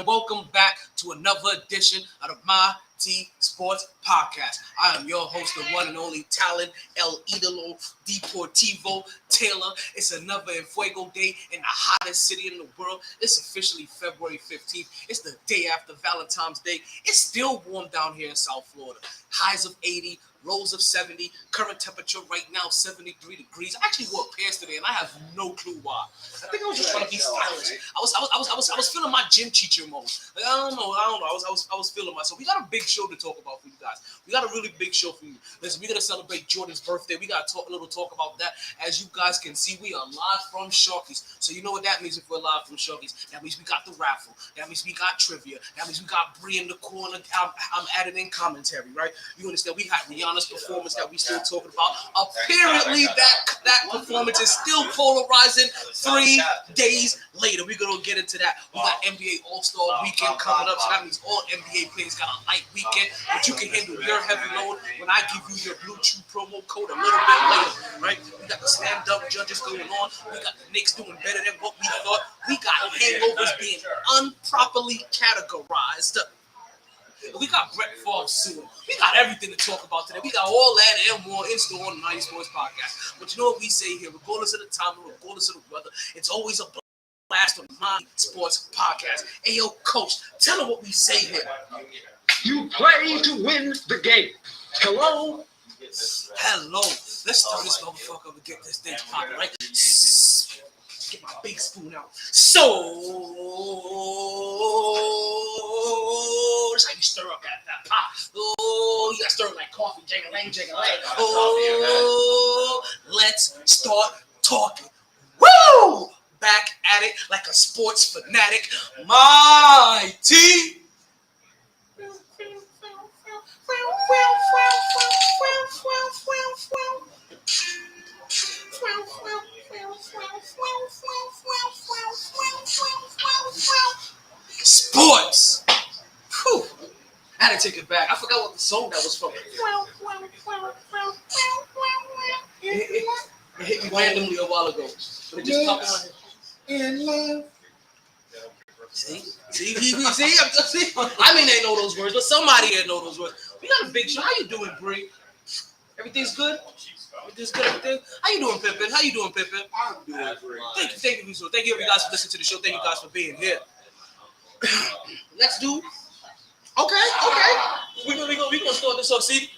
and welcome back to another edition of the MyT Sports Podcast. I am your host, the one and only Talon El Idolo Deportivo Taylor. It's another Fuego day in the hottest city in the world. It's officially February 15th. It's the day after Valentine's Day. It's still warm down here in South Florida. Highs of 80. Lows of 70, current temperature right now 73 degrees. I actually wore pants today, and I have no clue why. I think I was just trying to be stylish. I was feeling my gym teacher mode. Like, I don't know. I was feeling myself. We got a big show to talk about for you guys. We got a really big show for you. Listen, we're gonna celebrate Jordan's birthday. We got a little talk about that. As you guys can see, we are live from Sharkeys. So you know what that means if we're live from Sharkeys. That means we got the raffle. That means we got trivia. That means we got Bree in the corner. I'm adding in commentary, right? You understand? We got Rihanna's performance that we still talking about. Apparently, that performance is still polarizing 3 days later. We're gonna get into that. We got NBA All-Star Weekend coming up, so that means all NBA players got a light weekend, but you can handle your heavy load when I give you your Blue Chew promo code a little bit later, right? We got the stand-up judges going on. We got the Knicks doing better than what we thought. We got hangovers being improperly categorized. We got Brett Favre soon. We got everything to talk about today. We got all that and more in store on the MyT Sports Podcast. But you know what we say here, regardless of the time, regardless of the weather, it's always a blast on the MyT Sports Podcast. Hey, yo, Coach, tell them what we say here. You play to win the game. Hello? Hello. Let's start this motherfucker up and get this thing popping, right? Get my big spoon out. So, that's how you stir up that pot. Oh, you gotta stir it like coffee. Jing-a-lang, jing-a-lang. Oh, let's start talking. Woo! Back at it like a sports fanatic. MyT. Sports. Whew. I had to take it back. I forgot what the song that was from. It hit me randomly a while ago. But it just popped in my head. In love. See? I mean, they know those words, but somebody here know those words. We got a big show. How you doing, Bree? Everything's good? Everything's good, everything? How you doing, Pippin? I'm doing great. Thank you, so thank you guys for listening to the show. Thank you guys for being here. Let's do. Okay. We're gonna start this off. See,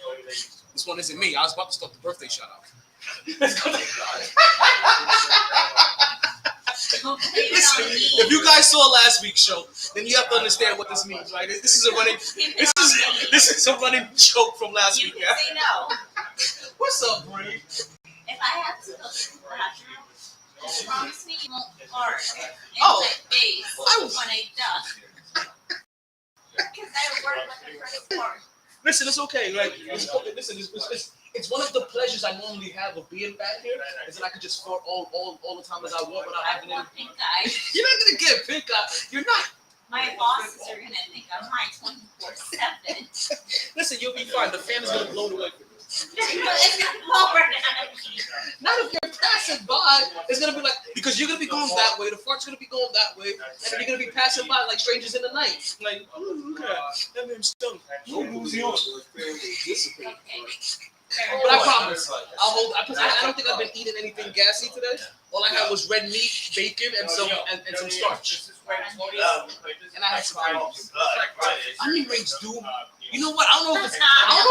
this one isn't me. I was about to start the birthday shout out. Let's go. Listen, if you guys saw last week's show, then you have to understand what this means, right? This is a running joke from last week. Yeah? Say no. What's up, Bree? If I have to go to the bathroom, promise me you won't fart in my face when I duck. Because I work like a credit card. Listen, it's okay. Like, it's one of the pleasures I normally have of being back here is that I could just fart all the time as I want without having any. Pink eye. You're not gonna get pink eye. You're not. My bosses are gonna think I'm high 24/7. Listen, you'll be fine. The fan is gonna blow it away from you. It's gonna blow right out of me. Not if you're passing by. It's gonna be like, because you're gonna be going that way, the fart's gonna be going that way, and then you're gonna be passing by like strangers in the night. Like, look at that man stunk. Who's he on? Okay. But I promise, I'll hold. I don't think I've been eating anything gassy today. All I had was red meat, bacon, and some starch. And I had some onions. Onion rings do. You know what? I don't know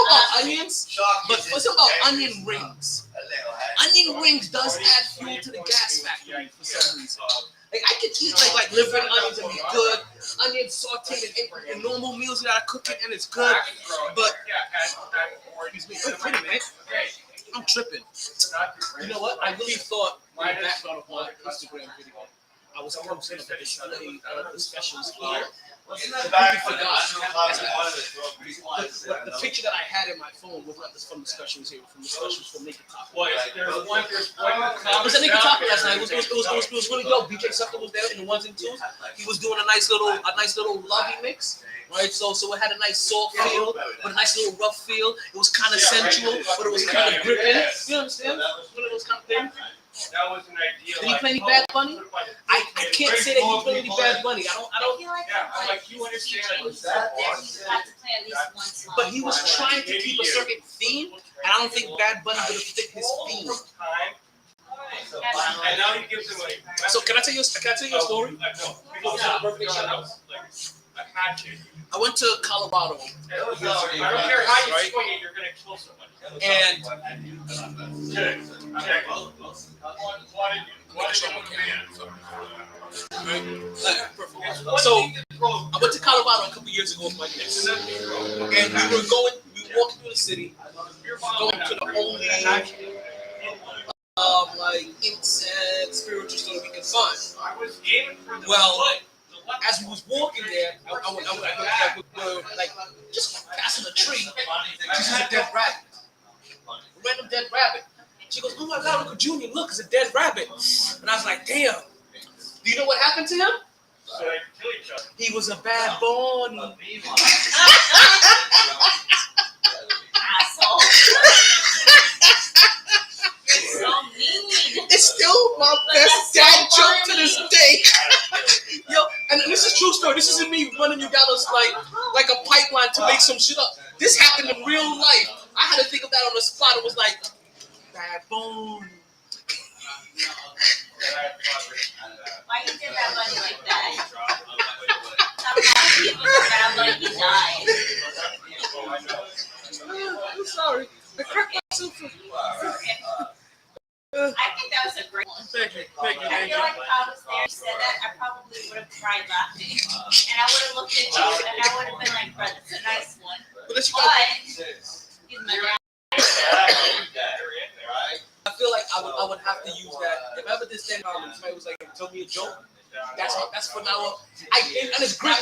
about onions, but what's about onion rings? Onion rings does add fuel to the gas factory for some reason. Like I could eat like liver and onions and be good. Onions sauteed in normal meals that I cook it and it's good. But excuse me, wait a minute. I'm tripping. You know what? I really thought in the background of my Instagram video, I was posting up a display of the specials here. I completely forgot. The picture that I had in my phone was not from the specials here, from the specials from Naked Taco. It was a Naked Taco last night. It was really dope. BJ Sucker was there in the 1s and 2s. He was doing a nice little lovey mix. Right, so it had a nice soft feel, but a nice little rough feel. It was kind of sensual, but it was kind of gripping. You understand? One of those kind of things. That was an ideal Did he play any Bad Bunny? I can't say that he played any Bad Bunny. I don't. feel like you understand. you have to play at least one song. But he was trying to keep a certain theme, and I don't think Bad Bunny would have fit his theme. And now he gives away. So can I tell you a story? Birthday shout-out. I went to Colorado, I don't care how you swing it, you're gonna kill someone. and so I went to Colorado a couple years ago with my kids, and we were walking through the city, going to the only like incense spiritual store we could find. Well, as we was walking there, I were like just passing a tree. She sees a dead rabbit, a random dead rabbit. She goes, "Oh my God, Uncle Junior, look, it's a dead rabbit." And I was like, "Damn." Do you know what happened to him? He was a bad bunny. Asshole. It's so mean. It's still my best dad joke to this day. Yo, and this is true story. This isn't me running you down like a pipeline to make some shit up. This happened in real life. I had to think of that on the spot. It was like, bad bone. Why you did Bad Bunny like that? He was a Bad Bunny, he died. I'm sorry. I cracked myself. I think that was a great one. Thank you. I feel like if I was there and said that, I probably would have cried laughing. And I would have looked at you and I would have been like, bro, that's a nice one. But He's my dad. I feel like I would have to use that. If I ever did stand up and somebody was like, "Tell me a joke," that's for now. And it's great.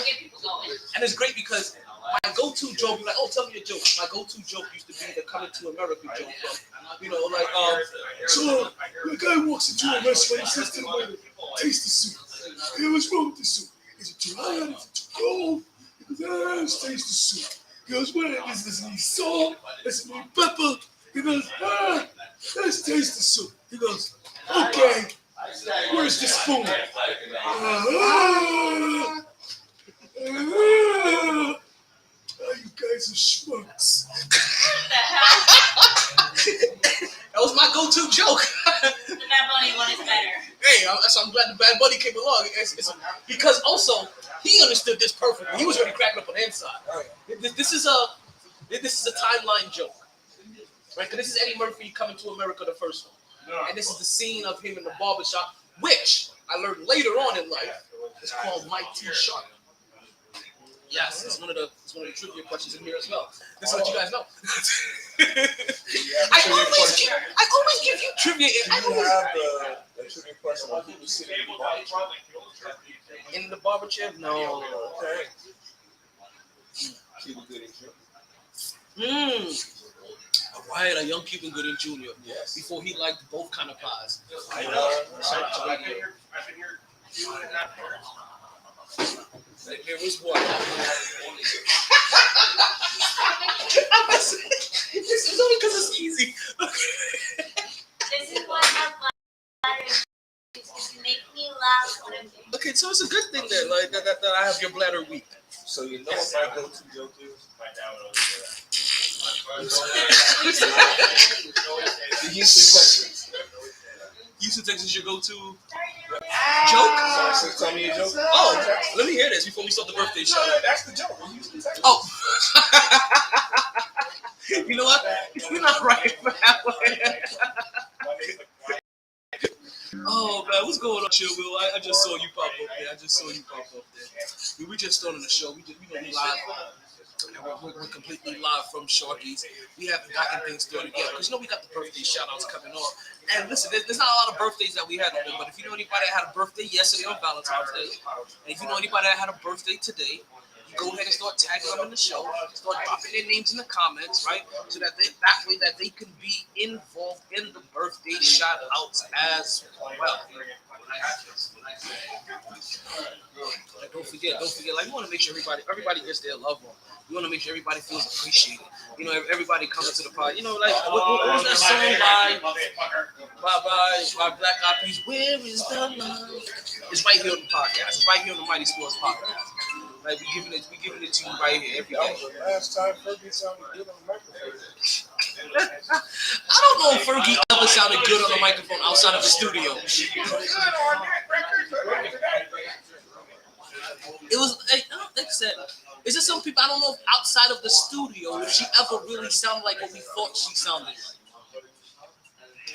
And it's great because my go-to joke, like, "Oh, tell me a joke." My go-to joke used to be the Coming to America joke. So the guy walks into a restaurant and says to the waiter, "Taste the soup." "Hey, what's wrong with the soup? Is it too hot? Is it too cold?" He goes, "Let's taste the soup." He goes, "What? Does it need salt? Does it need pepper?" He goes, "Let's taste the soup." He goes, "Okay, where's the spoon?" You guys are schmucks. What the hell? That was my go-to joke. The Bad Bunny one is better. Hey, I'm glad the Bad Bunny came along. It's because also he understood this perfectly. He was already cracking up on the inside. This is a timeline joke, right? Because this is Eddie Murphy Coming to America, the first one, and this is the scene of him in the barbershop, which I learned later on in life is called MyT Shark. Yes, it's one of the trivia questions in here as well. Just to let you guys know. I always give you trivia. The trivia question on who was sitting in the barber chair. In the barber chair? No. Okay. Cuba Gooding Jr. All right, a young Cuban Gooding Jr. Yes. Before he liked both kind of pies. I know. Shout out to radio. Here was one. This is only because it's easy. This is what my bladder is. You make me laugh when I'm Okay, so it's a good thing then, like that I have your bladder weak. So you know what my go-to joke is? The Houston Texans. Houston, Texas, your go-to joke? Sorry, so tell me a joke. Oh, let me hear this before we start the birthday show. No, that's the joke. Houston Texans. Oh. You know what? You're not right for that one. Oh man, what's going on, Chill Will? I just saw you pop up there. We just started the show. We gonna be live. We're completely live from Sharkeys. We haven't gotten things started yet because we got the birthday shout-outs coming on. And listen, there's not a lot of birthdays that we had on there, but if you know anybody that had a birthday yesterday on Valentine's Day, and if you know anybody that had a birthday today, you go ahead and start tagging them in the show, start dropping their names in the comments, right? So that way they can be involved in the birthday shout-outs as well. Like, don't forget. Like, we want to make sure everybody gets their loved one. We want to make sure everybody feels appreciated. You know, everybody coming to the party. You know, like what was that song by Black Eyed Peas? Where is the love? It's right here on the podcast. It's right here on the MyT Sports podcast. Like we giving it to you right here every That day. was the last time Fergie sounded good on the microphone. I don't know if Fergie ever sounded good on the microphone outside of the studio. It was like I said. It's just some people I don't know if outside of the studio if she ever really sounded like what we thought she sounded like.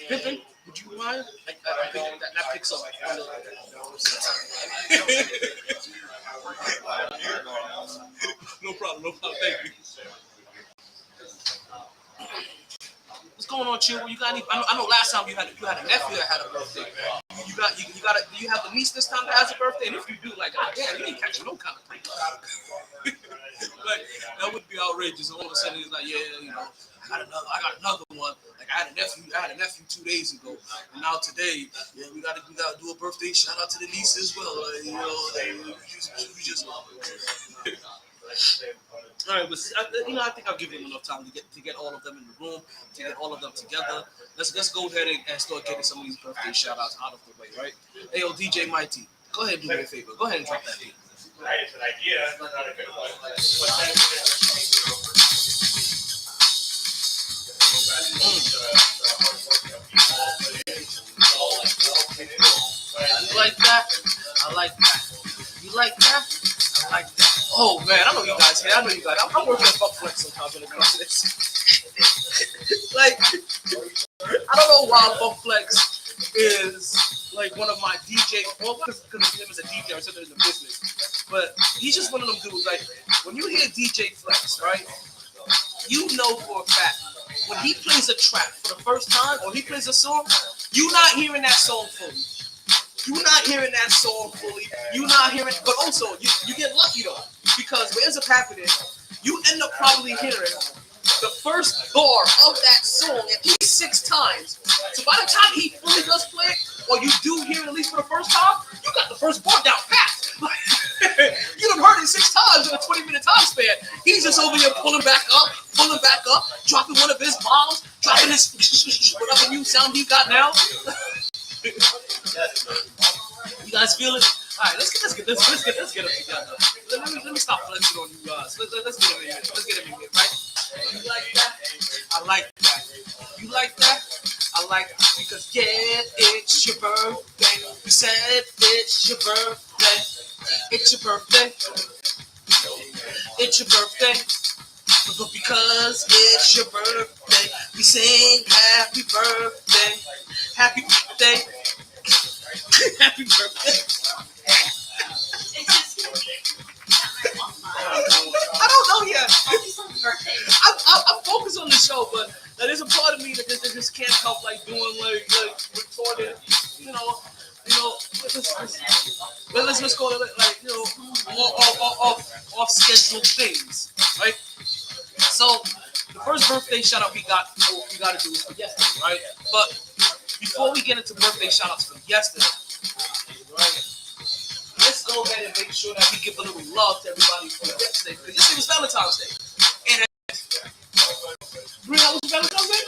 Pippin, would you mind? I think that picks up. No problem. Thank you. What's going on, Chill? You got any? I know last time you had a nephew that had a birthday. You got do you have a niece this time that has a birthday? And if you do, like, oh, damn, you ain't catching no kind of thing. Like, that would be outrageous. All of a sudden, it's like, yeah, you know, I got another one. Like, I had a nephew 2 days ago, and now today, yeah, we gotta do a birthday shout out to the niece as well. Like, you know, we just. All right, but I think I'll give them enough time to get all of them in the room, to get all of them together. Let's go ahead and start getting some of these birthday shout outs out of the way, right? Hey, yo, DJ MyT, go ahead and do me a favor. Go ahead and drop that beat. It's an idea, not a good one. You like that? I like that. You like that? I like that. Oh man, I know you guys here. I'm working on Fuck Flex sometimes when it comes to this. Like, I don't know why Fuck Flex is like one of my DJ. Well, because him as a DJ or something in the business. But he's just one of them dudes. Like, when you hear DJ Flex, right? You know for a fact when he plays a track for the first time or he plays a song, you're not hearing that song fully. You're not hearing that song fully. You're not hearing, but also you get lucky though, because what ends up happening, you end up probably hearing the first bar of that song at least 6 times. So by the time he fully does play it, or you do hear it at least for the first time, you got the first bar down fast. You done heard it 6 times in a 20-minute time span. He's just over here pulling back up, dropping one of his bombs, dropping his whatever new sound he got now. You guys feel it? All right, let's get them together. Let me stop flexing on you guys. Let's get them in here. Let's get them in here, right? You like that? I like that. You like that? I like it because yeah, it's your birthday. You said it's your birthday. It's your birthday. It's your birthday. But because it's your birthday, we sing happy birthday. Happy birthday. Happy birthday. I don't know yet. I'm focused on the show, but there's a part of me that just can't help like doing like recorded, let's just call it like off schedule things, right? So the first birthday shout out we got to do is for yesterday, right? But before we get into birthday shout outs for yesterday, right? Let's go ahead and make sure that we give a little love to everybody for yesterday, because yesterday was Valentine's Day. And Brina, was Valentine's Day?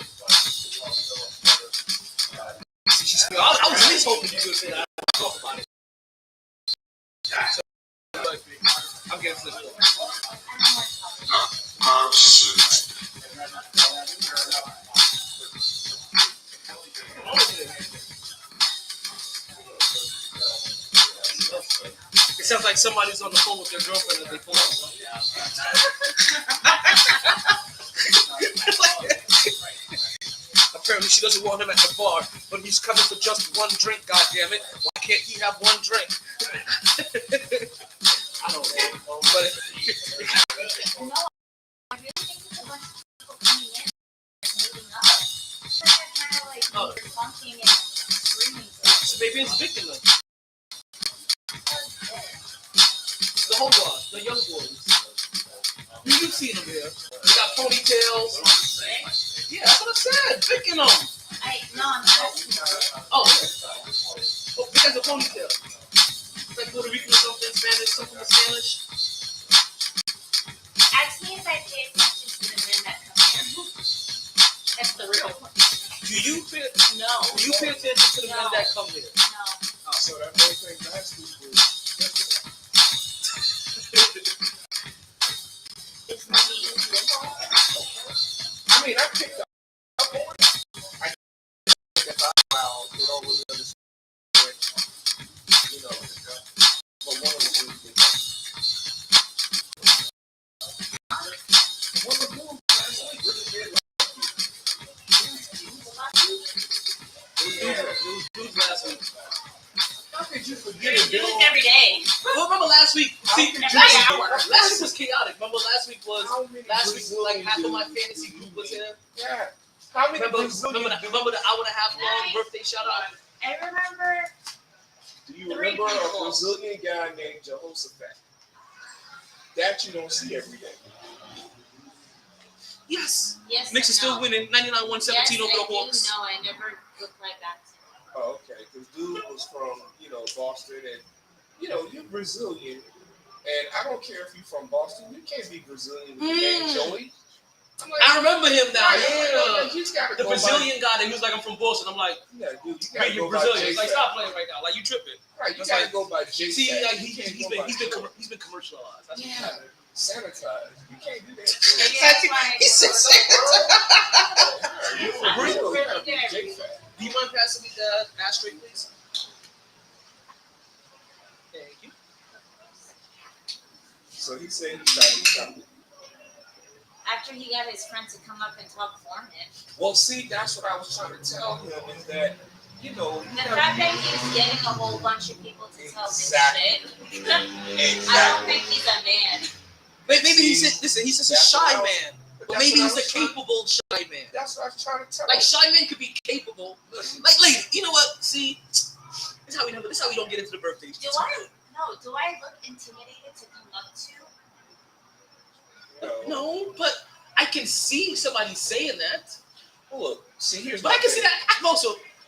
I was at least hoping you could say that. Talk about it. I'm getting this one. It sounds like somebody's on the phone with their girlfriend as they pull up. Apparently she doesn't want him at the bar, but he's coming for just one drink, goddammit. Why can't he have one drink? I don't know. But so maybe it's victim. The whole squad, the young boys. You've seen them here. They got ponytails. Yeah, that's what I said. Picking them. I'm asking. Oh, because of ponytail. Like Puerto Rican or something, Spanish, something in Spanish. Ask me if I pay attention to the men that come here. That's the real one. Do you pay attention to the men No. that come here? No. So that whole thing last week was. It's me. I mean, I picked up. I if I they don't really understand, you know, but one of the things they one of the moves last week really did It was dudes last week. how could you forget There's it, dudes Bill? every day. Well, remember last week? See, Every last hour. week was chaotic. Remember last week was How many like half of my Brazilian fantasy group was here. Yeah. How many Remember Brazilian the hour and a half long birthday shout out? I remember. Do you 3 remember a people. Brazilian guy named Jehoshaphat? That you don't see every day. Yes. Yes. Knicks are and still no. winning 99-117 Yes, over the I Hawks. do. No, I never looked like that. Oh, okay. Because dude was from, Boston, and you're Brazilian, and I don't care if you're from Boston, you can't be Brazilian with your name Joey. I'm like, I remember him now. right, Yeah. you just gotta The go Brazilian guy that he was like, I'm from Boston. I'm like, by, dude, you man, gotta you're go by Brazilian. He's like, J-Fat. stop playing right now. Like, you tripping. Right, you That's gotta like- go by J. See, like, You can't he's go been by Joey. he's been commercialized. That's what Yeah. Sanitized. You can't do that. Maybe that's why I He said You're I from was Brazil, you really gotta be good. J-Fat. Do you mind passing me the ashtray, please? Thank you. So he said he's trying to stop it. After he got his friend to come up and talk for him. Well, see, that's what I was trying to tell him is that, The fact that he's getting a whole bunch of people to tell him Exactly. shit. I exactly. don't think he's a man. Maybe he's just a That's shy what I was- man. But maybe he's a capable shy man. That's what I was trying to tell Like him. shy men could be capable. Like lady, you know what? See, this is how we don't get into the birthdays. Do I look intimidated to come up to? No, but I can see somebody saying that. Well, look, see, here's But I can see that.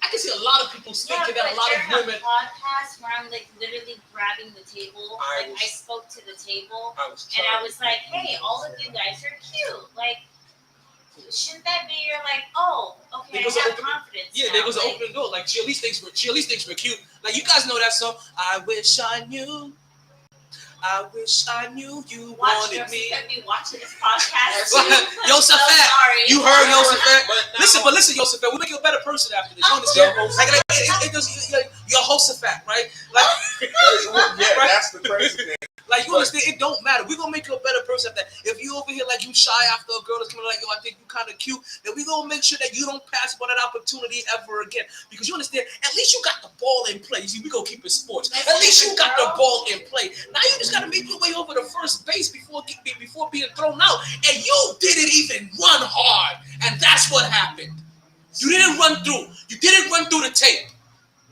I can see a lot of people thinking that a lot of during women. a podcast where I'm like literally grabbing the table, I I spoke to the table, I was and trying I was like, "Hey, all of you guys are cute. Like, shouldn't that be your like? Oh, okay, There I goes an have open- confidence." Yeah, now. there goes an like, open door. Like she at least thinks we're cute. Like you guys know that song. I wish I knew. I wish I knew you wanted me. Be watching this podcast. Yosefat, sorry. you heard Yosefat? But Listen, Yosefat, we make you a better person after this. You understand? Like it does. You're Yosefat, right? Like, yeah, right? that's the crazy thing. Like you understand? It don't matter. We're gonna make you a better person after that. If you over here like you shy after a girl that's coming like yo, I think you kind of cute, then we gonna make sure that you don't pass up on that opportunity ever again. Because you understand? At least you got the ball in play. See, we gonna keep it sports. At least you got the ball in play. Now you just gotta make your way over to first base before being thrown out, and you didn't even run hard, and that's what happened. You didn't run through. You didn't run through the tape.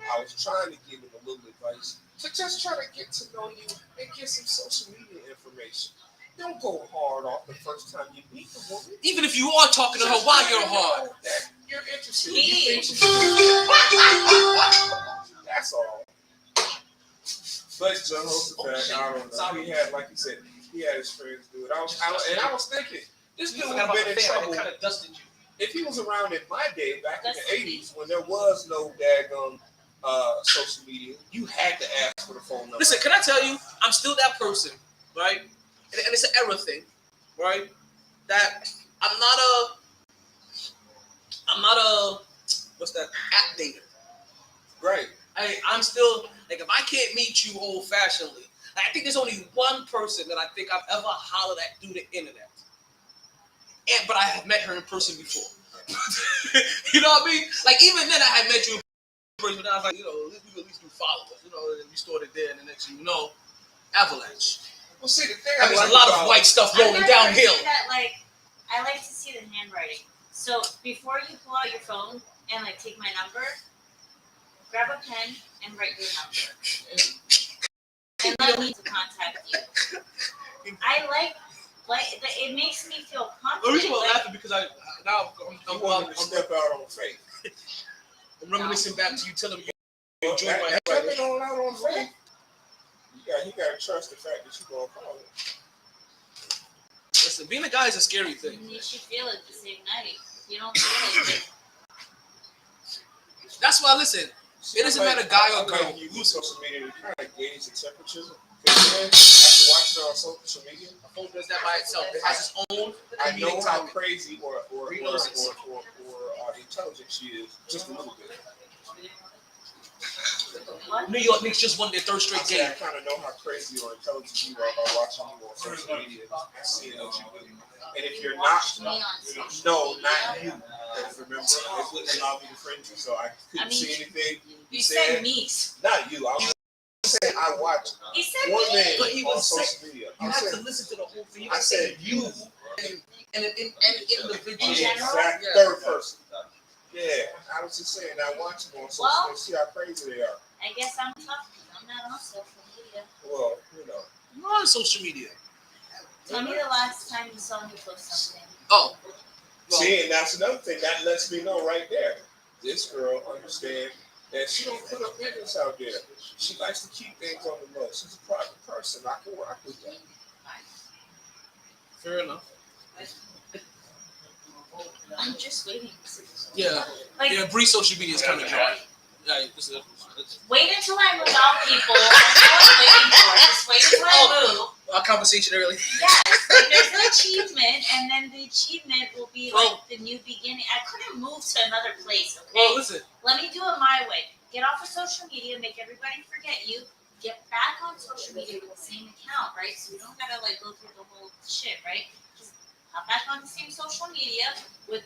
I was trying to give him a little advice to just try to get to know you and get some social media information. Don't go hard off the first time you meet the woman. Even if you are talking to her while you're hard. That you're interested. Me. You think she's That's all. But Jehoshaphat, I don't know. He had, like you said, he had his friends do it. I was thinking, this dude would have been in trouble kind of dusted you. if he was around in my day, back in the 80s, when there was no daggum social media. You had to ask for the phone number. Listen, can I tell you, I'm still that person, right? And it's an era thing, right? That I'm not a what's that, app dater. Right. I'm still, like, if I can't meet you old-fashionedly, I think there's only one person that I think I've ever hollered at through the internet. But I have met her in person before. You know what I mean? Like, even then I had met you in person, but I was like, at least do followers. And we started there, and the next thing you know, avalanche. Well, see, the thing I mean, there's a lot of white stuff rolling downhill. I like to see the handwriting. So before you pull out your phone and take my number, grab a pen and write your number, and let me to contact you. I like it makes me feel The reason confident. why I'm laughing because I'm You wanted to step out on faith. reminiscing back to you telling me Enjoy my That handwriting. don't allow on faith. You gotta trust the fact that you gonna follow it. Listen, being a guy is a scary thing. You should feel it the same night. You don't feel it. That's why, listen, it doesn't matter guy or girl. You use social media to kind of gauge the temperature. Because then, after watching it on social media, A phone does that by itself. It has its own I know comedic how timing. crazy or intelligent she is, just a little bit. What? New York Knicks just won their third straight I game. kind of know how crazy or intelligent you are by watching you on social media and seeing what you do. And if you're not, Watch me on social no, media. not you. Because remember, it wouldn't allow me to friend you, so I couldn't see anything You said me. Not you. I was saying I watch He said one me. man But he on was social media. You I have to said, listen to the whole thing. You I have to say said you and an individual. In general? exact Yeah. third person. Yeah, I was just saying, I watch them on social Well- media, see how crazy they are. I guess I'm tough. I'm not on social media. Well, you know. You're on social media. Tell me the last time you saw me post something. Oh. Well, See, and that's another thing that lets me know right there. This girl understands that she don't put her business out there. She likes to keep things on the low. She's a private person. I can rock with that. fair enough. I'm just waiting. Yeah. Like, Yeah, Bree social media is kind of dry. Yeah, this is wait until I move out, people. That's all I'm waiting for. Just wait until I move. our conversation earlier. Yes, like there's an achievement, and then the achievement will be like the new beginning. I couldn't move to another place, okay? Well, listen. Let me do it my way. Get off of social media, make everybody forget you. Get back on social media with the same account, right? So you don't gotta like go through the whole shit, right? Just hop back on the same social media with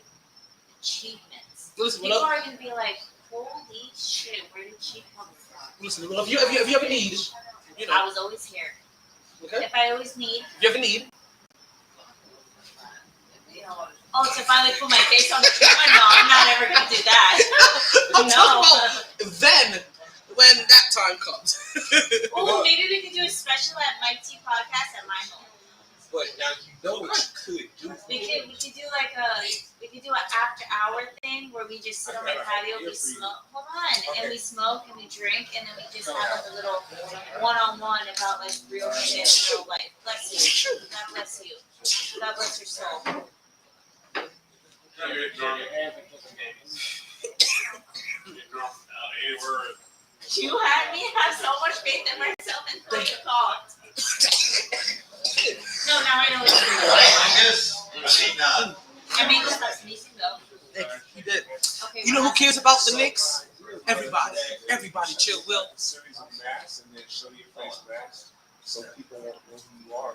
achievements. Listen, People what are gonna be like, "Holy shit, where did she come from?" Listen, if you ever need, you I know, was always here. okay? If I always need, If you ever need, oh, to finally put my face on the camera, no, I'm not ever gonna do that. I'm No. talking about then when that time comes. Oh, maybe we could do a special at MyT podcast at my home. But now you know what you could do. We could do like an after hour thing where we just sit on my patio, we smoke. Hold on, and we smoke and we drink, and then we just have like a little one-on-one about like real shit, real life. Bless you. God bless you. God bless your soul. You had me have so much faith in myself until you talked. No, now I know what you're doing. I made this up sneezing though. You did. Okay. You know who cares about the Knicks? Everybody. Everybody chill. Will. A series of masks and then show your face masks so people won't know who you are.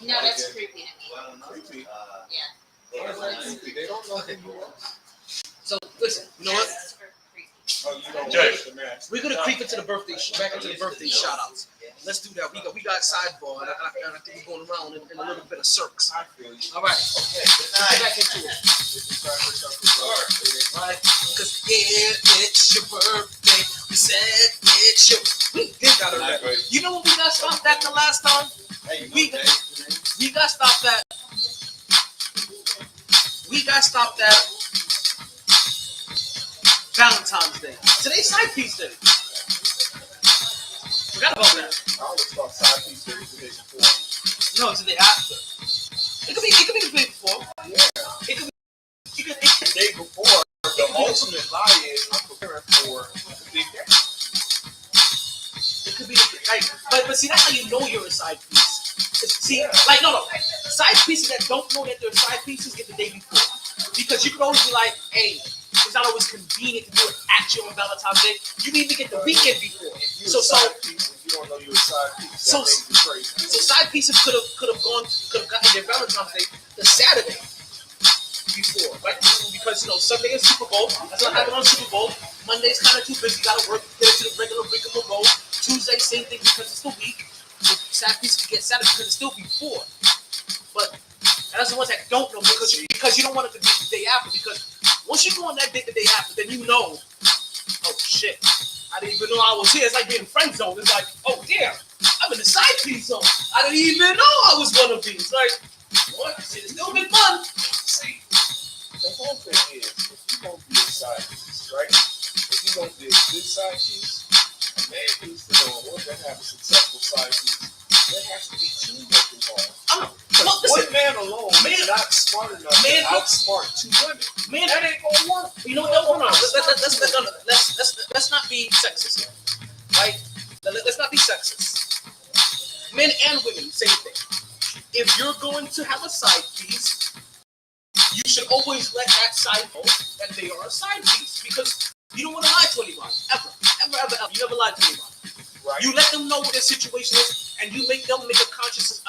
No, that's creepy to me. Creepy. Yeah. Creepy. They don't know who you are. So listen, you know what? That's super creepy. Oh, you don't Judge. wear the mask. We're gonna creep into the birthday, back into the birthday shout outs. Let's do that. We got sidebar, and I think we're going around in a little bit of circs. I feel you. All right, let's get back into it. If you try to push up the door, it ain't Right? Because it's your birthday. We said it's your. We did that already. You know what we got stopped at the last time? We got stopped at. We got stopped at Valentine's Day. Today's side piece day. Forgot about that. I always thought side piece day was the day before. No, it's the day after. It could be the day before. Yeah. It could be. The day before, the ultimate lie is I'm preparing for the big day. It could be like, but see, that's how you know you're a side piece. See, like no, side pieces that don't know that they're side pieces get the day before, because you could always be like, hey, it's not always convenient to do it at your Valentine's Day. You need to get the weekend before. You're a side piece, if you don't know you're a side piece, So- that makes you crazy. So side pieces could have gotten their Valentine's Day the Saturday before, right? Because Sunday is Super Bowl. That's not happening on Super Bowl. Monday's kind of too busy. Got to work. Get to the regular rigmarole. Tuesday, same thing because it's the week. Side piece can get Saturday because it's still before. But that's the ones that don't know because you don't want it to be the day after. Because once you go on that date the day after, then you know, oh shit, I didn't even know I was here. It's like being friend zone. It's like, oh damn, I'm in the side piece zone. I didn't even know I was gonna be. It's like, what? It's still been fun. See, the whole thing is, if you're going to be a side piece, right? If you want this side piece, a man needs to know in order to have a successful side piece, there has to be teamwork involved. Well, One man alone is not smart enough to outsmart two women. Man, That ain't gonna work. you know what? No. Let's not be sexist here, right? Let's not be sexist. Men and women, same thing. If you're going to have a side piece, you should always let that side know that they are a side piece, because you don't want to lie to anyone ever. You never lie to anyone. Right. You let them know what their situation is, and you make them make a conscious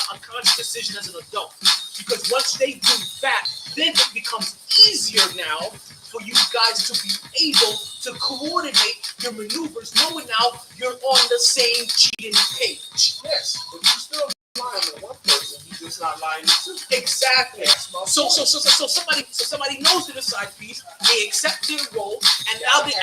decision as an adult. Because once they do that, then it becomes easier now for you guys to be able to coordinate your maneuvers, knowing now you're on the same cheating page. Yes, but you still lying to one person. You just not lying to two. Exactly. That's my So point. somebody knows they're the side piece. They accept their role, and now they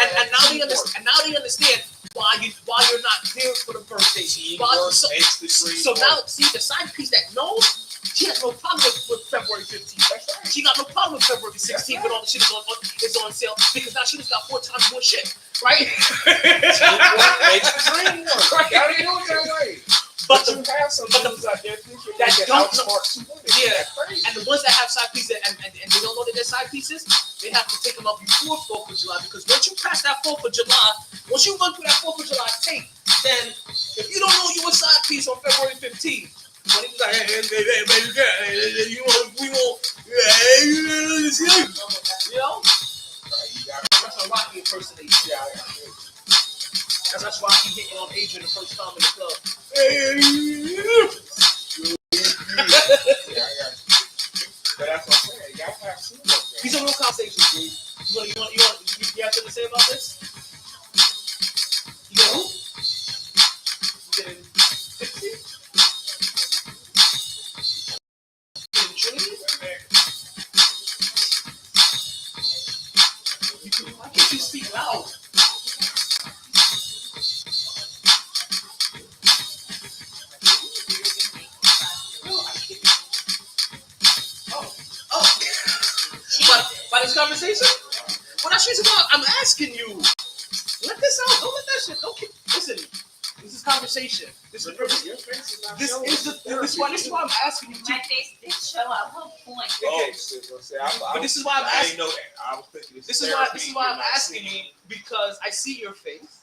understand why you're not there for the birthday. So now see the side piece that knows. She has no problem with February 15th. That's right. She got no problem with February 16th when all the shit is on sale, because now she just got 4 times more shit, right? Teamwork makes the dream work. Right. You gotta do it that way. But you have some dudes out there thinking that they can don't outsmart two women. Yeah. That's crazy. And the ones that have side pieces and they don't know that they're side pieces, they have to take them out before 4th of July, because once you pass that 4th of July, once you run through that 4th of July tape, then if you don't know you a side piece on February 15th, when he's like, hey, baby girl, we won't, you know? That's a Rocky impersonation. Yeah, That's Rocky hitting on Adrian the first time in the club. But that's what I'm saying. You gotta have teamwork. Man. These are real conversations, dude. You have something to say about this? You get who? You getting 50? Why can't you speak loud? By this conversation? Well, that's reason why I'm asking you. Let this out. Don't let that shit. Don't keep. Listen. This is conversation. This is why I'm asking you. My face did show up. What point? But this is why I'm asking. I was thinking This is why I'm asking you, because I see your face,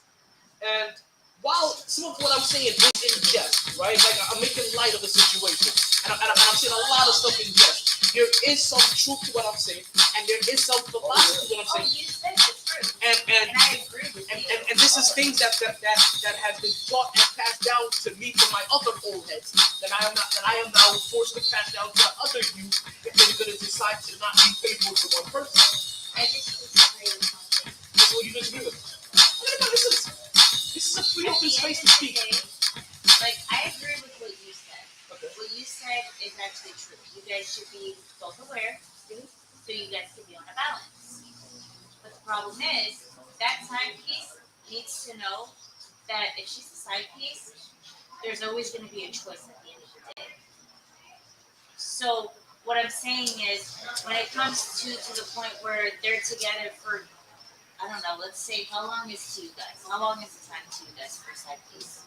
and while some of what I'm saying is in jest, right? Like I'm making light of the situation, and I'm saying a lot of stuff in jest. There is some truth to what I'm saying, and there is some philosophy to what I'm saying. You said the truth. And I agree with you. And this is things that has been taught and passed down to me from my other old heads that I am now forced to pass down to the other youth if they're going to decide to not be faithful to one person. I just disagree with something. That's what you disagree with. This is a free open space to speak. Like, I agree with what you said. Okay. What you said is actually true. You guys should be both aware, so you guys can be on a balance. But the problem is, that side piece needs to know that if she's a side piece, there's always going to be a choice at the end of the day. So what I'm saying is, when it comes to the point where they're together for, I don't know, let's say, how long is to you guys? How long is the time to you guys for a side piece?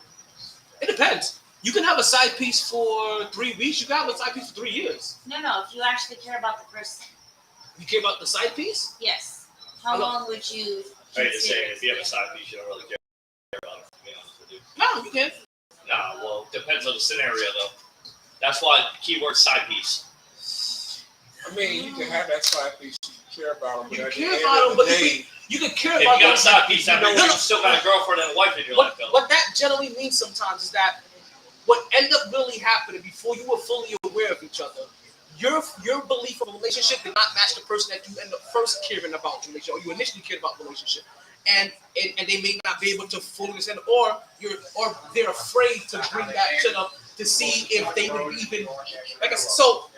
It depends. You can have a side piece for 3 weeks. You can have a side piece for 3 years. No, if you actually care about the person. You care about the side piece? Yes. How long would you I hate to say consider? it, if you have a side piece, you don't really care about it, to be honest with you. No, you can. Nah, well, depends on the scenario, though. That's why keyword side piece. I mean, you can have that side piece you care about them, but You at the care end about of them, the but day, you can care If you about got a them. side piece, that means No, you no. still got a girlfriend and a wife in your life, though. What that generally means sometimes is that what ended up really happening before you were fully aware of each other, your belief of a relationship did not match the person that you end up first caring about the relationship, or you initially cared about the relationship, and they may not be able to fully understand, or they're afraid to bring that to them to see if they would even like I said. So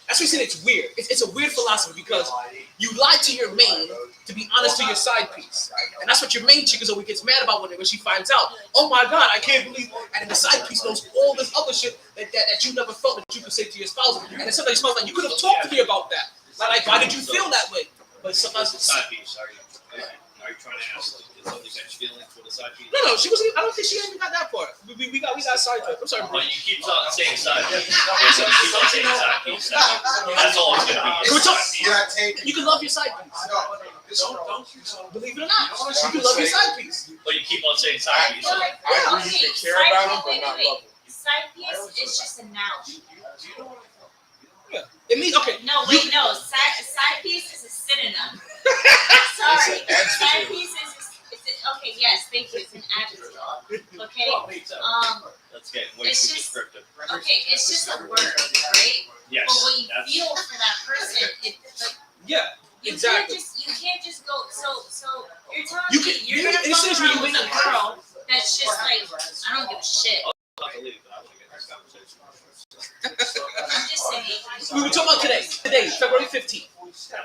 that's what I said. It's weird. It's a weird philosophy because you lie to your main to be honest to your side piece, and that's what your main chick is always gets mad about when she finds out. Oh my God, I can't believe. And then the side piece knows all this other shit that you never felt that you could say to your spouse, and then somebody smells like you could have talked to me about that. Like why did you feel that way? But sometimes Side piece, are Are you trying to ask like did somebody catch feelings for the side piece? No, she wasn't. I don't think she even got that far. We got sidetracked. I'm sorry, bro. But you keep on saying side piece. So you keep on saying side piece. That's all it's gonna be. Can we talk? Side piece. You can love your side piece. Don't believe it or not. You can love your side piece. But you keep on saying side piece. I agree you can care about them, but not love them. Side piece is just a noun. Yeah. It means okay. No, wait, no. Side piece is a synonym. Sorry. Side piece is okay. Yes, thank you. It's an adjective. Okay. Let's get way too It's just- descriptive. Okay, it's just a word, right? Yes. But what you That's feel for that person, it's like Yeah. you Exactly. can't just go. So you're telling You me can- you're you- gonna it says fuck around when with you a girl that's just like I don't give a shit. not the lead, but I want to get this conversation. I'm just saying. We were talking about today. Today, February 15th.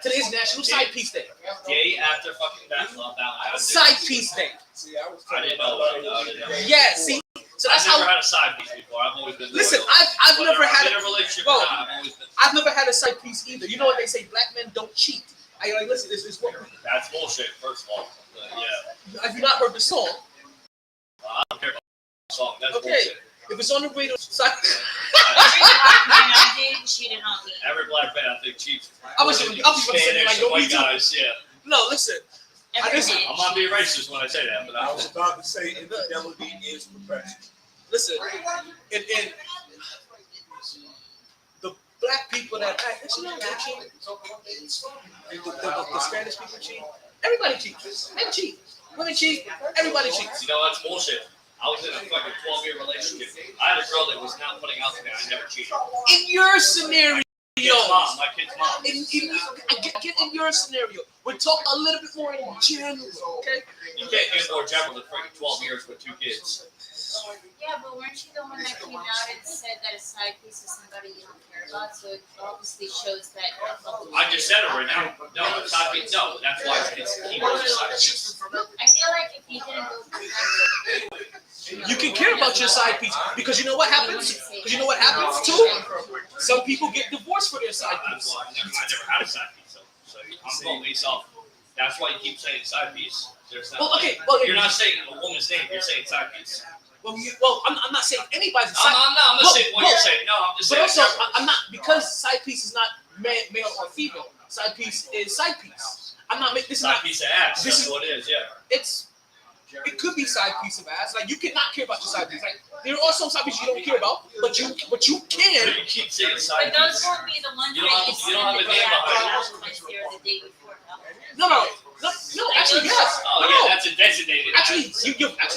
Today is National Side Piece Day. Day after fucking battle. Side Piece Day. See, I was I didn't know about it. I didn't know. Yeah. See. So I've that's never how. had a side piece before. I've always been. Listen, loyal. I've Whether never I've had been in a. a relationship Bro, or not. I've always been. I've never had a side piece either. You know what they say? Black men don't cheat. I like listen. This is what. That's bullshit. First of all, but yeah. Have you not heard the song? I don't care about the song. That's Okay. bullshit. If it's on the radio, side. Every black man I dated cheated on me. Every black man I think cheats. I was about to say Spanish, like, yo, white me too. guys. Yeah. No, listen. Every listen, man. I'm not being racist when I say that, but I I was about to say infidelity is perfection. Listen. And the black people that act, you know, they cheat. The Spanish people cheat. Everybody cheats. Men cheat. Women cheat. Everybody cheats. You know, that's bullshit. I was in a fucking 12-year relationship. I had a girl that was not putting out to me. I never cheated. In your scenario, My kid's mom. get in your scenario. We're talking a little bit more in general, okay? You can't get more general than freaking 12 years with 2 kids. Yeah, but weren't you the one that came out and said that a side piece is somebody you don't care about? So it obviously shows that. I just said it right now. No, it's not. No, that's why it's keyword side piece. I feel like if you didn't go through that, You can care about your side piece because you know what happens? Because you know what happens too? Some people get divorced for their side piece. Well, I never had a side piece, so I'm going based off. That's why you keep saying side piece. There's not. Well, okay. Well, You're not saying a woman's name. You're saying side piece. Well, I'm not saying anybody's No, side. I'm not Well, saying what well, you're saying. No, I'm just But saying. also, I'm not because side piece is not male or female. Side piece is side piece. I'm not making this is side not. piece of ass. this That's is- what it is. Yeah. It could be side piece of ass. Like you cannot care about your side piece. Like there are some side pieces you don't care about, but you But can. you keep saying side but those piece. won't be the ones You that don't you have- see you don't have the a day name after behind it. Valentine's Day or the day before Valentine's No, actually yes. Oh No, yeah, that's a designated. actually ass.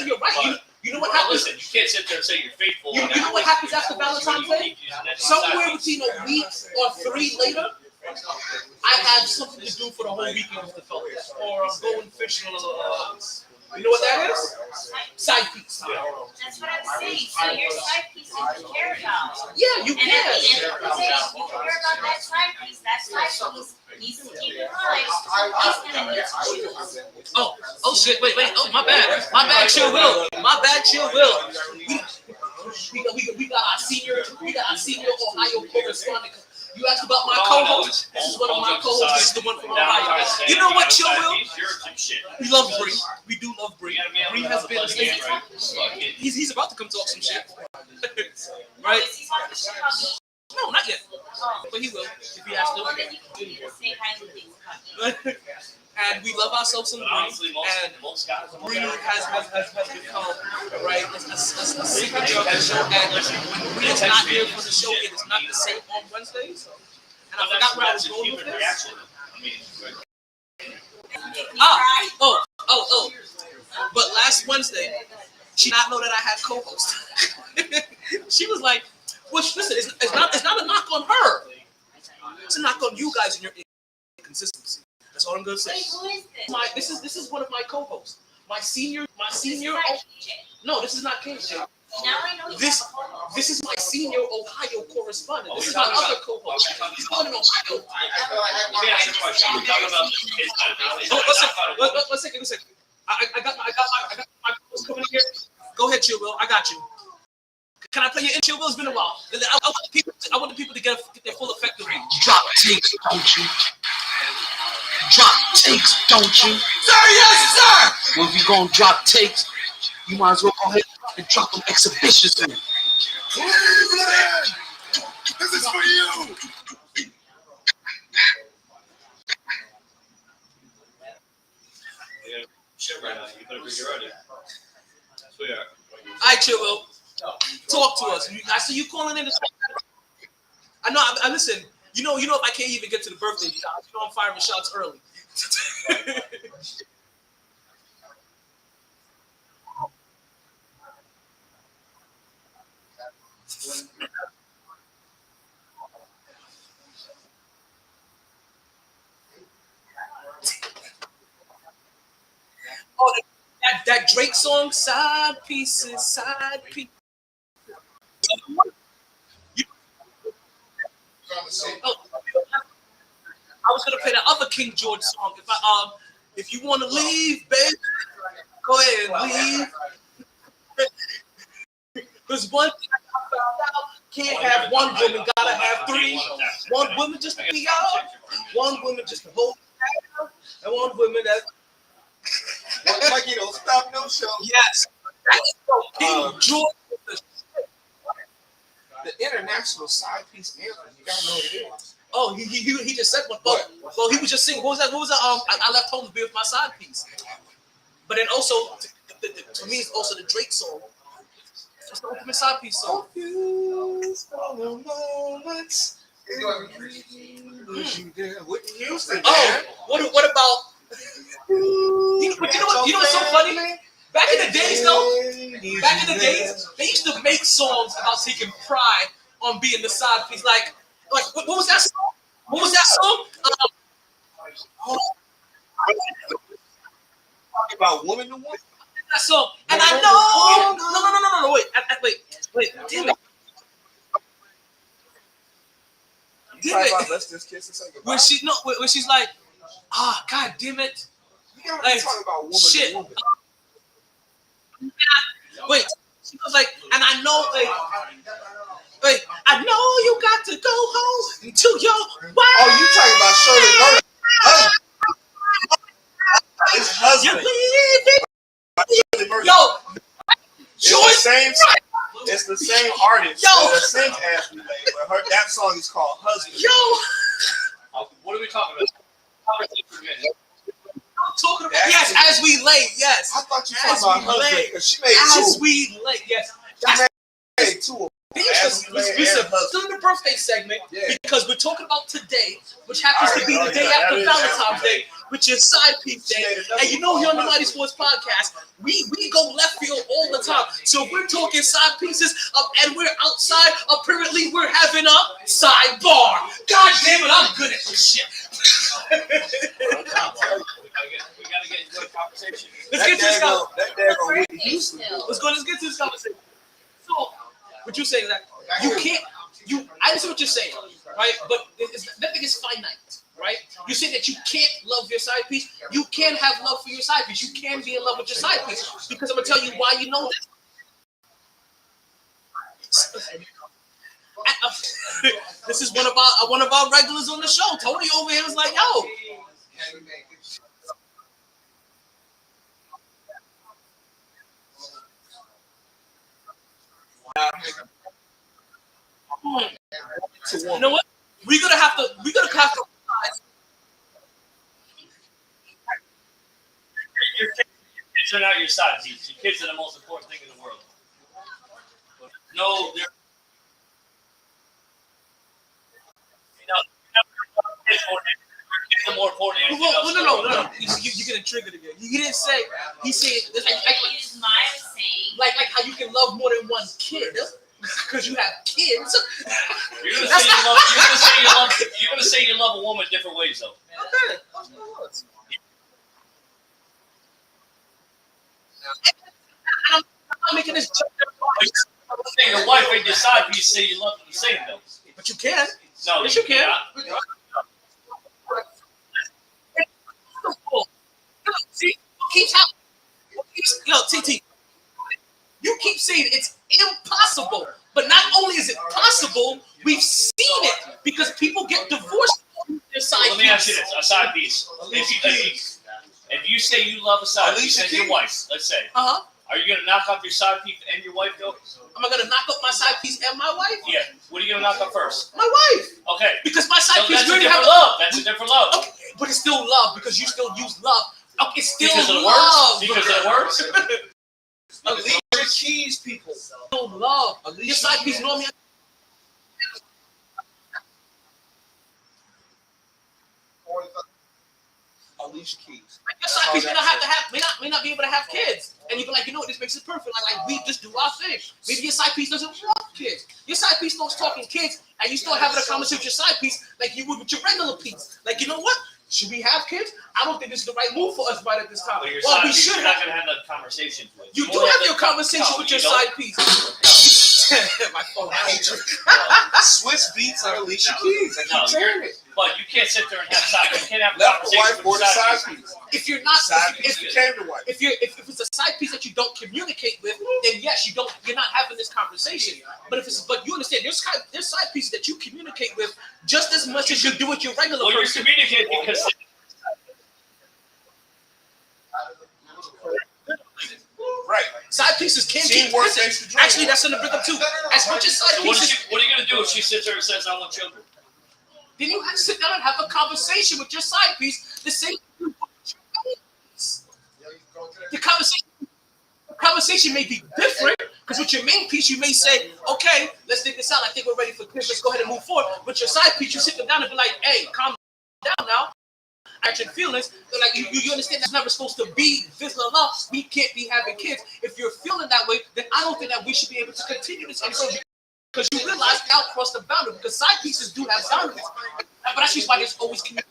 you're right. You know what Well, happens? listen, you can't sit there and say you're faithful. You know what happens after Valentine's Day? Somewhere between a week or 3 later, I have something to do for the whole weekend with the fellas, or I'm going fishing. You know what that is? Side piece. That's what I'm saying. So your side piece you can care about. Yeah, you And at the can. end of the day, if you care about that side piece needs to keep in mind he's gonna need to choose. Oh shit! Wait. Oh my bad. Chill, Will. My bad. Chill, Will. We got our senior Ohio correspondent. You asked about my co-host. This is one of my co-hosts. This is the one from Ohio. You know what, Chill, Will? We love Bree. We do love Bree. Bree has been a state. He's about to come talk some shit. Right? Is he talking shit about me? No, not yet. Oh. But he will if he has Well, to. then you can say highly things about me. And we love ourselves some Bree. And Bree has become right a signature of the show. And when Bree is not here for the show, it is not the same on Wednesdays. And I forgot where I was going with this. Oh. But last Wednesday, she did not know that I had co-host. She was like, "Well, listen, it's not a knock on her. It's a knock on you guys and your inconsistency." That's all I'm gonna say. Wait, who is this? This is one of my co-hosts. My senior. This is not KJ. No, this is not KJ. Now I know This- you have a co-host. This is my senior Ohio correspondent. This is my other co-host. He's going in Ohio. Let me ask you a question. We're talking about the kids. Oh, one second. I got my co-host coming in here. Go ahead, Chill Will. I got you. Can I play your intro? Will? It's been a while. I want the people to get their full effect of me. Drop takes, don't you? drop takes, don't you? Sir, yes, sir! Well, if you're gonna drop takes, you might as well go ahead and drop them exhibitions in. Cleveland! This is for you! Yeah, shit right now. You better be ready. Sweetheart. All right, Chill. Talk to us. I see you calling in. I know. I listen. You know. If I can't even get to the birthday shots, I'm firing shots early. Oh, that Drake song, side pieces, side pieces. Oh, I was gonna play the other King George song. If you want to leave, baby, go ahead and leave. Because one thing I found out, can't have one woman, gotta have three. One woman just to be out, one woman just to hold down, and one woman that. Mikey, don't stop no show. Yes, that's so King George. The international side piece anthem. You gotta know what it is. Oh, he just said one. Well, he was just singing. What was that? I left home to be with my side piece. But then also, to me, it's also the Drake song. It's the ultimate side piece song. Whitney Houston. Oh, what about? But you know what's so funny? Back in the days, they used to make songs about taking pride on being the side piece. Like what was that song? What was that song? Talking about woman to woman. That song. And I know. No. Wait. Damn it. Let's just kiss and say goodbye. When she's like, God damn it. You gotta Like, talk about woman shit. to woman. Wait, she was like, and I know, wait, I know you got to go home to your wife. Oh, you talking about Shirley Murray? His husband. You're leaving. Yo, It's the same artist. Yo. The same athlete, but that song is called Husband. Yo. What are we talking about? I'm talking about, yes, as we lay, yes. I thought you were talking about Husband because she made As two. we lay, yes. She made two of them. Listen, still in the birthday segment, because we're talking about today, which happens to be the day after Valentine's Day, which is side piece day. And you know here on the MyT Sports Podcast, we go left field all the time. So if we're talking side pieces and we're outside, apparently we're having a sidebar. God damn it, I'm good at this shit. We gotta get into a conversation. Let's get to this conversation. That daggone Whitney Houston. Let's get to this conversation. So, what you're saying is that you can't. I understand what you're saying, right? But nothing is finite, right? You say that you can't love your side piece. You can have love for your side piece. You can be in love with your side piece, because I'm gonna tell you why you know this. This is one of our regulars on the show. Tony over here was like, yo. You know what? We're gonna have to. Your kids are not your side piece. Your kids are the most important thing in the world. No, they're. More important. No. You're getting triggered again. You didn't say. He said. Use my saying. Like how you can love more than one kid because you have kids. You're gonna say you love a woman different ways, though. Okay. I'm not making this joke. Your wife ain't your side piece. Say you love them the same, though. But you can. No, yes, you can. See, TT. You keep saying it's impossible, but not only is it possible, we've seen it because people get divorced all Your side Let me ask you piece. this: a side piece. If you say you love a side piece and your wife, let's say, Uh-huh. are you gonna knock up your side piece and your wife though? Am I gonna knock up my side piece and my wife? Yeah. What are you gonna knock up first? My wife. Okay. Because my side So piece that's a really have different love. That's a different love. Okay, but it's still love because you still use love. Okay, it's still Because of the love. words. Because of the words. Alicia Keys, people. Still love. Your side piece normally. Alicia Keys. Your side piece may not be able to have kids, and you be like, you know what, this makes it perfect. Like we just do our thing. Maybe your side piece doesn't want kids. Your side piece starts talking kids, and you still having a conversation with your side piece like you would with your regular piece. Like, you know what? Should we have kids? I don't think this is the right move for us right at this time. But your Well, side we piece, should you're have. not gonna have that conversation with. You do have your conversation with your side piece. My phone, I hate you. Swiss Beats and Alicia Keys. I keep saying it. But you can't sit there and have side. You can't have a Left the conversation wife or with the your side side piece. If you're not, Side piece became the wife. if it's a side piece that you don't communicate with, then yes, you're not having this conversation. But you understand, there's side pieces that you communicate with just as much as you do with your regular Well, you're person. communicating because. Right. Side pieces can be. Teamwork makes the dream Actually, that's in the rhythm too. As much as side So what pieces, are you gonna do if she sits there and says, "I want children"? then you have to sit down and have a conversation with your side piece. The same. The conversation may be different because with your main piece you may say, okay, let's think this out. I think we're ready for kids. Let's go ahead and move forward. With your side piece, you sit them down and be like, hey, calm down now. Action feelings. They're like you understand that's never supposed to be this love. We can't be having kids. If you're feeling that way, then I don't think that we should be able to continue this anymore because you realize you outcrossed the boundary because side pieces do have boundaries. But that's just why there's always communication.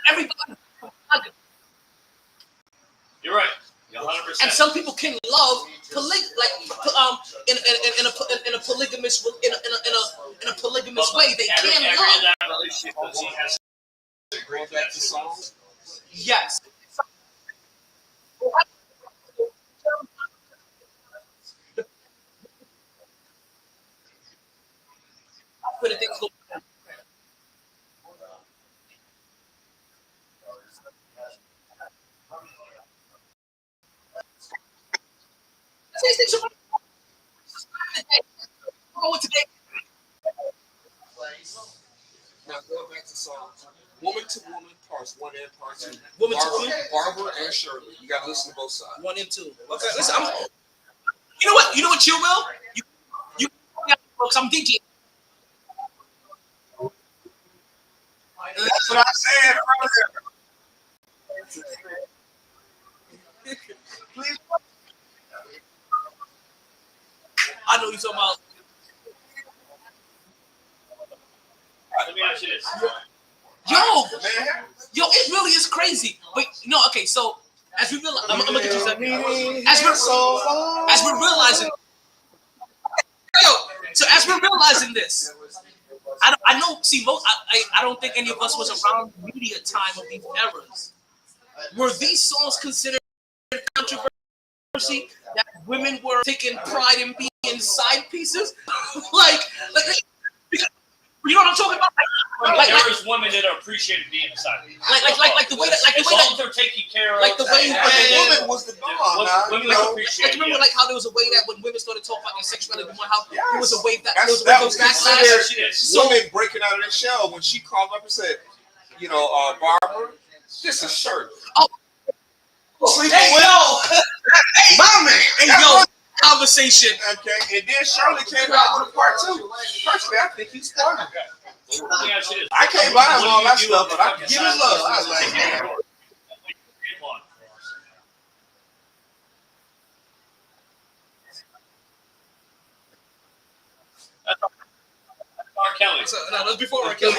Everybody. You're right. You're 100%. And some people can love in a polygamous way. They can love. That relationship does he has Bring back the song. Yes. But things go. Today. Now going back to songs. Woman to Woman, parts 1 and part 2. Woman to Woman? Barbara and Shirley. You gotta listen to both sides. 1 and 2. Okay, listen. You know what? You will. You. Because I'm DJing. That's what I said earlier. Please. I know you're talking about. Let me ask you this. Yo, it really is crazy. But no, okay. So as we realize, I'm gonna get you something. As we're realizing, so as we're realizing this, I know. See, I don't think any of us was around the media time of these eras. Were these songs considered controversy that women were taking pride in being side pieces? like you know what I'm talking about? There is women that appreciated being a side piece. Like the way that they're taking care of. like the way Woman was the dog. Women appreciate. like remember like how there was a way that when women started talking about their sexuality, how Yes. there was a wave that That there was was backlash. considered women breaking out of their shell when she called up and said, Barbara, this is shirt. Oh. Sleeping Hey, with yo. my man. Hey, That's yo, what- conversation. Okay, and then Shirley came out with a part 2. Personally, I think he's smart. Let me ask you this. I can't buy him all What that do you do stuff, if but I the can give him love. I was like, yeah. R. Kelly. So, no, that was before R. Kelly.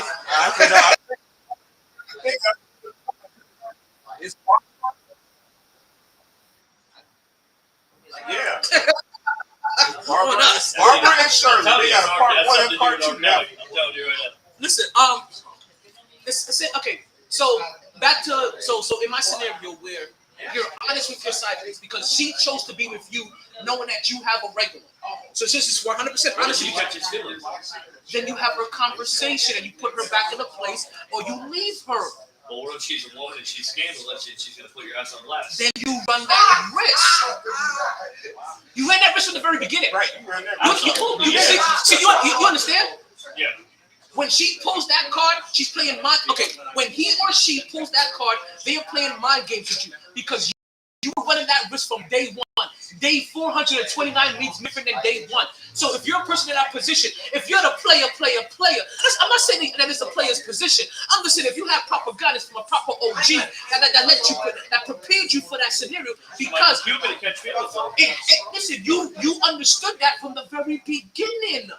It's yeah. On us. Barbara and Shirley. They got a part 1 and part 2 now. I'm telling you right now. Listen, okay. So back to so in my scenario where you're honest with your side piece because she chose to be with you, knowing that you have a regular. So since it's 100% honest with you, then you have her conversation and you put her back in a place, or you leave her. Well, what if she's a woman and she's scandalous and she's gonna put your ass on blast? Then you run that risk. You ran that risk from the very beginning. Right. You ran that You understand? Yeah. When she pulls that card, she's playing mind. Okay, when he or she pulls that card, they are playing mind games with you because you were running that risk from day one. Day 429 means different than day one. So if you're a person in that position, if you're the player, listen, I'm not saying that it's a player's position. I'm just saying if you have proper guidance from a proper OG that prepared you for that scenario, because listen, you understood that from the very beginning.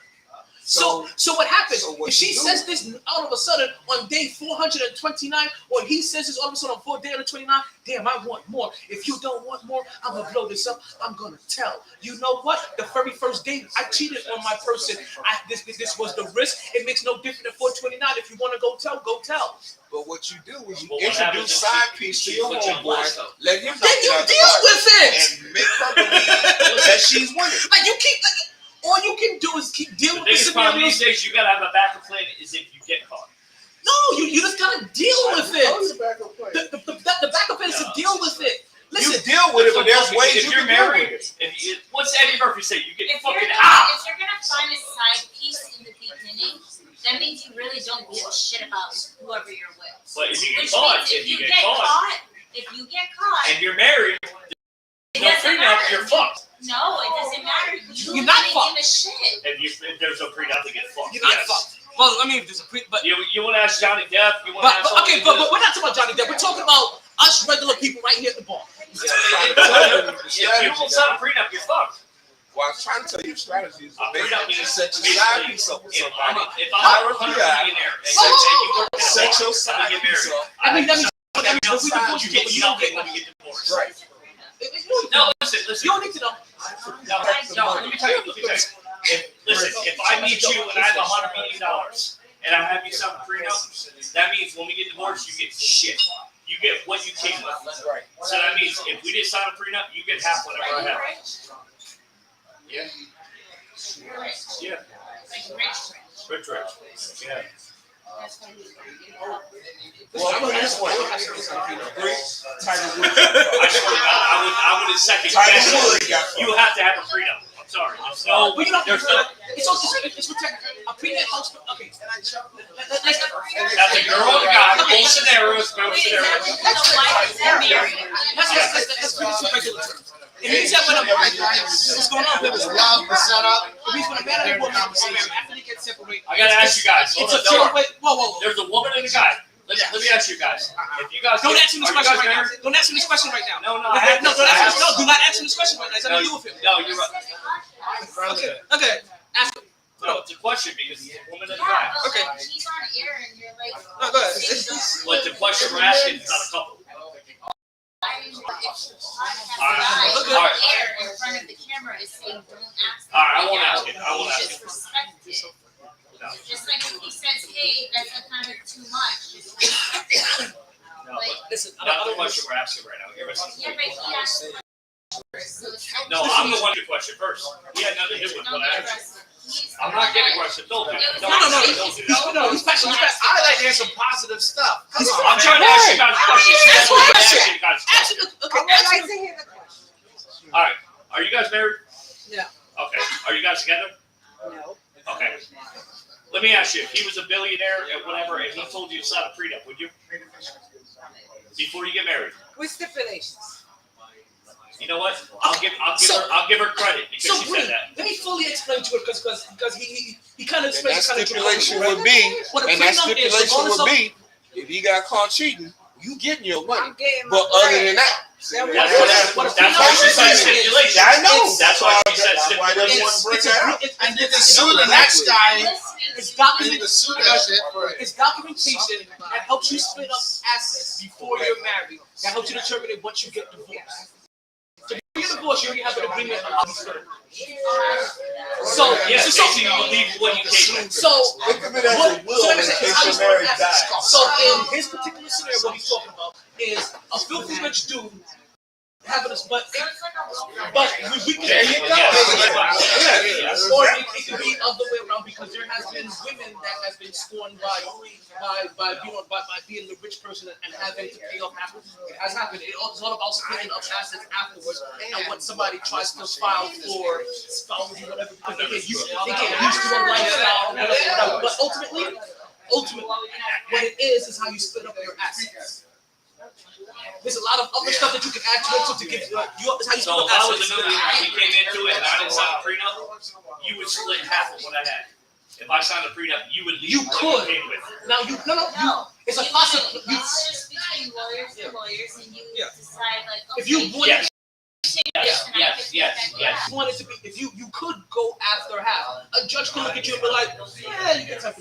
So what happens? If she says this all of a sudden on day 429, or he says this all of a sudden on 429, damn, I want more. If you don't want more, I'm gonna blow this up. I'm gonna tell. You know what? The very first date, I cheated on my person. This was the risk. It makes no difference than 429. If you want to go tell, go tell. But what you do is you introduce side piece to your homeboy, let him Then you deal with it and make her believe that she's winning. Like you keep. All you can do is keep dealing with the biggest problem scenarios. these days, you gotta have a backup plan is if you get caught. No, you just gotta deal with it. The backup plan is to deal with it. Listen, You deal with it, but there's ways if you you're can deal married. with it. What's Eddie Murphy say? You get If fucking you're out. gonna find a side piece in the beginning, that means you really don't give a shit about whoever you're with. But if you get Which caught, means if you get caught, and you're married, it no doesn't prenup, matter. you're fucked. No, it doesn't matter. You're not didn't fucked. give a shit. If there's no prenup, they get fucked. you're not Yes. fucked. Well, I mean, if there's a but You want to ask Johnny Depp? You want to ask? but okay, but we're not talking about Johnny Depp. We're talking about us regular people right here at the bar. If you don't sign a prenup, you're fucked. Well, I was trying to tell you strategies. A prenup means Set your side piece up with If somebody. I'm a millionaire and you work in a Set bar, your side get piece married. up. I mean, that means When we divorce, you you get don't nothing get when nothing. you get divorced. Right. No, listen. You don't need to know. No, let me tell you. If I meet you and I have $100 million and I have you sign a prenup, that means when we get divorced, you get shit. You get what you came with. Right. So that means if we didn't sign a prenup, you get half whatever I have. Yeah. Yeah. Rich. Yeah. Well, put it this way. Agree? Tiger Woods. I would second Tiger guess. Woods got You have to have a prenup. I'm sorry. No, But you know, there's no. it's protected. A prenup helps. Okay. That's a girl and a guy. Both scenarios. So why is that married? That's pretty much regular terms. It means that when a what's going on? It love the setup. means when a man and a woman are married after they get separated. I gotta ask you guys. Hold It's a on, don't two-way. Whoa. There's a woman and a guy. Let me ask you guys. If you guys Don't answer this are you question guys right now. married? Don't answer this question right now. No, I have No, to. do not answer this question right now. It's nothing to do with him. No, you're right. Okay. Ask him. No, it's a question because it's a woman and a Yeah, guy. but Okay. like, he's on air and you're like, No, go ahead. But the question we're asking is not a couple. I mean, if the podcast Alright. guy on air in front of the camera is saying, don't ask. Alright, I won't ask it. I won't ask Just it. respect it. No. Just like if he says, hey, that's kind of too much. Just respect it. No, but Listen, not the question we're asking right now. You're missing. Yeah, but he asked first, so it's not. No, I'm the one who question first. He had nothing to do with Don't what get I asked. aggressive. He's I'm the not one getting that- aggressive. Don't do It it. was Don't not do me. it. Don't do it. No, he's passionate. I like to hear some positive stuff. Come on. I'm trying to ask you guys questions. That's what I'm what I asking said. you guys Ask questions. him. Okay. I would Ask like him. to hear the question. All right. Are you guys married? Yeah. Okay. Are you guys together? No. Okay. Let me ask you. If he was a billionaire and whatever, and he told you to sign a prenup, would you? Before you get married. With stipulations. You know what? I'll give her credit because So she said that. let me fully explain to it because he kind of And that explains kind of stipulation would be, What a and that prenup is, stipulation regardless would of- be, if he got caught cheating, you getting your money. I'm getting But my other than that, Then That's what- why she said stipulation. Yeah, I know. That's why she said That's why they stipulation. want to bring that out. And then they sue the next guy. It's They can sue that shit for It's documentation that helps you split up assets before you're married. That helps you determine what you get divorced. So before you're divorce, you already have an agreement on how you split it. So, Yeah, so, basically you leave what you came with. so, Think of it as a will so in let me say, case how you your split marriage assets. dies. So in his particular scenario, what he's talking about is a filthy rich dude having us, but we can. There you go. Or it could be other way around because there has been women that has been scorned by being the rich person and having to pay off after. It has happened. It's all about splitting up assets afterwards. And when somebody tries to file for spouse or whatever, because they get used to a lifestyle, whatever. But ultimately, what it is how you split up your assets. There's a lot of other stuff that you can add to it to give you. It's how you So split if up I was assets. a millionaire and we came into it and I didn't sign a prenup, you would split half of what I had. If I signed a prenup, you would leave You what could. you came with. Now it's a possibility. It's just between lawyers and lawyers, and you decide like, okay, If you wanted, Yes. you wanted to be, if you could go after half, a judge could look at you and be like, yeah, you get 10%.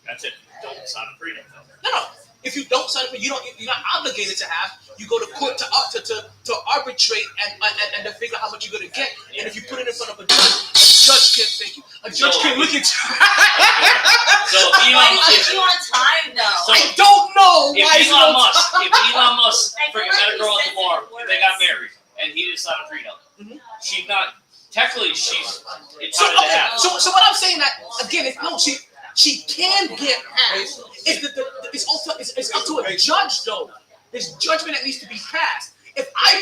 That's it. Don't sign a prenup though. No. If you don't sign up, you're not obligated to have. You go to court to arbitrate and to figure out how much you're gonna get. And if you put it in front of a judge can thank you. A judge can look at you. So why is you on time though? I don't know why. If Elon Musk freaking met a girl at the bar, and they got married, and he didn't sign a prenup, she's not technically she's entitled to have. So what I'm saying that again is no, she can get half. It's up to a judge though. There's judgment that needs to be passed. If I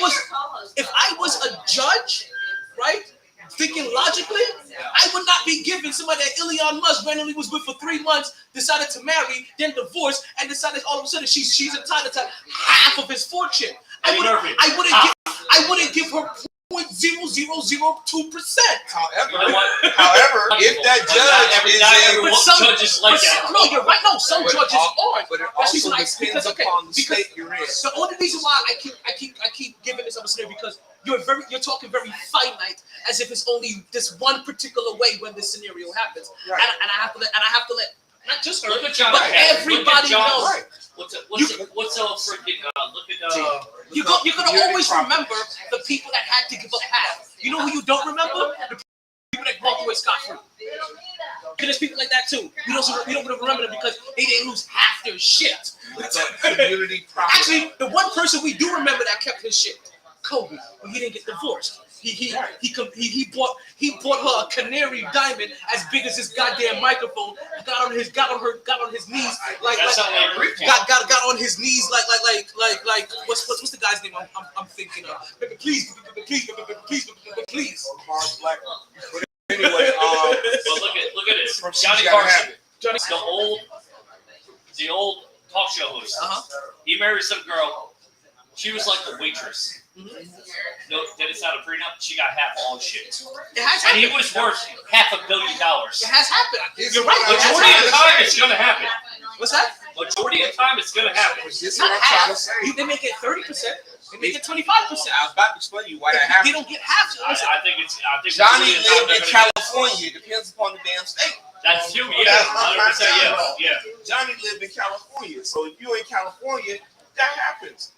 was a judge, right, thinking logically, I would not be giving somebody that Elon Musk randomly was with for 3 months, decided to marry, then divorced, and decided all of a sudden she's entitled to half of his fortune. I wouldn't give her 0.0002%. However, if that judge judges like that. No, you're right. No, some judges are. But it also depends upon the state you're in. The only reason why I keep giving this understanding because you're talking very finite, as if it's only this one particular way when this scenario happens. Right. And I have to let not just her, but everybody knows. Right. What's a freaking look at you're gonna always remember the people that had to give up half. You know who you don't remember? The people that walked away scot-free. Because there's people like that too. We don't remember them because they didn't lose half their shit. Community property. Actually, the one person we do remember that kept his shit, Kobe, when he didn't get divorced. He bought her a canary diamond as big as his goddamn microphone. Got on his knees got on his knees like what's the guy's name I'm thinking of? Please. Anyway, but look at this. Johnny Carson, the old talk show host. He married some girl. She was like the waitress. No, didn't sign a prenup. She got half all shit. It has And happened. he was worth $500 million. It has happened. You're right. Majority of the time, it's gonna happen. What's that? Majority of the time, it's gonna happen. this is what I'm trying to say. They make it 30%. They make it 25%. I was about to explain to you why that They happened. don't get half. I think Johnny majority of the time lived in they're gonna California. It depends upon the damn state. That's true. Yeah, 100%. Yeah. Johnny lived in California, so if you're in California, that happens.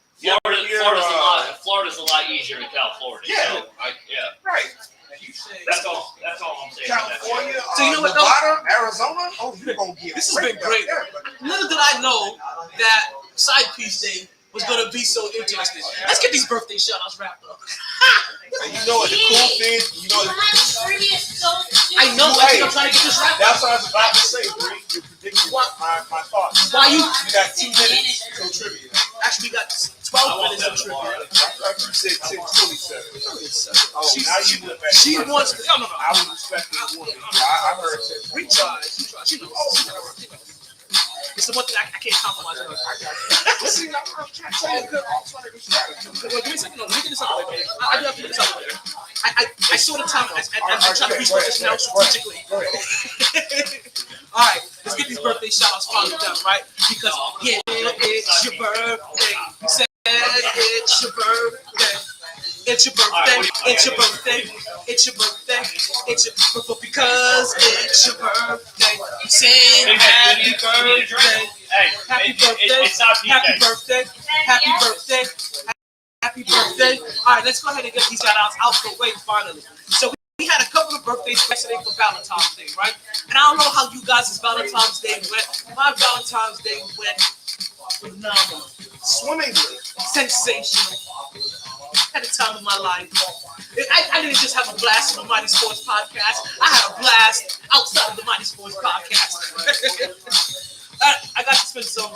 Florida's a lot easier than California. Yeah. So, Right. That's all I'm saying. California, So you know what, Nevada, Arizona. Oh, you're gonna get. This has been great. Little did I know that side piece thing was gonna be so interesting. Let's get these birthday shout-outs wrapped up. And you know what the cool thing? You know. I know. Hey, I'm trying to get this wrapped up. That's what I was about to say, Bree. You're predicting my thoughts. Why you? You got 2 minutes till trivia. Actually, we got 12 minutes of trivia. I thought you said 27. Oh, now you went back. She wants. No. I was respecting the woman. I heard it. We tried. She knows. It's the one thing I can't compromise on. See, I'm trying to tell you good alternative strategy. Let me get this out of the way, man. I do have to get this out of the way. I saw the time and I'm trying to reach this now strategically. All right, let's get these birthday shout-outs finally done, right? Because, yeah, it's your birthday. Say it's your birthday. It's your birthday. It's your birthday. It's your birthday. It's your birthday. Because it's your birthday. Sing happy birthday. Hey, Happy birthday. It's not Happy birthday. Happy birthday. Happy birthday. All right, let's go ahead and get these shout outs out the way finally. So we had a couple of birthdays yesterday for Valentine's Day, right? And I don't know how you guys' Valentine's Day went. My Valentine's Day went phenomenal. Swimmingly. Sensational. Had the time of my life. I didn't just have a blast on the MyT Sports Podcast. I had a blast outside of the MyT Sports Podcast. I got to spend some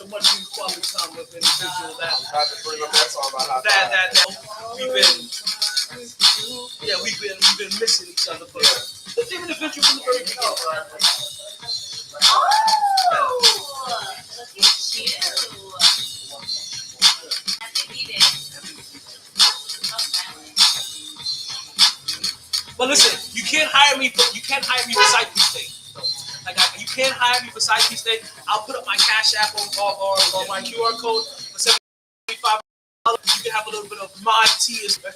much quality time with an individual that we've been missing each other for the same individual from the very beginning. Oh, look at you. Happy B-Day. But listen, you can't hire me for side piece day. You can't hire me for side piece day. I'll put up my Cash App or my QR code for $75. You can have a little bit of MyT as well.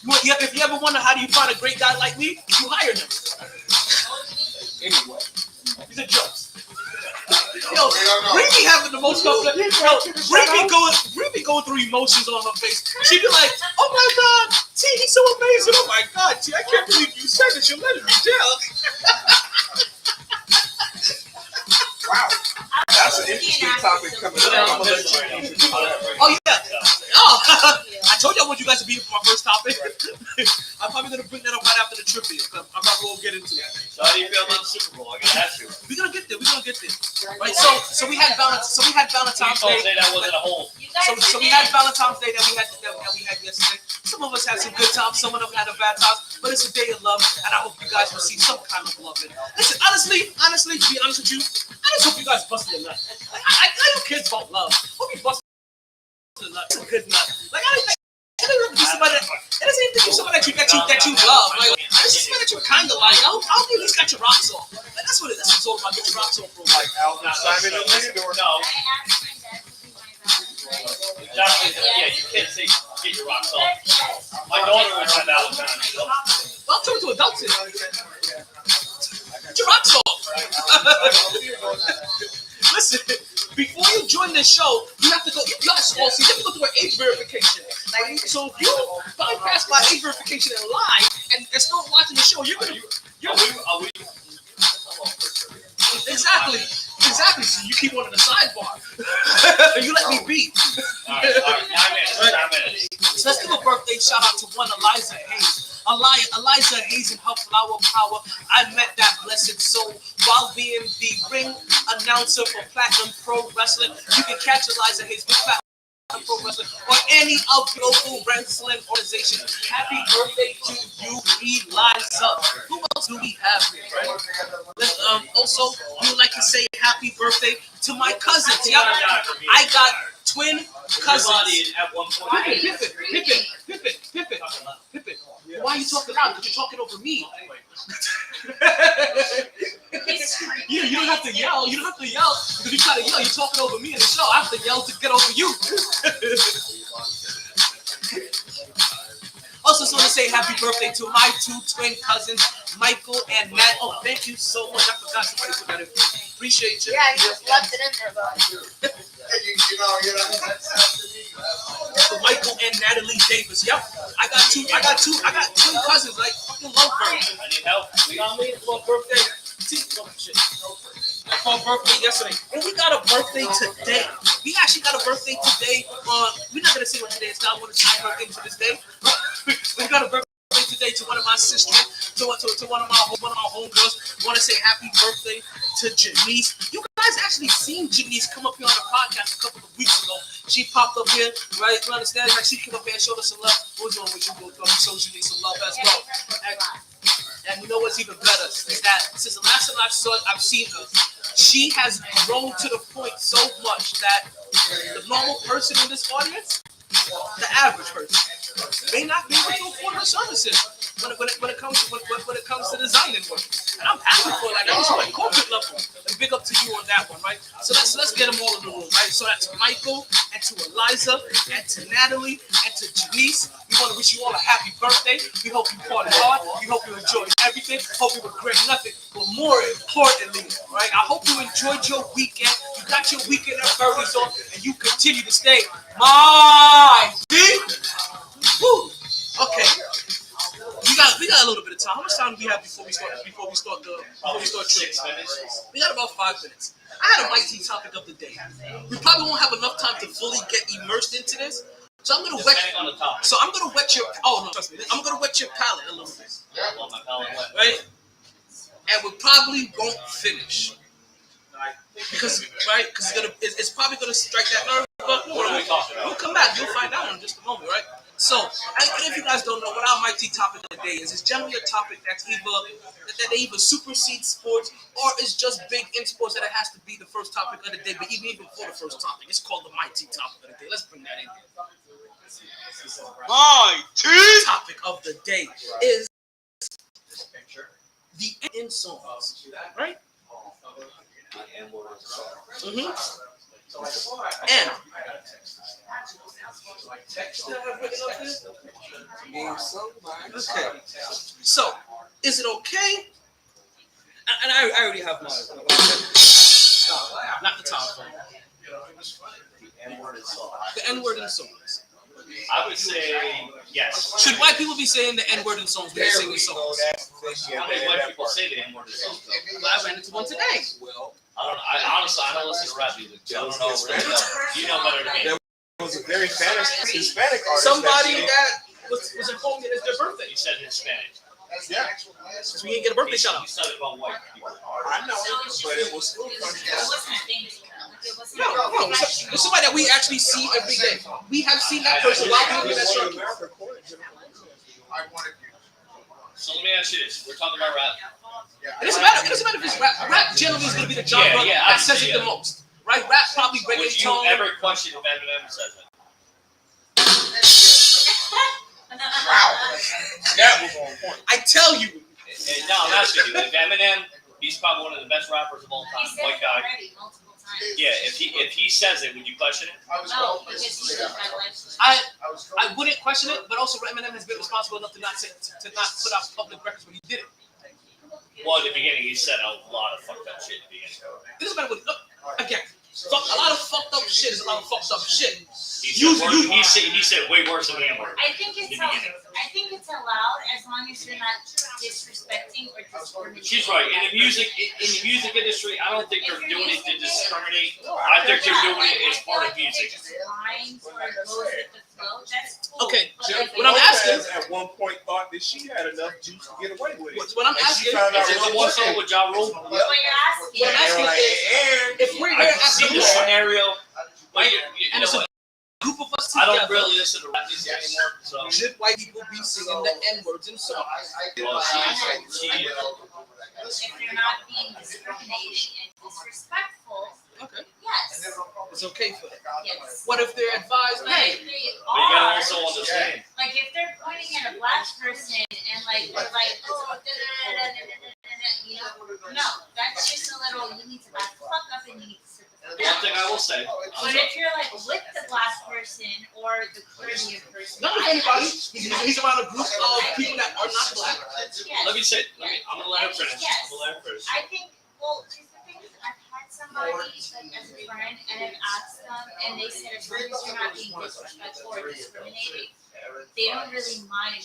If you ever wonder how do you find a great guy like me, you hire him. Anyway, these are jokes. Yo, Bree be having the most complex. Bree be going through emotions on her face. She be like, "Oh my God, T, he's so amazing. Oh my God, T, I can't believe you said that. You're letting me down." Wow. That's an interesting topic coming up. I'm gonna let you introduce that. Oh yeah. Oh, I told you I want you guys to be here for my first topic. I'm probably gonna bring that up right after the trivia. I'm not gonna get into it. So how do you feel about the Super Bowl? I gotta ask you. We're gonna get there. Right. So we had Valentine's Don't Day. say that wasn't a whole. So we had Valentine's Day that we had yesterday. Some of us had some good times, some of them had a bad times, but it's a day of love, and I hope you guys receive some kind of love in it. Listen, honestly, to be honest with you, I just hope you guys busted a nut. I know kids don't love. Hope you busted a nut. It's a good nut. Like it doesn't have to be somebody that you love. Like it's just somebody that you kind of like. I hope you at least got your rocks off. Like that's what it's all about. Get your rocks off, bro. Like Alvin Simon and Linda or No. I asked my dad to be my Valentine's. Exactly. Yeah, you can't say get your rocks off. My daughter was my Valentine's. Well, I'm talking to adults here. Get your rocks off. Listen, before you join this show, you have to go. You have to go through an age verification. Like, so if you bypass my age verification and lie and start watching the show, you're gonna. Exactly. So you keep one in the sidebar. You let me be. All right. 9 minutes. So let's give a birthday shout out to one Eliza Hayes. Eliza Hayes and her flower power. I met that blessed soul while being the ring announcer for Platinum Pro Wrestling. You can catch Eliza Hayes with Platinum Pro Wrestling or any of the local wrestling organizations. Happy birthday to you, Eliza. Who else do we have here, right? Also, we would like to say happy birthday to my cousins. Yep, I got twin cousins. At one point. Pippin. Why are you talking loud? Because you're talking over me. You don't have to yell. Because you try to yell, you're talking over me in the show. I have to yell to get over you. Also, just want to say happy birthday to my two twin cousins, Michael and Matt. Oh, thank you so much. I forgot somebody put that in. Appreciate you. Yeah, you just left it in there, though. So Michael and Natalie Davis. Yep. I got two cousins like fucking lovebirds. I need help. You know what I mean? For birthday. Oh, shit. For birthday yesterday. And we got a birthday today. We actually got a birthday today. We're not gonna say what today is. I want to say birthday to this day. We got a birthday today to one of my sisters, to one of my homegirls. Want to say happy birthday to Janice. You guys actually seen Janice come up here on the podcast a couple of weeks ago. She popped up here, right? You understand? Like she came up here and showed us some love. What's wrong with you? You showed Janice some love as well. And you know what's even better is that since the last time I've seen her, she has grown to the point so much that the normal person in this audience, the average person, may not be able to afford her services when it comes to designing work. And I'm happy for it. Like that was on a corporate level. And big up to you on that one, right? So let's get them all in the room, right? So that's Michael, and to Eliza, and to Natalie, and to Janice. We want to wish you all a happy birthday. We hope you party hard. We hope you enjoyed everything. Hope you regret nothing. But more importantly, right? I hope you enjoyed your weekend. You got your weekend at Burgers on, and you continue to stay MyT. Woo. Okay. We got a little bit of time. How much time do we have before we start trips? 6 minutes. We got about 5 minutes. I had a MyT topic of the day. We probably won't have enough time to fully get immersed into this. So I'm gonna wet. Depending on the topic. So I'm gonna wet your. Oh no, trust me. I'm gonna wet your palate a little bit, I want my palate wet. right? And we probably won't finish, because it's probably gonna strike that nerve. But What are we talking about? we'll come back. You'll find out in just a moment, right? So, and if you guys don't know what our MyT topic of the day is, it's generally a topic that they either supersedes sports or is just big in sports that it has to be the first topic of the day. But even before the first topic, it's called the MyT topic of the day. Let's bring that in. MyT Topic of the day is the in songs, right? Mm-hmm. And okay, so is it okay? And I already have mine. Not the top one. The N-word in songs. I would say yes. Should white people be saying the N-word in songs when they're singing songs? How many white people say the N-word in songs? I ran into one today. I don't know. I don't listen to rap music. I don't know. You know better than me. There was a very famous Hispanic artist. Somebody that was informed that it's their birthday. You said Hispanic. Yeah, So we didn't get a birthday shout You out. said it about white people. I know, but it was still It country. wasn't a thing. It wasn't No, it's somebody that we actually see every day. We have seen that person while we live at Sharkeys. So let me ask you this: we're talking about rap. It doesn't matter. It doesn't matter if it's rap. Rap generally is going to be the genre that says it the most, right? Rap probably Would you reggaeton. ever question if Eminem says it? That was on point. I tell you, And no, I'm asking you. If Eminem, he's probably one of the best rappers of all time. He said White it guy. already multiple times. Yeah. If he says it, would you question it? No, because he lived my life. I wouldn't question it, but also Eminem has been responsible enough to not put out public records when he did it. Well, in the beginning, he said a lot of fucked up shit in the beginning. It doesn't matter what. Look, again, a lot of fucked up shit is a lot of fucked up shit. He said way worse than the N-word. I think it's allowed as long as you're not disrespecting or discriminating. She's right. In the music industry, I don't think they're doing it to discriminate. I think they're doing it as part of music. Rhymes or goes with the flow. That's cool. Okay, But what I'm asking- at one point thought that she had enough juice to get away with it. What I'm And she asking, found out Is it the real one quick. song with Ja Rule? What you're asking. What I'm asking is, if we're I here can at see the the scenario, but you and know it's a what? group of us I together, don't really listen to rap music anymore. So, should white people be singing the N-words in songs? well, she is. If you're not being discriminating and disrespectful, Okay, yes. it's okay for them. Yes. What if they're advised, But hey, if they But you gotta are, also understand. like if they're pointing at a black person and like they're like, oh, da, da, da, da, da, da, da, you know, no, that's just a little. You need to back the fuck up and you need to sit the fuck One down. thing I will say. But if you're like with the black person or the Caribbean person, not with anybody, he's around a group of people that are not black. yes. Let me say. I'm gonna let her finish. I'm gonna let her finish. I think, well, just the thing is, I've had somebody like as a friend, and I've asked them, and they said as long as you're not being disrespectful or discriminating, they don't really mind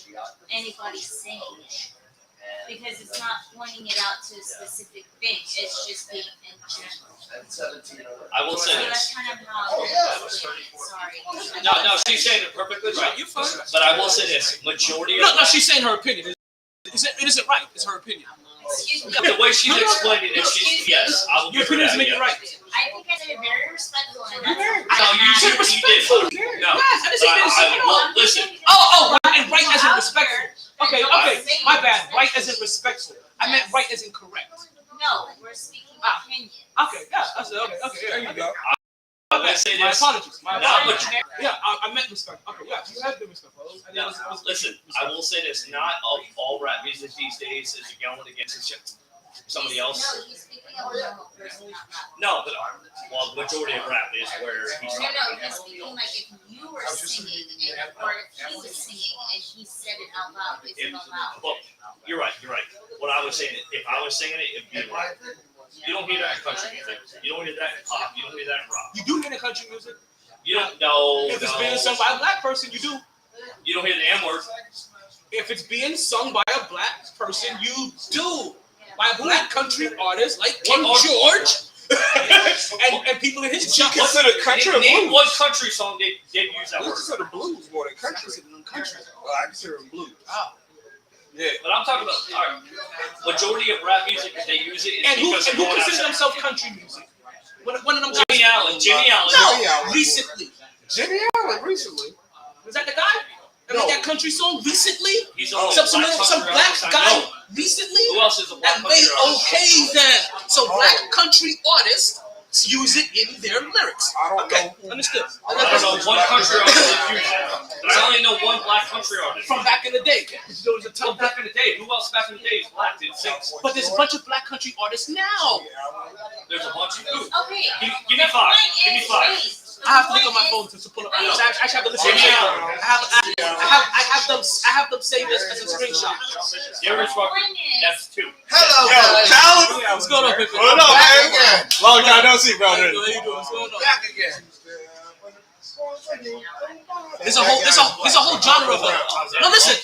anybody saying it because it's not pointing it out to a specific thing. It's just being in general. I will say So this. that's kind of how. Sorry. No, she's saying it perfectly right. You're fine. But I will say this: majority of No, she's saying her opinion. It isn't right. It's her opinion. Excuse me. the way she's explained it, yes, I will Your give her opinion that. make it Yeah. right. I think I did it very respectful, and that's. No, you said did. respectful. No, Yes, I didn't say but innocent. well, listen. Oh, and right as in respectful. Okay, my bad. Right as in respectful. I meant right as in correct. No, we're speaking Ah. opinion. Okay, yeah, I said okay. There you go. I will say My this? apologies. My Not apologies. what Yeah, I meant respect. Okay, yeah, you have been respectful. No, listen, I will say this: not all rap music these days is going against somebody else. No, he's speaking of a normal person, not rap. No, but well, majority of rap is where he's No, talking. he's speaking like if you were singing or if he was singing and he said it out loud, it's If- not loud. Well, you're right. What I was saying, if I was singing it, it'd be rap. You don't hear that in country music. You don't hear that in pop. You don't hear that in rock. You do hear the country music. You don't know. If it's being sung by a black person, you do. You don't hear the N word. If it's being sung by a black person, you do. By a black country artist like King George and people in his You consider country or Name blues? one country song they use that I word. consider blues more than country. country. Well, I consider them blues. Ah. Yeah. But I'm talking about all right, majority of rap music, if they use it, is And who because they're considers going outside. themselves country music? One of them guys. Jimmy Allen. Jimmy Allen. Recently. Jimmy Allen recently. Was that the guy? That No. made that country song recently? He's Oh, Some country black artist I guy know. recently? Who else is a black That made country artist? okay then. So Oh. black country artists use it in their lyrics. I don't Okay, know. understood. I don't know one country artist that uses it. But I only know one black country artist. From back in the day. There was a Well, ton back in the day, who else back in the day is black? Didn't sing. but there's a bunch of black country artists now. There's a bunch of who? Okay. Give me five. Give me five. I have to look on my phone to pull up. I actually have to listen. Jimmy Allen. I have them save this as a screenshot. Darius Rucker. That's two. Hello, Yo, guys. Cal. What's going on, Pippin? What up, Back man? again. Long time no see, brother. How you doing? What's going on? Back again. There's a whole genre of them. Now listen,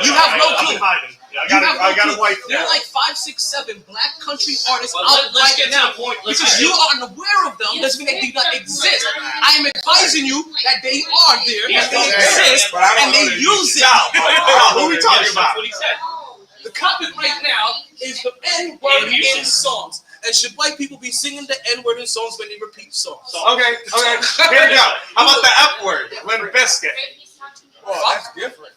you have no clue. I got a wife There now. are like 5, 6, 7 black country artists Well, out let's right get to now. the point. Because you are unaware of them doesn't mean they do not exist. I am advising you that they are there, that they exist, But I don't and know they that use it. Who we talking about? That's what he said. The topic right now is the N-word in songs. And should white people be singing the N-word in songs when they repeat songs? Okay. Here we go. How about the F word? Limp Biscuit. Oh, Well, that's different.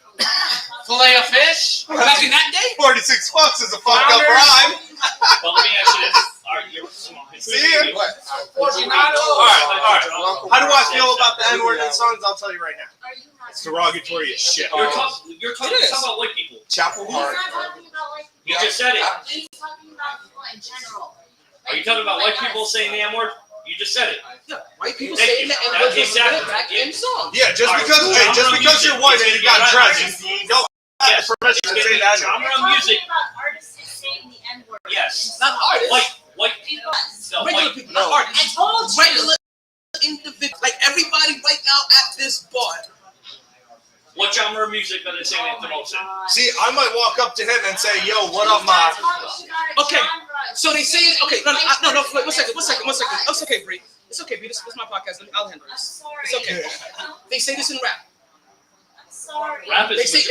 Fillet of fish. Back in that day? $46 is a fucked up rhyme. Well, let me ask you this. All right, you're See? What? All right. How do I feel about the N-word in songs? I'll tell you right now. Are you not? It's derogatory as shit. You're talking about white people. Chapel He's Hart. not talking about white You people. just said it. He's talking about people in general. Are you talking about white people saying the N-word? You just said it. Yeah, white people Thank saying you. the N-word Exactly. back in songs. Yeah, just All right. because you're white and you got dreads, you don't have the permission to say that. Genre We're music. talking about artists saying the N-word. Yes. Not artists. White People. no, Regular white. people, No. not I artists. told you. Regular individuals. Like everybody right now at this bar. What genre of music are they saying it the most in? See, I might walk up to him and say, "Yo, what up, ma?" Okay, so they say it. Okay, no. Wait, one second. It's okay, Bree. It's okay, Bree. This is my podcast. I'll handle I'm this. sorry. It's okay. They say this in rap. I'm sorry. Rap They is say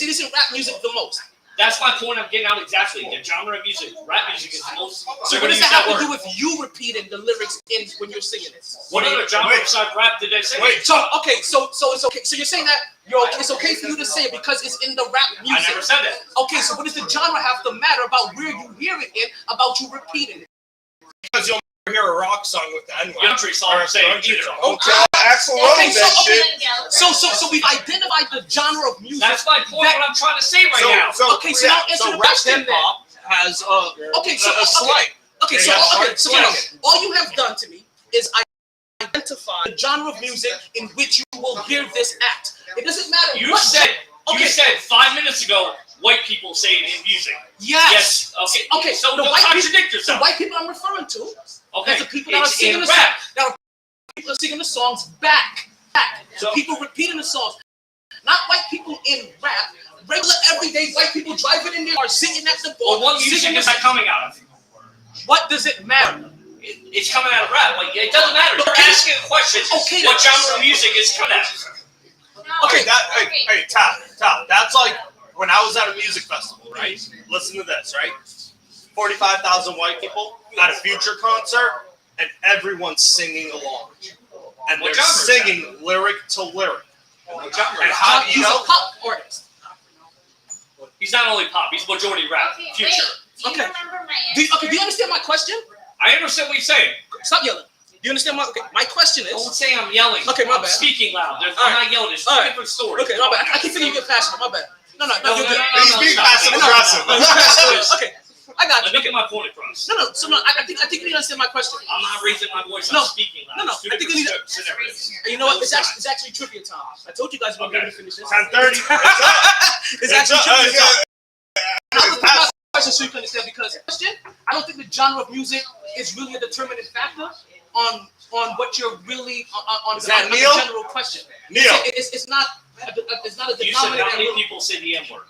this in rap music the most. That's my point I'm getting out exactly. The genre of music, rap music is the most. So what does that have to do with you repeating the lyrics in when you're singing it? What other genre besides rap did they say? Wait. So okay, so it's okay. So you're saying that it's okay for you to say it because it's in the rap I music. never said that. Okay, so what does the genre have to matter about where you hear it in, about you repeating it? Because you'll never hear a rock song with the N-word. Country song Or a saying country either. song. Don't tell Axl Okay, Rose that so- shit. So we've identified the genre of music. That's my point. What I'm trying to say right now. Okay, so now answer the rap question hip hop has Okay, so a slang. Okay, They so got okay, hard so slang. all you have done to me is identify the genre of music in which you will hear this act. It doesn't matter You what. said Okay. you said 5 minutes ago white people say it in music. Yes. Okay. Okay, So the don't white contradict The yourself. white people I'm referring to, Okay. the people that are It's singing in the rap. songs, that are people are singing the songs back. So- People repeating the songs, not white people in rap. Regular everyday white people driving in there are singing at the Well, bar. what music singing is that coming out of? What does it matter? It's coming out of rap. Like it doesn't matter. You're asking a question. Okay, What then. genre of music is coming out of? Okay, Hey, Tom, that's like when I was at a music festival, right? Listen to this, right? 45,000 white people at a Future concert, and everyone's singing along. And What they're genre is that? singing lyric to lyric. What genre? And how do you he's know? a pop artist. He's not only pop. He's majority rap. Okay, Future. wait. Do you Okay. remember my Do answer? you understand my question? I understand what you're saying. Stop yelling. Do you understand my question is? Don't say I'm yelling. Okay, my I'm bad. speaking loud. I'm All right. not yelling. It's All two right. different stories. Okay, my bad. I can figure you get passionate. My bad. No, you're good. He's being passive No, aggressive. no, you're passive. Okay, I got you. I'm making my point across. No. So I think you need to understand my question. I'm not raising my voice. No. I'm speaking loud. No. It's two I think you different need to. scenarios. And you know what? It's actually trivia time. I told you guys we were going to finish this. 10:30. It's actually trivia time. I'm gonna put my question so you can understand because I don't think the genre of music is really a determining factor on what you're really on Is that the Neil? general question. Neil. It's not a You said denominator. how many people say the N word?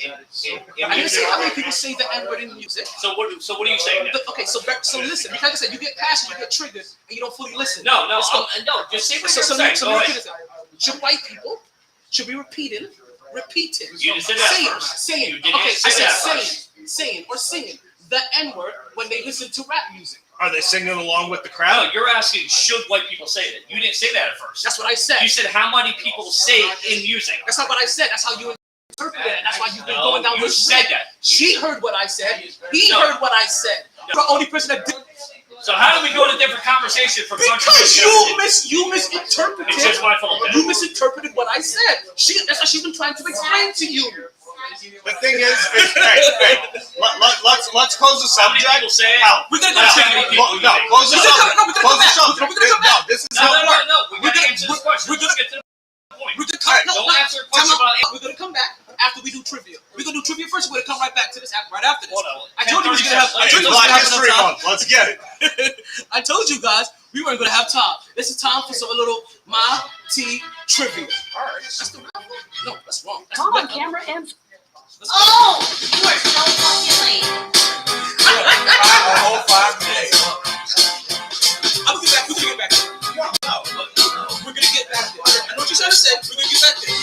I didn't say how many people say the N word in music. So what are you saying? Then? Okay, so listen. Because like I said, you get passionate, you get triggered, and you don't fully listen. No. Let's go. No. Just say what So you're saying. let Go me ahead. repeat it. Should white people should be repeating? You just said that first. Saying. You didn't Okay, say I said that saying or singing the N word when they listen to rap music. Are they singing along with the No, crowd? you're asking should white people say that. You didn't say that at first. That's what I said. You said how many people say in music. That's not what I said. That's how you interpret it. And that's why you've been No, going down you this said route. that. She heard what I said. He No. heard what I said. The only person that did So how do we go to different conversation from because you misinterpreted. It's just my fault. You misinterpreted what I said. That's what she's been trying to explain to you. The thing is, hey, let's close the How many subject. people say it? Now, We're gonna How go many back. people no, close the We're gonna subject. come- no, Close the we're subject. gonna come back. No, this is No. how it works. We We're gotta gonna- answer this question. we're gonna- Let's get to the point. We're gonna come. Don't answer a question about it. We're gonna come back after we do trivia. We're gonna do trivia first. We're gonna come right back to this right after this. Hold on. I told you we was gonna have. I told you we was Black gonna have History enough Month. Let's get it. time. I told you guys we weren't gonna have time. This is time for some little MyT trivia. All right. That's the wrong. No, that's wrong. That's Come on, the camera and. Let's go. Oh, you are so fucking late. A whole 5 minutes. I'm gonna get back. We're gonna get back there. We're gonna get back there. I know what you're trying to say. We're gonna get back there.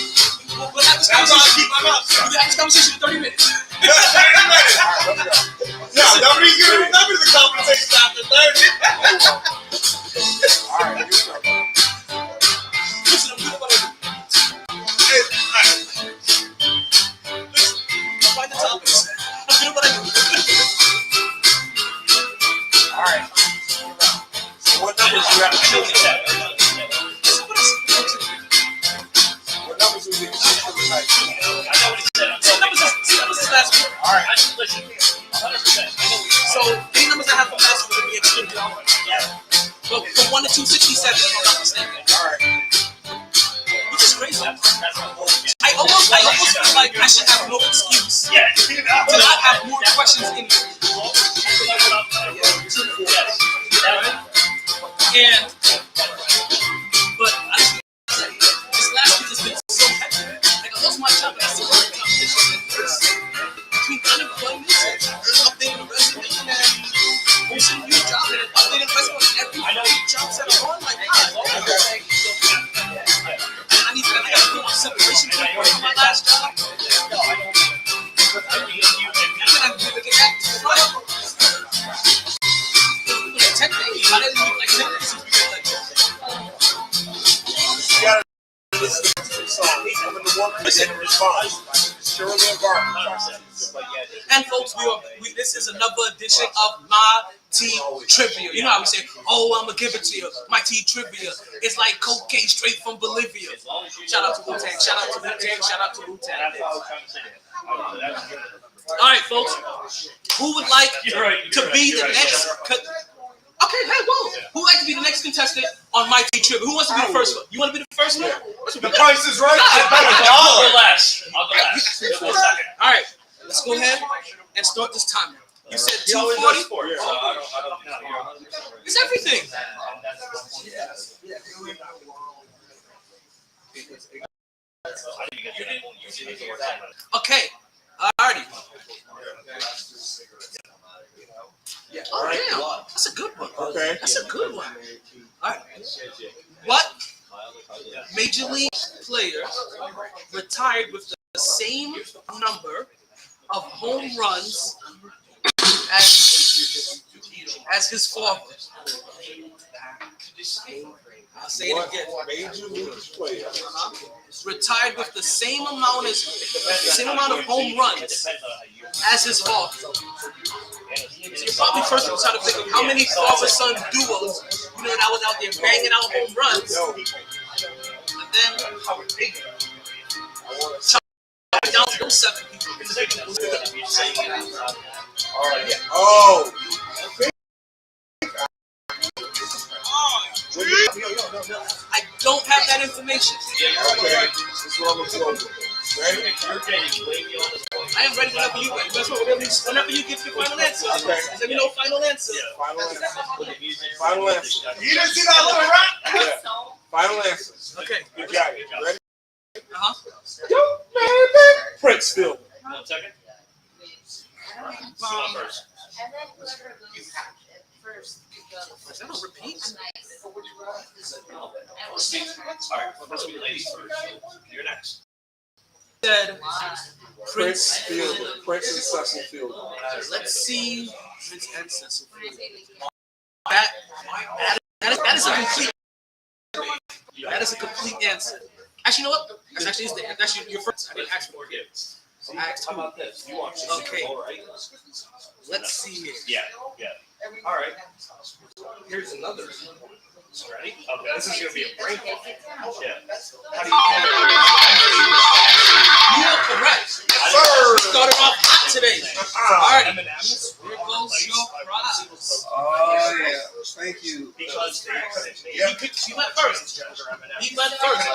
We'll have this conversation. We're gonna have this conversation in 30 minutes. Yeah, nobody's gonna remember the conversation after 30. All right, here we go. Listen, I'm good at what I do. I'll find the topics. I'm good at what I do. All right. So what numbers do you have to choose from? What numbers do you choose for tonight? I know what he said. See, numbers is last week. All right. Listen, 100%. I know what he said. So, these numbers I have from last week will be extremely hard. Well, from 1 to 267, if I'm not mistaken. All right. Which is crazy. That's my whole game. I almost feel like I should have no excuse Yeah. to not have more questions in here. And, but I just this last week has been so hectic. Like I lost my job and I still work competition at first. Between unemployment and updating the resume and posting new job and updating the resume on every job that I'm on. Like, I gotta do my separation paper for my last job. And then I'm gonna get back to the front. 10 days. I didn't leave like 10 days since we did like You gotta listen to the song. I'm in the work and respond. Shirley and Garth. And folks, this is another edition of MyT Trivia. You know how we say, oh, I'm gonna give it to you. MyT Trivia. It's like cocaine straight from Bolivia. Shout out to Wu-Tang. Shout out to Wu-Tang. Shout out to Wu-Tang. All right, folks. Who would like to be the next? Okay, hey, whoa. Who would like to be the next contestant on MyT Trivia? Who wants to be the first one? You want to be the first one? The price is right. I'll go last. I'll go last. You'll go second. All right, let's go ahead and start this timer. You said 240. It's everything. Okay, alrighty. Oh damn, that's a good one. Okay. That's a good one. All right. What major league player retired with the same number of home runs as his father? I'll say it again. Major league player. Retired with the same amount of home runs as his father. So you're probably first trying to think of how many father-son duos You know, that I was out there banging out home runs. Yo, And then down to those 7 people. oh. I don't have that information. Okay. This is what I'm going to Ready? You're getting way beyond the point. I am ready whenever you ready. That's what whenever you give your final answer. Okay. Just let me know final answer. Final answer. With the music. Final answer. You didn't see that little rat? Yeah. Final answer. Okay. Good job. Ready? Prince still. 1 second. Come on first. And then whoever goes first goes. Is that a repeat? Nice. All right, let's be ladies first. You're next. Said Prince Fielder. Prince and Cecil Fielder. let's see Prince and Cecil. That is a complete. That is a complete answer. Actually, you know what? That's actually your first. I didn't ask for it. So I asked How who. about this? You watch this. Okay. All right. Let's see here. Yeah. All right. Here's another. Ready? Okay. This is gonna be a break. Yeah. How do You are correct. Sir. We started off hot today. Alright. Here goes your prize. Oh, yeah. Thank you. Because He went first. He went first.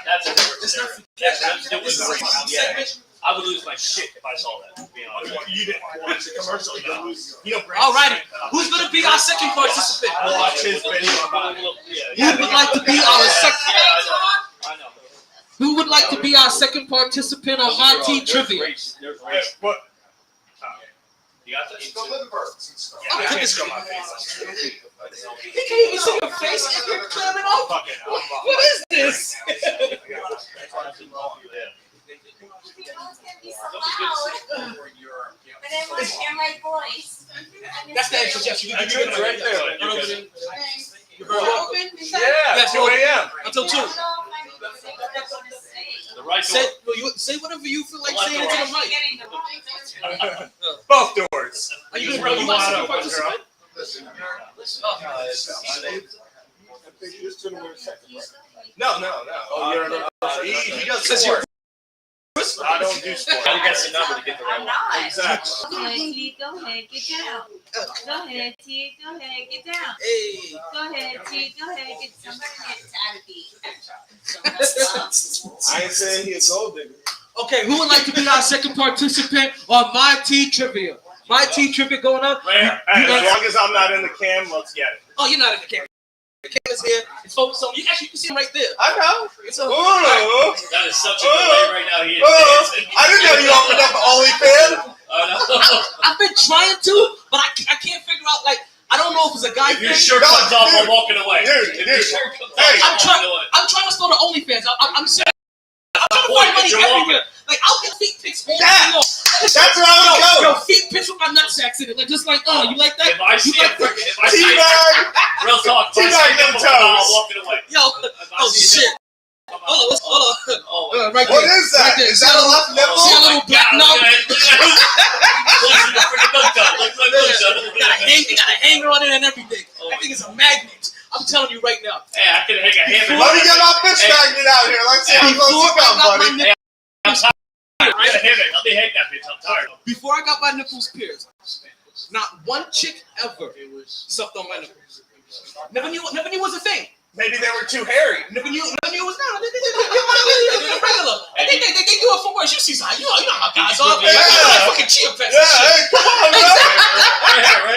that's a different Let's not scenario. forget This is a that. yeah. Segment. I would lose my shit if I saw that. To be honest. You didn't watch the commercial. Alrighty. Who's gonna be our second participant? Watch his video. Who would like to be our second? I know. Who would like to be our second participant on MyT trivia? There's race. What? You got this? I'll put this on my face. He can't even see your face if you're clearing off. What is this? You know it's gonna be so loud. But I want to hear my voice. That's the suggestion. You can do That's it right there. You heard what? Yeah, Yes, 2 a.m. Until 2. I don't know if I know what I want to say. The right Say, door. well, you say whatever you feel like Left saying door. into the mic. Getting the right answer. Both doors. Are you gonna be my second participant? No. Oh, you're he does Because you're sports. I don't do sports. Gotta guess the number to get the right I'm one. not. Exactly. Go ahead, T. Go ahead, get down. Go ahead, T. Go ahead, get down. hey. Go ahead, T. Go ahead, get somebody gets out of beat. I ain't saying he a gold digger. Okay, who would like to be our second participant on MyT trivia? MyT trivia going up. Hey, as long as I'm not in the cam, let's get it. Oh, you're not in the camera. The camera's here. It's focused on you. Actually, you can see him right there. I know. It's a, Oh, That is such a good way right now. He is dancing. I didn't know you opened up OnlyFans. I've been trying to, but I can't figure out. Like, I don't know if it's a guy If your thing. shirt comes off, I'm walking away. Dude, If your dude. shirt comes Hey. off, I'm walking away. I'm trying to start the OnlyFans. I'm serious. I'm trying to find money You're everywhere. Like, I'll get feet pics all Yeah. day long. That's where I would Yo, go. feet pics with my nutsacks in it. Like, just like, you like that? If I see You a like that? if I see Teabag. real talk, if I Teabag see a them nipple come out, I'm toes. walking away. Yo, If I oh see a shit. nipple come out, Hold on. oh, Right What there. is that? Right there. Is that a left See a nipple? little black God, knob? look at it. Look at the freaking milk gun. Look at the milk gun. It got a hanger on it and everything. Oh, That thing is a magnet. I'm telling you right now. Hey, I can hang a hammer. Let me get my fish Hey. magnet out here. Let's see how close Before you I come, got my buddy. nipples, I'm tired. I gotta hang it. Let me hang that bitch. I'm tired. before I got my nipples pierced, not one chick ever sucked on my nipples. Never knew it was a thing. Maybe they were too hairy. Never knew it was not. They're regular. They do it for worse. You see how you know how guys are. Yeah. Like fucking chia pets. Yeah, hey, come on, man.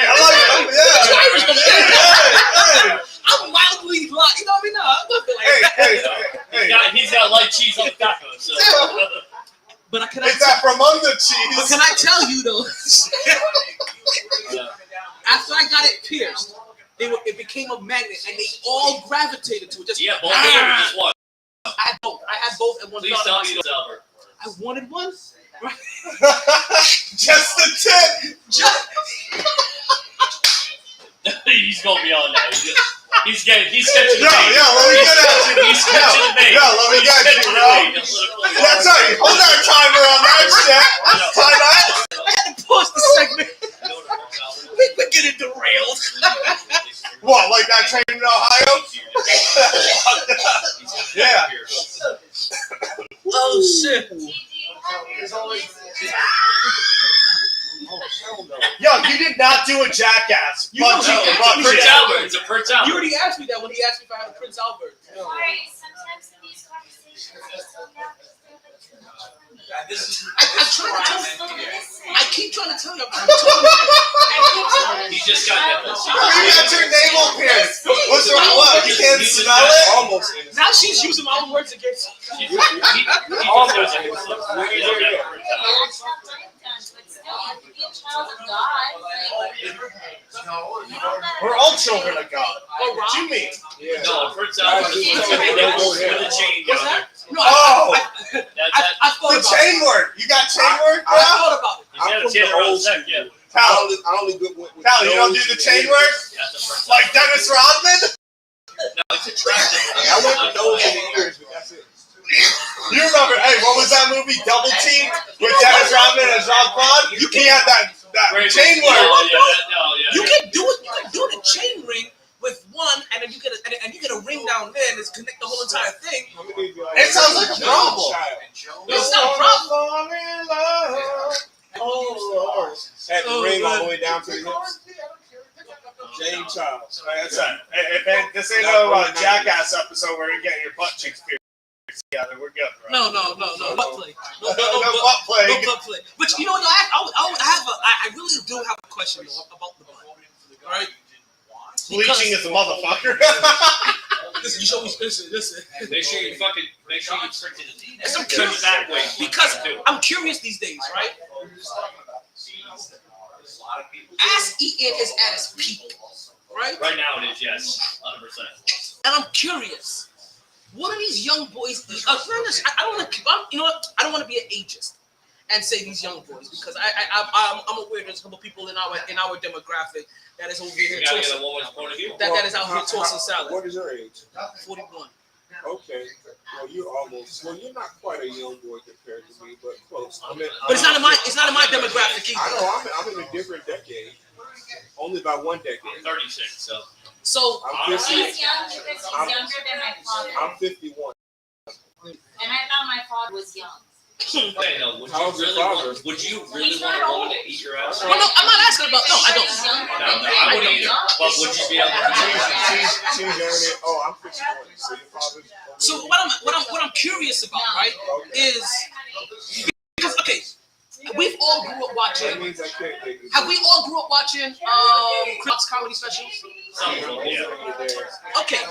I like it. Yeah. I'm wildly blind. You know what I mean? No, I'm nothing like that. Hey. He's got light cheese on the tacos. So. But can Is that from under cheese? But can I tell you though? After I got it pierced, it became a magnet, and they all gravitated to it. Just Yeah, both of them or just one. I had both. I had both at one Please time. tell me you don't sell her. I wanted one. Just the tip. Just He's going beyond that. He's sketching Yo, the bait. let me get at you. He's sketching the bait. Yo, let me get you, bro. That's right. Hold that timer on that shit. Time that. I had to pause the segment. We're getting derailed. What, like that train in Ohio? Yeah. Oh shit. Yo, you did not do a jackass. You know, Prince Albert. It's a Prince You Albert. already asked me that when he asked me if I had a Prince Albert. Sorry, sometimes in these conversations, I still have to feel like too much money. I'm trying to tell you. Listen, I keep trying to tell you. I'm trying to tell you. I keep telling He just got that. You got your navel pierced. What's wrong? What? You can't smell it? Almost. Now she's using my own words against me. He just got that. He doesn't have a Prince Albert. Yeah, it's not time done, but still, you have to be a child of God. Like, you don't gotta We're all children of God. What do you mean? Yeah. No, Prince Albert is with a chain What's down that? No, Oh! I thought The about chain word. You got chain word, it. I bro? thought about it. there. He's got a chain around his neck, yeah. Pal, I only good with Pal, you don't do the chain word? That's a Prince Like Dennis Rodman? No, it's attractive. I went with nose and the ears, but that's it. You remember, hey, what was that movie, Double Team, with Dennis Rodman and Jean-Claude? He had that chain word. You can do it. You can do the chain ring with one, and then you get a ring down there, and it's connect the whole entire thing. It sounds like a problem. It's not a problem. Oh, Lord. Had the ring all the way down to the hips. Jane Child. That's right. Hey, this ain't no Jackass episode where you're getting your butt cheeks pierced together. We're good, bro. No. Butt play. No butt play. No butt play. But you know what? I really do have a question though about the butt. All right. Bleaching is a motherfucker. Listen, you show me. Listen. Make sure you print it. I'm Turn curious it that way. because I'm curious these days, right? Ass eating is at its peak, right? Right now it is, yes. 100%. And I'm curious. What are these young boys eat? I don't want to. You know what? I don't want to be an ageist and say these young boys because I'm aware there's a couple people in our demographic that is over here You gotta get tossing. a woman's point of view. That is out here tossing salad. What is your age? 41. Okay. Well, you're almost. Well, you're not quite a young boy compared to me, but close. But it's not in my demographic I either. know. I'm in a different decade. Only by one decade. I'm 36, so. So I'm 50. he's young because he's younger than my father. I'm 51. And I thought my father was young. Wait, no, How's your father? Would you really He's want not a woman old. to eat your ass? well, no, I'm not asking about. No, I don't. He's younger No, than me. I wouldn't either. But would you be able to do it? She's younger. Oh, I'm 51. So your father's. So what I'm curious about, right, is because okay, we've all grew up watching. That means I can't take this. Have we all grew up watching Crips comedy specials? Yeah. Okay,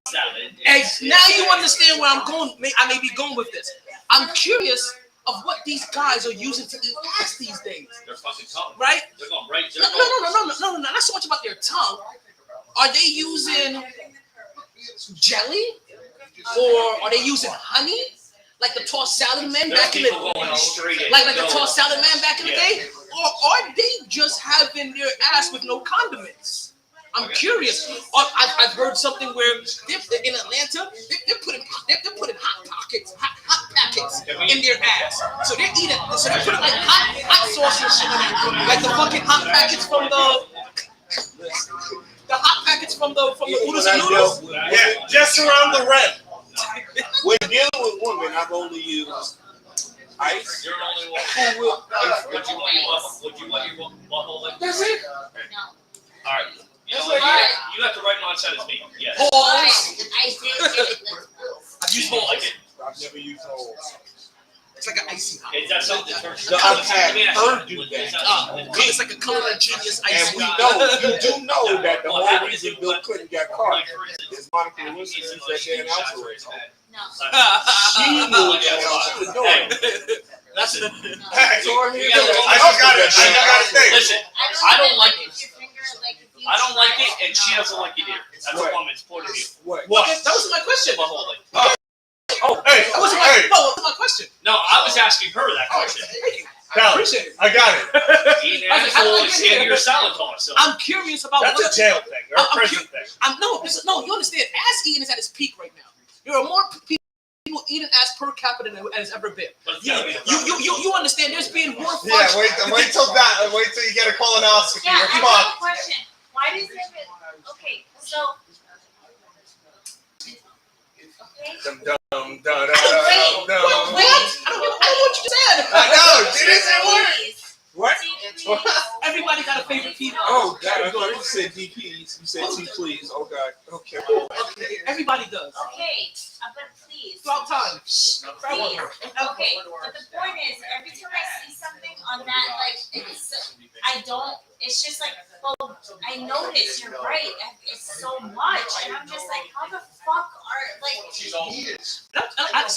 Salad. and now you understand where I'm going. I may be going with this. I'm curious of what these guys are using to eat ass these days, They're fucking tongue. right? They're going right. No, not so much about their tongue. Are they using jelly, or are they using honey, like the tossed salad man There's back in the people going straight in. like the tossed salad man back in the day, or are they just having their ass with no condiments? I'm curious. I've heard something where they're in Atlanta, they're putting hot packets in their ass. So they're eating. So they're putting like hot sauce and shit in it, like the fucking hot packets from the hot packets from the oodles and noodles. Yeah, just around the rim. When dealing with women, I've only used ice. You're the only one. Would you want your butthole like That's it. No. All right. You know But- what? You have to write mindset as me. Yes. But Balls. I did give it lips. I've used You don't like balls. it. I've never used holes. It's like an icy hot. Is that something that turns you I've had her do that. It's like a color genius icy And we hot. know, you do know that the whole reason Bill Clinton got caught is Monica Lewinsky used that damn alcohol. No. She knew what she was doing. That's it. Hey, So I mean, I just got to think. Listen, I I don't like it. it. If I don't like it, and she doesn't like it either. That's a What? woman's point of view. What? What? Okay, that was my question. Butthole like. Oh, Hey, that was my question. No, I was asking her that question. Thank you. Pal, I appreciate it. I got it. Eating I was like, how asshole did I is get here? in your salad toss. So. I'm curious about That's what a jail thing or a I'm prison thing. no. You understand? Ass eating is at its peak right now. There are more people eating ass per capita than has ever been. But it's gotta be the You understand? There's being more fun. Yeah, wait till you get a colonoscopy. Yeah, I Come have on. a question. Why does it Okay, so. Okay. Dum, dum, dum, dum, Wait, dum, dum. wait. I don't know what you said. I know. She didn't say what? Please. What? Please. Everybody got a favorite female. Oh God! I thought you said DPs. You said T, please. Oh God. Okay. Okay, everybody does. Okay, but please. Throughout time. Please. Okay, but the point is, every time I see something on that, like, I don't, it's just like, well, I notice, you're right, it's so much, and I'm just like, how the fuck are, like, See,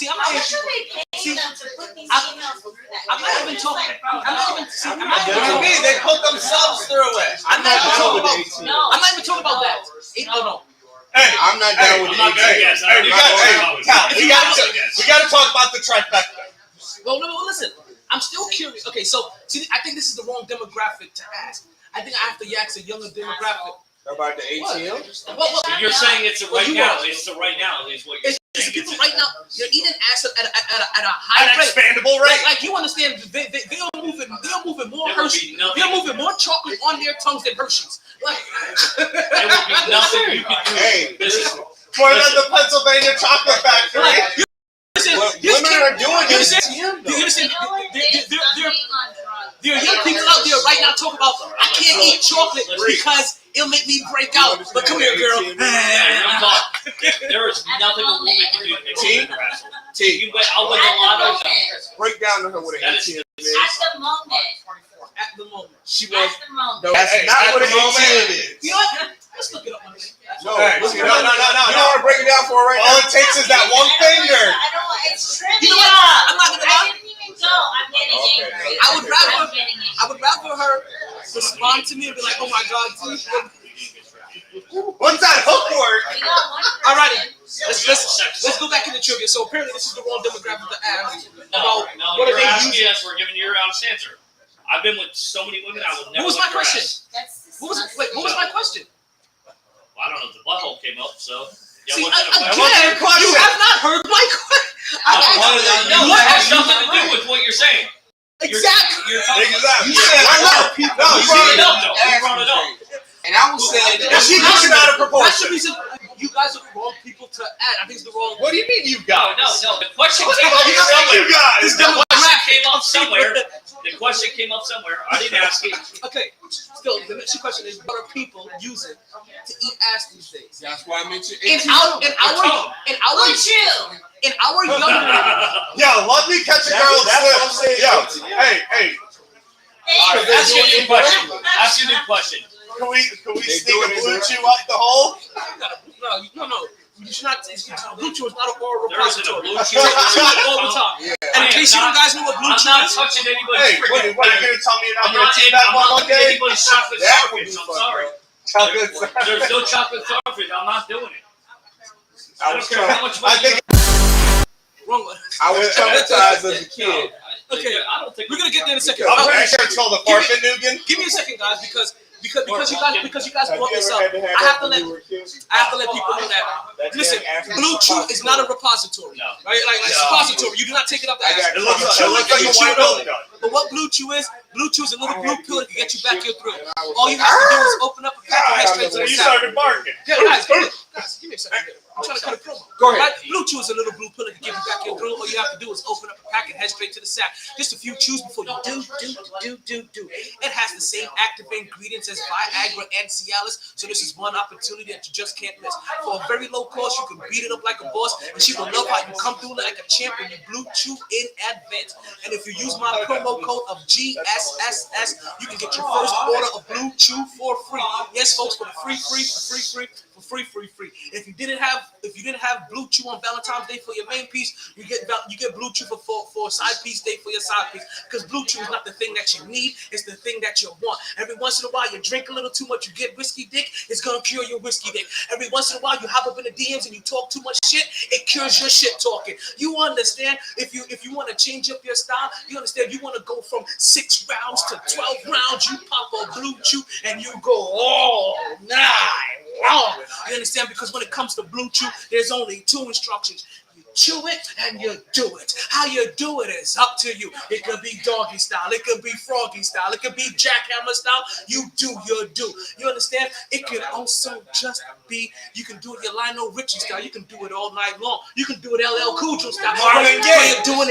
I'm how not much even, are they paying them to put these emails through that? I'm not even talking. I'm not even. See, I'm not What even do you talking. mean? They put themselves through it. I'm not even talking about. No. I'm not even talking about that. No. Hey, I'm not down with I'm not the gonna 18. guess. hey, we got to talk about the trifecta. Well, no, listen. I'm still curious. Okay, so see, I think this is the wrong demographic to ask. I think I have to ask a younger demographic. About the ATM? Well, You're saying it's a Well, right you now. are. It's the right now is what you're it's saying. people right now. You're eating ass at a An high rate. expandable rate. Like you understand? They're moving more There will Hershey. be nothing. They're moving more chocolate on their tongues than Hershey's. Like, There will be nothing you can do. Hey, Listen, More than the Pennsylvania Chocolate Factory. like you understand? What You women are doing you is understand? ATM You though. understand? You know what it is? There I'm being on drugs. are young people out there right now talking about I can't eat chocolate because it'll make me break out. But come here, girl. real talk. There is nothing a woman can do to make T? you harassment. T, You bet. I'll win At the lotto. the moment. break down to her what an That is- ATM is. At the moment. At the moment. She At was. the moment. No, that's Hey, not at what an the moment- ATM is. You know what? Let's look it up. Man. No, Hey, look no, at no, her. no, You don't want to break it down for her right All now. it takes is that one finger. I don't want, it's trivia. You know what? I'm not gonna lie. I didn't even go. I'm getting Okay. angry. I would rather- I'm getting angry. I would rather her respond to me and be like, "Oh my God, dude." What's that hook word? We got one person. Alrighty. Let's go back into trivia. So apparently this is the wrong demographic to ask No, about no, what are you're they asking using. us. We're giving you your honest answer. I've been with so many women. I would never. What was my look your question? ass. That's What was my question? Well, I don't know if the butthole came up, so. Yeah, See, what's the again, question? That wasn't a question. you have not heard my question. No, What that has has nothing to do with what you're saying. Exactly. You're talking. Exactly. You said a lot of people. No, You brought it up, though. You brought it up. And I was saying, And she took it out of That's the proportion. reason you guys are the wrong people to add. I think it's the wrong. What do you mean you No, guys? no. The question What came the up fuck you think somewhere. you guys? This The question demographic. came up somewhere. The question came up somewhere. I didn't ask it. Okay. Still, the next question is: what are people using to eat ass these days? that's why I mentioned In ATM. our Blue Chew. younger. Yo, let me catch a That's- girl that's what I'm slip. saying. Yo, hey, Thanks. Ask your new question. Ask your new question. can we They sneak do a it, blue is it? chew up the hole? No. You should not. Blue Chew is not an oral There isn't a repository. blue chew. Chew it all the time. Yeah. And in case you guys know what Blue I'm Chew not is, touching anybody's Hey, what freaking. are you gonna tell me you're not I'm gonna not. see that I'm one not one looking at day? anybody's chocolate That would be starfish. I'm fucked sorry. up. Chocolate. There's no chocolate starfish. I'm not doing it. I I don't was care how much I money. think wrong one. I was traumatized as a kid. Okay. I don't think We're gonna get there in a second. I'm pretty sure it's called the Farfanugan. Give me a second, guys, because you guys Have brought you this ever up. had to have I have that to when let you were a kid? people know that. That Listen, damn African Blue Chew is not a repository. repository. No. Right? Like No. suppository. You do not take it up the I got ass. It looks Chew like it, a you chew white it over. milk dog. But what Blue Chew is a little I blue had to pill that can get you back here through. and I was All you like, have to do is open up a pack and head straight to So the you sack. started barking. Yeah, guys, give me a second. I'm trying to cut a promo. Go ahead. Right? Blue Chew is a little blue pill that can get you back here through. All you have to do is open up a pack and head straight to the sack. Just a few chews before you do. It has the same active ingredients as Viagra and Cialis, so this is one opportunity that you just can't miss. For a very low cost, you can beat it up like a boss, and she will love how you come through like a champ when you Blue Chew in advance. And if you use my promo code of GSSS, you can get your first order of Blue Chew for free. Yes, folks, for the free. If you didn't have Blue Chew on Valentine's Day for your main piece, you get Blue Chew for side piece day for your side piece. Because Blue Chew is not the thing that you need, it's the thing that you want. Every once in a while you drink a little too much, you get whiskey dick, it's gonna cure your whiskey dick. Every once in a while you hop up in the DMs and you talk too much shit, it cures your shit talking. You understand? If you want to change up your style, you understand you want to go from 6 rounds to 12 rounds, you pop a Blue Chew and you go all night long. You understand? Because when it comes to Blue Chew, there's only 2 instructions. You chew it and you do it. How you do it is up to you. It could be doggy style. It could be froggy style. It could be jackhammer style. You do your do. You understand? It could also just be, you can do it your Lionel Richie style. You can do it all night long. You can do it LL Cool J style. Where you're doing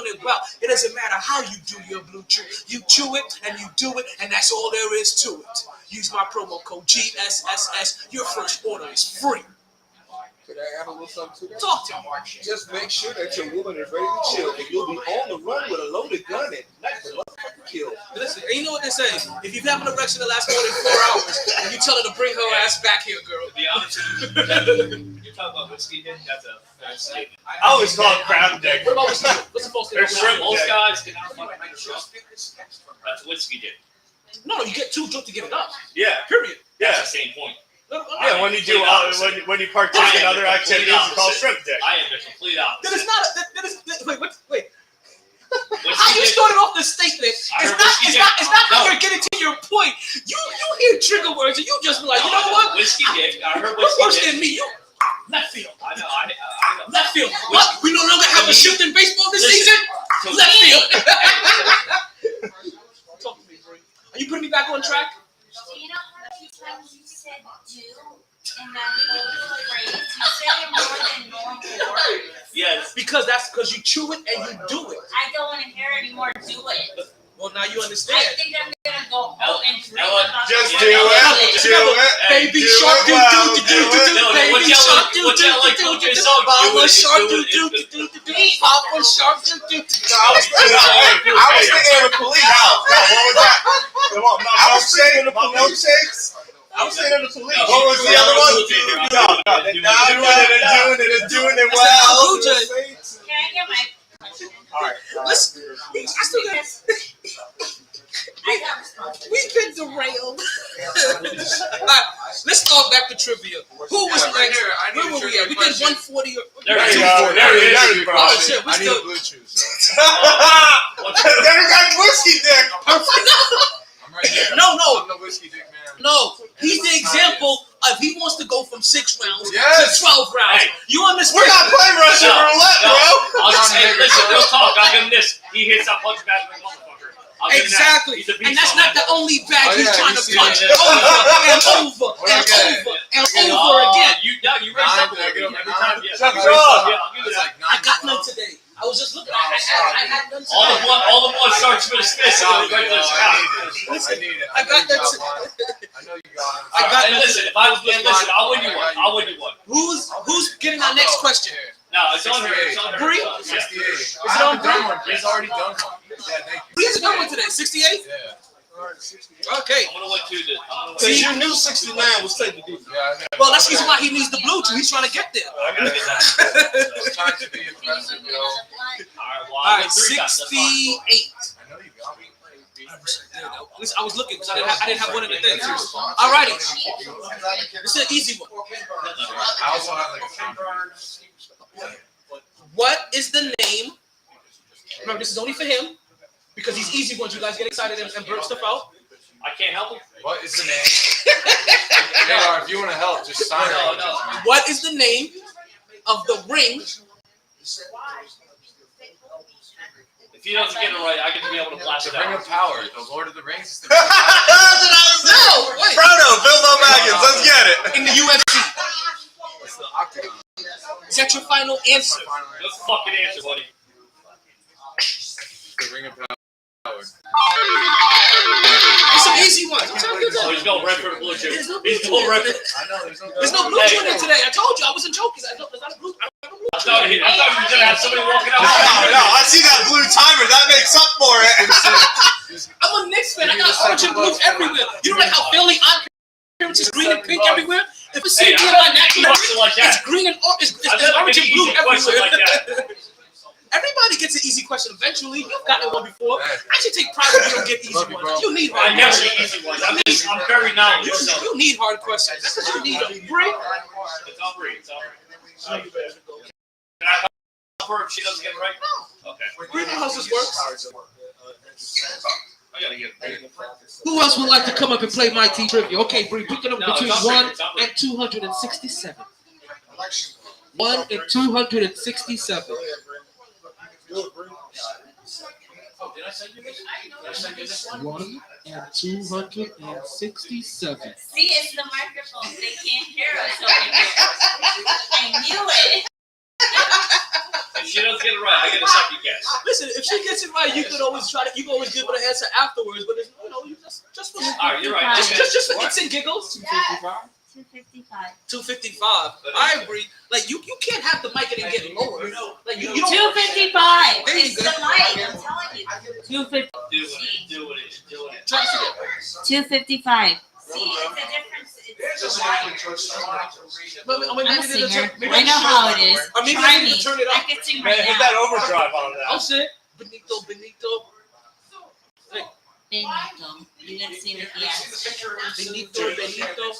it well. It doesn't matter how you do your blue chew. You chew it and you do it, and that's all there is to it. Use my promo code GSSS. Your first order is free. Could I add a little something to that? Talk to me. Just make sure that your woman is ready to chill, and you'll be on the run with a loaded gun and kill. Listen, and you know what they say? If you've had an erection the last more than 4 hours, and you tell her to bring her ass back here, girl. To be honest with you, you're talking about whiskey dick. That's a fair statement. I always call it crab dick. What about whiskey? What's the false thing? There's shrimp Most dick. guys cannot fuck make shrimp. That's whiskey dick. No, you get too drunk to get it up. Yeah, Period. That's yeah. the same point. Yeah, when you do when you partake in other activities, it's called shrimp dick. I am the complete opposite. That is not. That is. Wait. Whiskey How you dick. started off this statement? I It's heard not. whiskey It's not. dick. It's not how No. you're getting to your point. You hear trigger words and you just be like, you know what? Whiskey dick. I heard You're whiskey worse dick. than me. You left field. I know. I know. Left field. What? We no longer have a shift in baseball this Listen. season. So Left field. Talk to me, Bree. Are you putting me back on track? Do you know how many times you said do in that whole phrase? You said it more than normal words. Yes. Because you chew it and you do it. I don't want to hear anymore. Do it. Well, now you I understand. think I'm gonna go home and dream Ellen, about Just the do way it. I did Do it. Baby Do shark it do well. do do do do. No, no, Baby what y'all shark like- do what do y'all like do Cool do J do. song? Mama Do it, shark do do it, do do do do do. Papa shark do do do. I was thinking of the police. What was that? I was saying the milkshakes. I was saying the police. No, What was the other one? No, Doing it Cool well. J. Can I get my question? All right. Let's. I still got. I got responsible. We've been derailed. Alright, let's start back to trivia. Who was right here? Where were we at? We did 140. There There it you is. go. There it is, bro. Oh shit, we I need still a blue chew. Never got whiskey dick. perfect. I'm right here. No, I'm the whiskey dick man. no. He's the example of he wants to go from 6 rounds Yes. to 12 rounds. Hey. You understand? We're not playing Russian No, roulette, no. bro. I'll just say, listen, real talk. I'll give him this. He hits that punch back like a motherfucker. I'll give him that. Exactly. He's a beast And that's on not that. the only bag Oh, he's yeah, trying you to see punch it. over What I get? and over again. You raised up Nine, I get up every at time. nine. Yeah, Chuck you it raised off. up. Yeah, I'll give you It's that. like I got none 9. today. I was just looking. I had none today. All the blood starts with his fist. I And goes right to his mouth. need it. I got that I know you got it. I got And that. listen, if I was listen, I'll win you one. I'll win you one. Who's getting our next question? No, it's on her. It's on her. Bree? Yeah. 68. it I on haven't done one. He's already done one. Yeah, thank you. Who's done one today? 68. Yeah. Okay. I'm gonna win two. Because you knew 69 was taking deep. Yeah, I know. Well, that's the reason why he needs the blue chew. He's trying to get there. I gotta get that. I'm trying to be impressive, yo. All right, well, All I right, win 3 times. That's fine. 68. I know you got me. At least I was looking because I didn't have one of the things. That's your sponsor. All righty. It's This is an easy one. I also have like a camera. What is the name? Remember, this is only for him because these easy ones, you guys get excited and blurt stuff out. I can't help him. What is the name? Yeah, if you want to help, just sign No, it. no. What is the name of the ring? If he doesn't get it right, I can be able to blast The it Ring out. of Power, the Lord of the Rings. Is the That's what I was saying. Wait. Frodo, Bilbo Baggins, let's get it. In the UFC. It's the Octagon. Is that your final answer? Good fucking answer, buddy. The Ring of Power. It's some easy ones. I'm telling you Oh, that. he's going red for the blue chip. There's no He's blue going red chew. for. I know, there's no. There's no blue Hey. chew in it today. I told you I wasn't joking. There's not a blue. I don't have a blue I chew. thought you were gonna have somebody walking out. No, I see that blue timer. That makes up for it. I'm a Knicks fan. I got orange and blue everywhere. You know like how Philly appearance is green and pink everywhere? If it's Hey, CP in I my thought natural you question like it's that. green and it's I've never orange been and an blue easy question everywhere. like that. Everybody gets an easy question eventually. You've gotten one before. Man. I should take pride when you don't get easy Love you, ones. bro. You need I hard never questions. get easy ones. I'm very knowledgeable. So. You need hard questions. That's what you need. Bree. It's all Bree. It's all Bree. Can I help her if she doesn't get it right? Okay. Bree, how does this work? I gotta get it. Who else would like to come up and play MyT trivia? Okay, Bree, pick it up No, between it's not 1 Bree, it's not Bree. and 267. 1 and 267. Did I send you this? Did I send you this one? 1 and 267. See, it's the microphone. They can't hear us over here. I knew it. If she doesn't get it right, I get a second guess. Listen, if she gets it right, you can always you can always give her an answer afterwards. But it's, you just for All right, you're right. Okay. just for kicks and giggles. 255. 255. I agree. Like you can't have the mic and it get lower. Like you don't. 255. There you It's go. the mic. I'm telling you. 250. Do it. Try to see it. 255. See, it's a difference. It's But, I'm a singer. maybe I know how it is. Or maybe Try I need me. to turn it I up. can sing Man, right hit now. that overdrive on Oh that. shit. Benito. Benito. You gotta say with the S. Benito. Benito.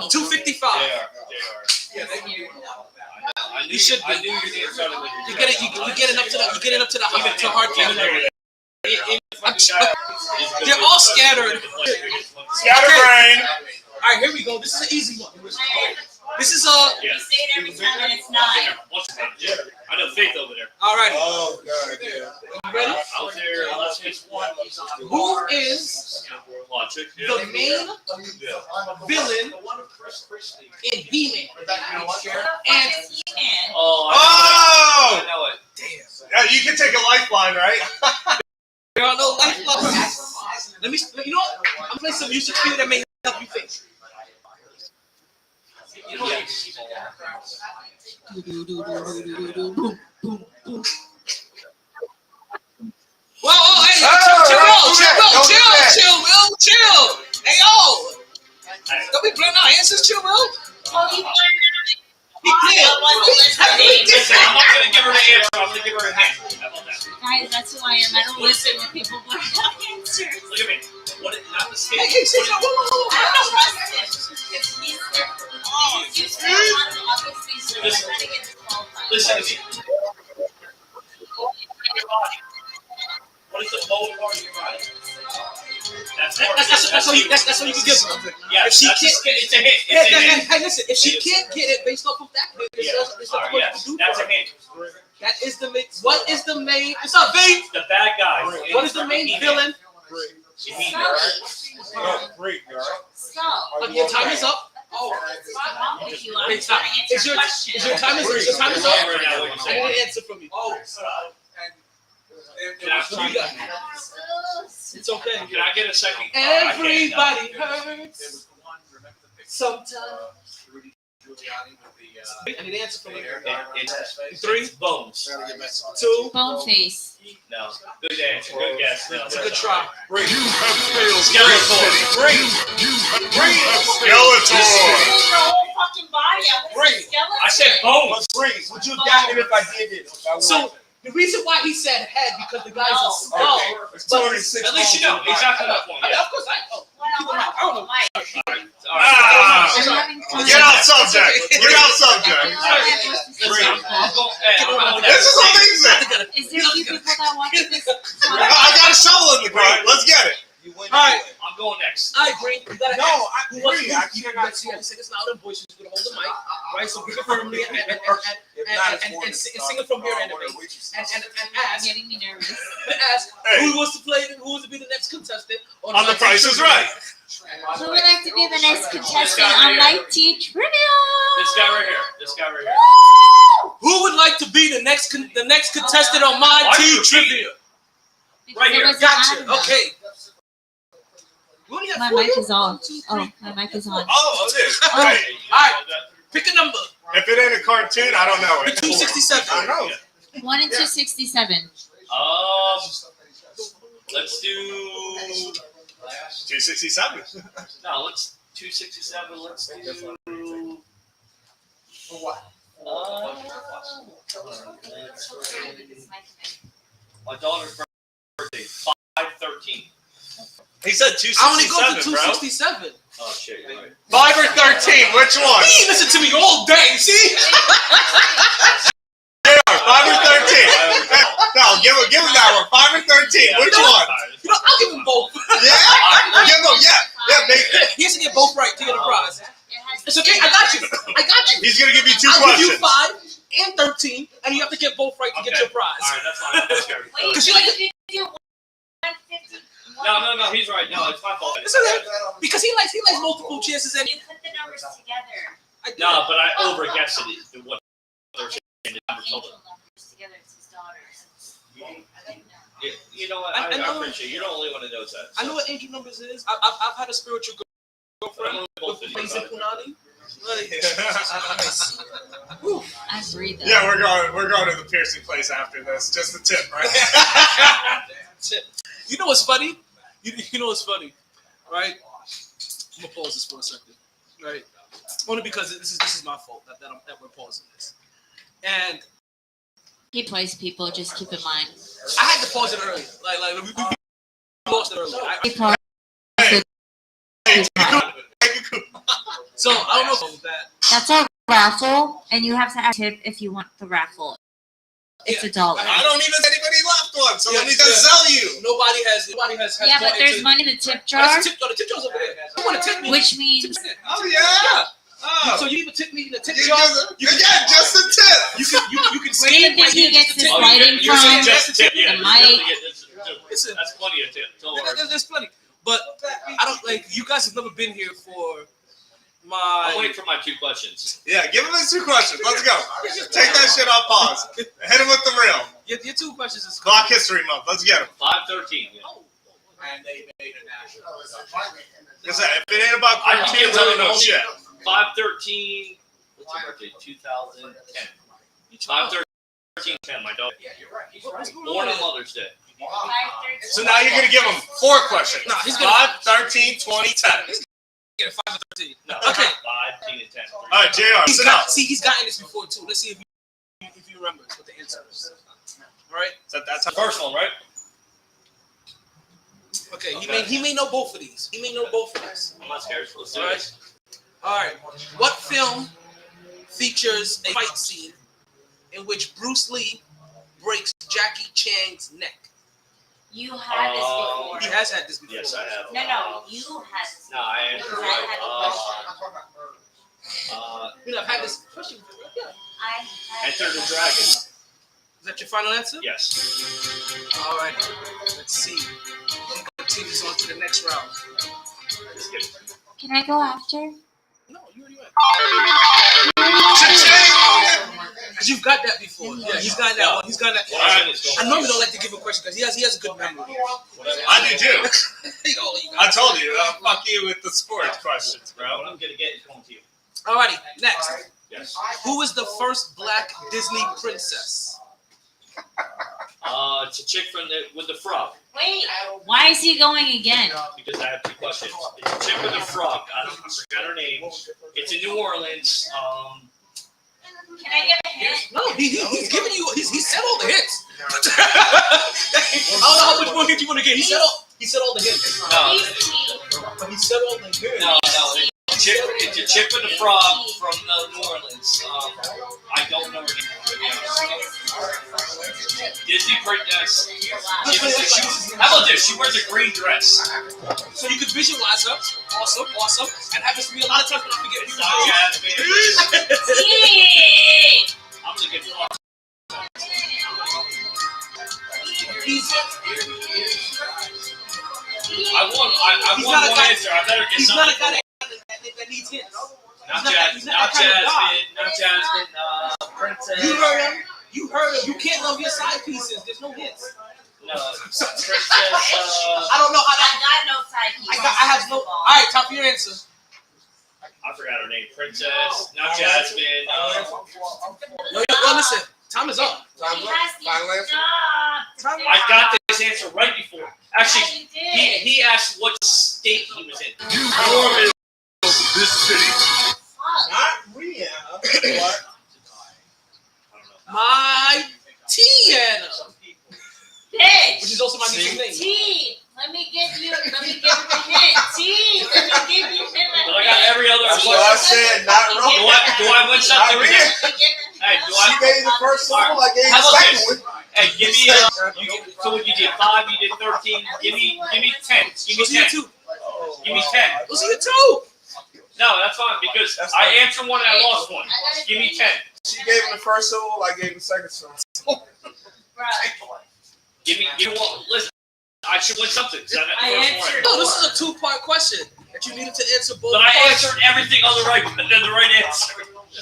255. I knew You should be. I knew your name started with You get it. You getting up to the. You getting up to the to hard game. They're all scattered. Scatterbrain. All right, here we go. This is an easy one. This is You say it every time and it's not. I know Faith over there. all right. Oh God, yeah. Ready? I was there last week. Who is the main villain in He-Man? And Oh! I know it. Yeah, you can take a lifeline, right? there are no lifelines. Let me. You know what? I'm playing some music for you that may help you think. You know what? Whoa, hey, Oh, chill. Hey, yo. Don't be playing our answers, chill, Will. Oh, he He did. Listen, I'm not gonna give her an answer. I'm gonna give her a hint. How about that? Guys, that's who I am. I don't listen when people put out answers. Look at me. What? Not the skin. Hey, say I whoa. don't trust him. You still want to obviously, so I'm trying to get disqualified. Listen to me. What is the lower part of your body? That's That's all you can give her. Yeah, If she that's can't- it's a hint. It's a hint. Hey, listen. If she can't get it based off of that, it's Yeah. not All right, what yes, you do. that's a hint. That is the main. What is the main? It's not vague. The bad guy. What is the main villain? Great, all right. So, Your time is up. what's wrong with you? I'm Wait, stop. trying to answer Is your questions. time is up? I need an answer from you. Can I- What you got? It's okay. Can I get a second? Everybody hurts sometimes. I need an answer from you. It's 3, bones. 2. Bone face. No. Good answer. Good guess. No, It's a good try. You have failed. Skeletor. The whole fucking body. I was a skeleton. I said bones. Would you doubt it if I did this? So the reason why he said head because the guy's a No. skull. Okay. It's 206 At least you know. Exactly that point. Yeah. Of course I know. I don't know. I Ah. I'm having fun. Get out subject. Get out subject. Listen, I'm going. Hey, I'm going This is amazing. Is there a few people that watch this? I got a shovel in the car. Let's get it. You win. All right. I'm going next. I agree. You gotta No, I Who wants agree. to I you cannot gotta sing this loud and boisterous. You're gonna hold the mic, right? So pick it firmly and sing it from your end of it. And ask Getting me nervous. Hey. who wants to play, who wants to be the next contestant On the Price is Right. Who would like to be the next contestant guy on right MyT Trivia? This guy right here. This guy right here. Who would like to be the next contestant on MyT Trivia? Right here. Gotcha. Okay. We only have My 4 mic here. is on. 1, 2, 3. Oh, my mic is on. Oh, it is. Oh. Right. All right. Pick a number. If it ain't a cartoon, I don't know it. 267. I know. 1 and 267. Let's do. 267. No, let's 267. Let's do. My daughter's birthday, 5/13. He said I only go to 267, bro. 267. Oh shit, you're right. 5 or 13, which one? You listen to me all day. See? 5 or 13. No, give him that one. 5 or 13, which one? You know, I'll give them both. Yeah, baby. He has to get both right to get a prize. It's okay. I got you. He's gonna give you 2 I'll questions. give you 5 and 13, and you have to get both right to get your prize. All right, that's fine. That's fair. Wait, Cause so you like you could do 150. No, he's right. No, it's my fault. It's okay. Because he likes multiple chances and You put the numbers together. No, but I overguessed it. What they're saying. I never told Angel him. numbers together. It's his daughter's. You know what? I I know- appreciate you. You're the only one that knows that. I know what angel numbers is. I've had a spiritual girlfriend with Mason Punani. Whew. I breathe that. Yeah, we're going to the piercing place after this. Just the tip, right? You know what's funny? You know what's funny, right? I'm gonna pause this for a second, right? Only because this is my fault that we're pausing this. And He plays people. Just keep in mind. I had to pause it early. Like we lost it early. He plays. So I don't know that. That's a raffle, and you have to add a tip if you want the raffle. It's $1. I don't even have anybody left one, so let me Yeah. just sell you. Nobody has Yeah, but bought there's into- money in the tip Oh, jar, that's the tip jar's over there. You want to tip me? which means Oh yeah. Oh. So you even tip me in the tip You jar. just a tip. You can Wait scan until he gets his Oh, lighting you're saying from just tip. Yeah, the mic. Listen, That's plenty of tip. Don't worry. there's plenty, but I don't like. You guys have never been here for I'm my. waiting for my 2 questions. Yeah, give him his 2 questions. Let's go. Take that shit off pause. Hit him with the real. Your 2 questions is Black History Month. Let's get him. 513. Yeah. Oh, And they made a national. Like I said, if it ain't about I can cartoons, get I rid don't of know shit. 513. What's your birthday? 2010. 513. My dog. Yeah, you're right. He's what's right. going Born on? on Mother's Day. So now you're gonna give him 4 questions. Nah, he's gonna- 5, 13, 20, 10. Get 5 and 13. No, Okay. 5, 10, and 10. All right, JR. He's Sit down. he's gotten this before too. Let's see if you remember what the answer is. All right. So that's The first one, right? Okay. Okay. He may know both of these. He may know both of these. I'm not scared. Let's do All right. this. All right. What film features a fight scene in which Bruce Lee breaks Jackie Chan's neck? You had this before. He has had this before. Yes, I have. No, you had this. No, I answered Because I right. had the question. You know, I've had this question before. Yeah. I had Enter the Dragon. Is that your final answer? Yes. All right. Let's see. He continues on to the next round. Let's get it. Can I go after? No, you already went. Cha-ching! Because you've got that before. Yeah, he's got that one. He's got that. What I is I going normally don't like to give a question because he has a good memory. I do too. Oh, you I got it. told you. Fuck you with the sports questions, What bro. I'm gonna get is going to you. Alrighty, next. Yes. Who was the first black Disney princess? It's a chick with the frog. Wait, why is he going again? Because I have 2 questions. It's a chick with a frog. I forgot her name. It's in New Orleans. Can I get a hint? No, he's giving you. He said all the hints. I don't know how much more hint you want to get. He said all the hints. No, Please, He said all the hints. no. It's a chick with a frog from New Orleans. I don't know her name. To be honest. Disney princess. How about this? She wears a green dress. So you could visualize her. Awesome. And happens to be a lot of times when I forget people's Not names. Jasmine. I'm gonna get fucked. I He's want not a one guy- answer. I better get He's not a something. guy that needs hints. Not he's not that kind of guy. Jasmine. Princess. You heard him. You heard him. You can't love your side pieces. There's no hints. No, Princess. I don't know how I that. got no side piece. I have no. All right, top of your answer. I forgot her name. Princess. Not Jasmine. Well, listen. Time is up. He has the Final answer? stop. I got this answer right before. Actually, Yeah, you did. he asked what state he was in. You warm this city. Fuck. Not Rihanna. What? My Tiana, Bitch. which is also my niece's name. T. Let me give you a hint. T. Let me give you a hint. But I got every other That's what I said. Not Do wrong. I win something? Not Rihanna. Hey, do She I? gave the first one. I gave How the about second this? one. Hey, give me so what you did 5, you did 13. Give me 10. Give me Those are your 10. two. Give me 10. Those are your two. No, that's fine because I answered one and I lost one. Give me 10. She gave him the first syllable. I gave him the second syllable. Give me one. Listen, I should win something. I answered. No, this is a two-part question that you needed to answer both. But I parts. answered everything on the right answer.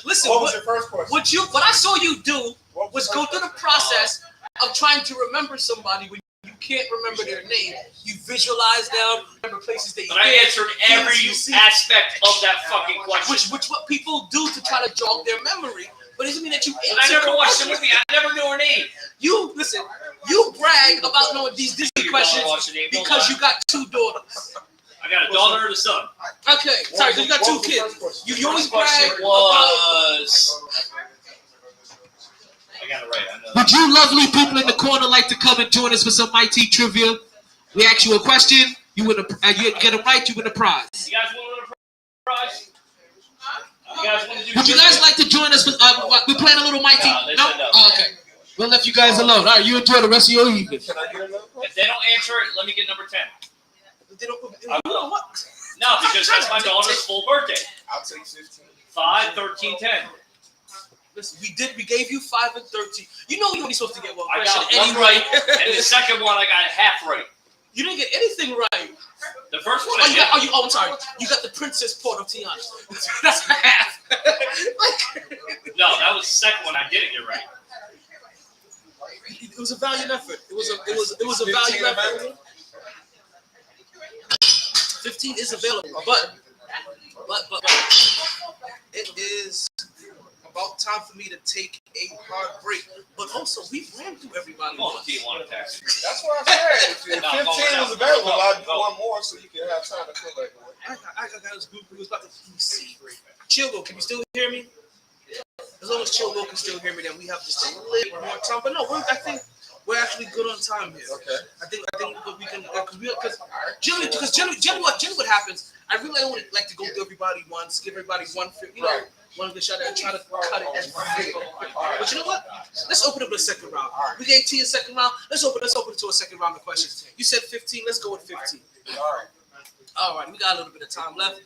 Listen, What was your first question? what I saw you do was go through the process of trying to remember somebody when you can't remember their name. You visualize them, remember places they. But I answered every aspect of that fucking question. Which what people do to try to jog their memory. But it doesn't mean that you And I answer never watched the correctly. movie. I never knew her name. You listen. You brag about knowing these Disney questions because you got two daughters. I got a daughter and a son. Okay, sorry, so you got two kids. You always brag about. Was. I got it right. I know. Would you lovely people in the corner like to come and join us for some MyT trivia? We ask you a question, you win you get it right, you win a prize. You guys want to win a prize? You guys want to do? Would you guys like to join us for? We're playing a little MyT. No, they No? said no. Oh, okay. We'll let you guys alone. All right, you enjoy the rest of your evening. Can I get another question? If they don't answer it, let me get number 10. They don't, I will. what? No, because that's my daughter's full birthday. I'll take 15. 5, 13, 10. Listen, we gave you 5 and 13. You know you're only supposed to get one I question got one anyway. right, and the second one I got half right. You didn't get anything right. The first one Oh, I did. I'm sorry. You got the Princess Port of Tiana. That's half. No, that was the second one I didn't get right. It was a valiant effort. It was a valiant effort. 15 is available, but it is about time for me to take a hard break. But also, we ran through everybody. Come on, D1 attack. That's what I said. If 15 was available, I'd do one more so you can have time to fill that one. I got this group who was about to see. Chilgo, can you still hear me? As long as Chilgo can still hear me, then we have just a little more time. But no, I think we're actually good on time here. Okay. I think we can because generally what happens. I really don't like to go through everybody once, give everybody one good shot and try to cut it as But you know what? Let's open up the second round. We gave T a second round. Let's open it to a second round of questions. You said 15. Let's go with 15. All right. We got a little bit of time left.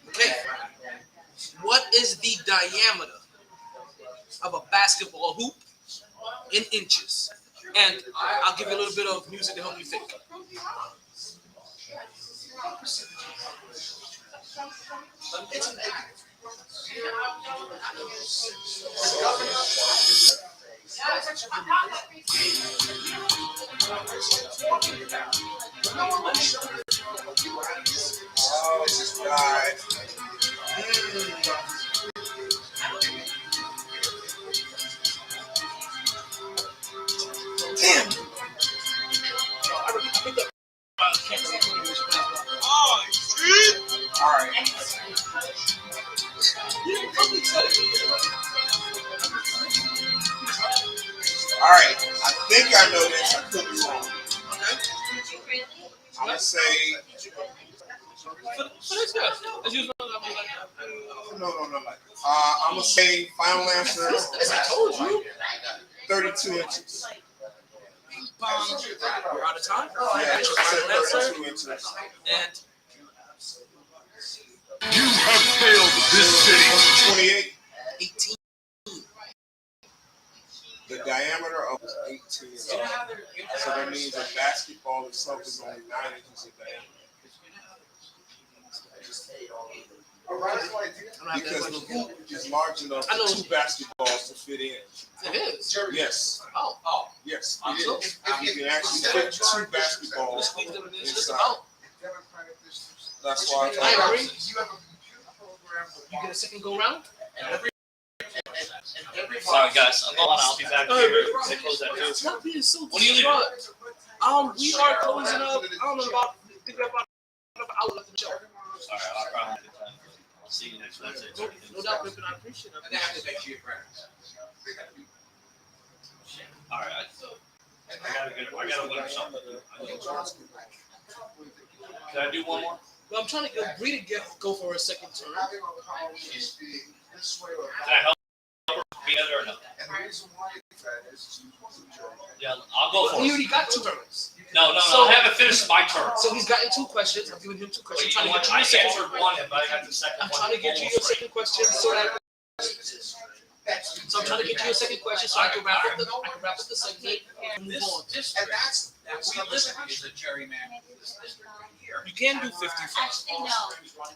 Okay. What is the diameter of a basketball hoop in inches? And I'll give you a little bit of music to help you think. Oh, God. Damn. All right. All right. I think I know this. I could be wrong. I'm going to say. No. I'm going to say final answer. I told you. 32 inches. We're out of time. Yeah, Final answer. 32 inches. And You have failed this city. 28. 18. The diameter of 18 inches. So that means a basketball itself is only 9 inches in diameter. Because the hoop is large enough for 2 basketballs to fit in. It is. Yes. Oh. Yes, it is. You can actually fit 2 basketballs inside. That's why I agree. You get a second go round? Sorry, guys. I'll be back here. They close at 2. Stop being so When are you leaving? We are closing up. I don't know about another hour left in the show. Sorry, I'll probably have a good time. I'll see you next Wednesday. No doubt, Pippin, I appreciate it. All right. I gotta win something. Can I do one more? Well, I'm trying to get Bree to go for a second turn. Can I help? Be under or no? And the reason why that is she wasn't joking. Yeah, I'll go for He it. already got 2 turns. No, So- I haven't finished my turn. So he's gotten 2 questions. I'm giving him 2 But questions. you know what? I answered one, but I got the second I'm one. trying to get you your almost right. second question so that. So I'm trying to get you a second question so I can wrap up the segment and move on. And that's we live in is a gerrymander. This district right here. You can do 50. Actually, no.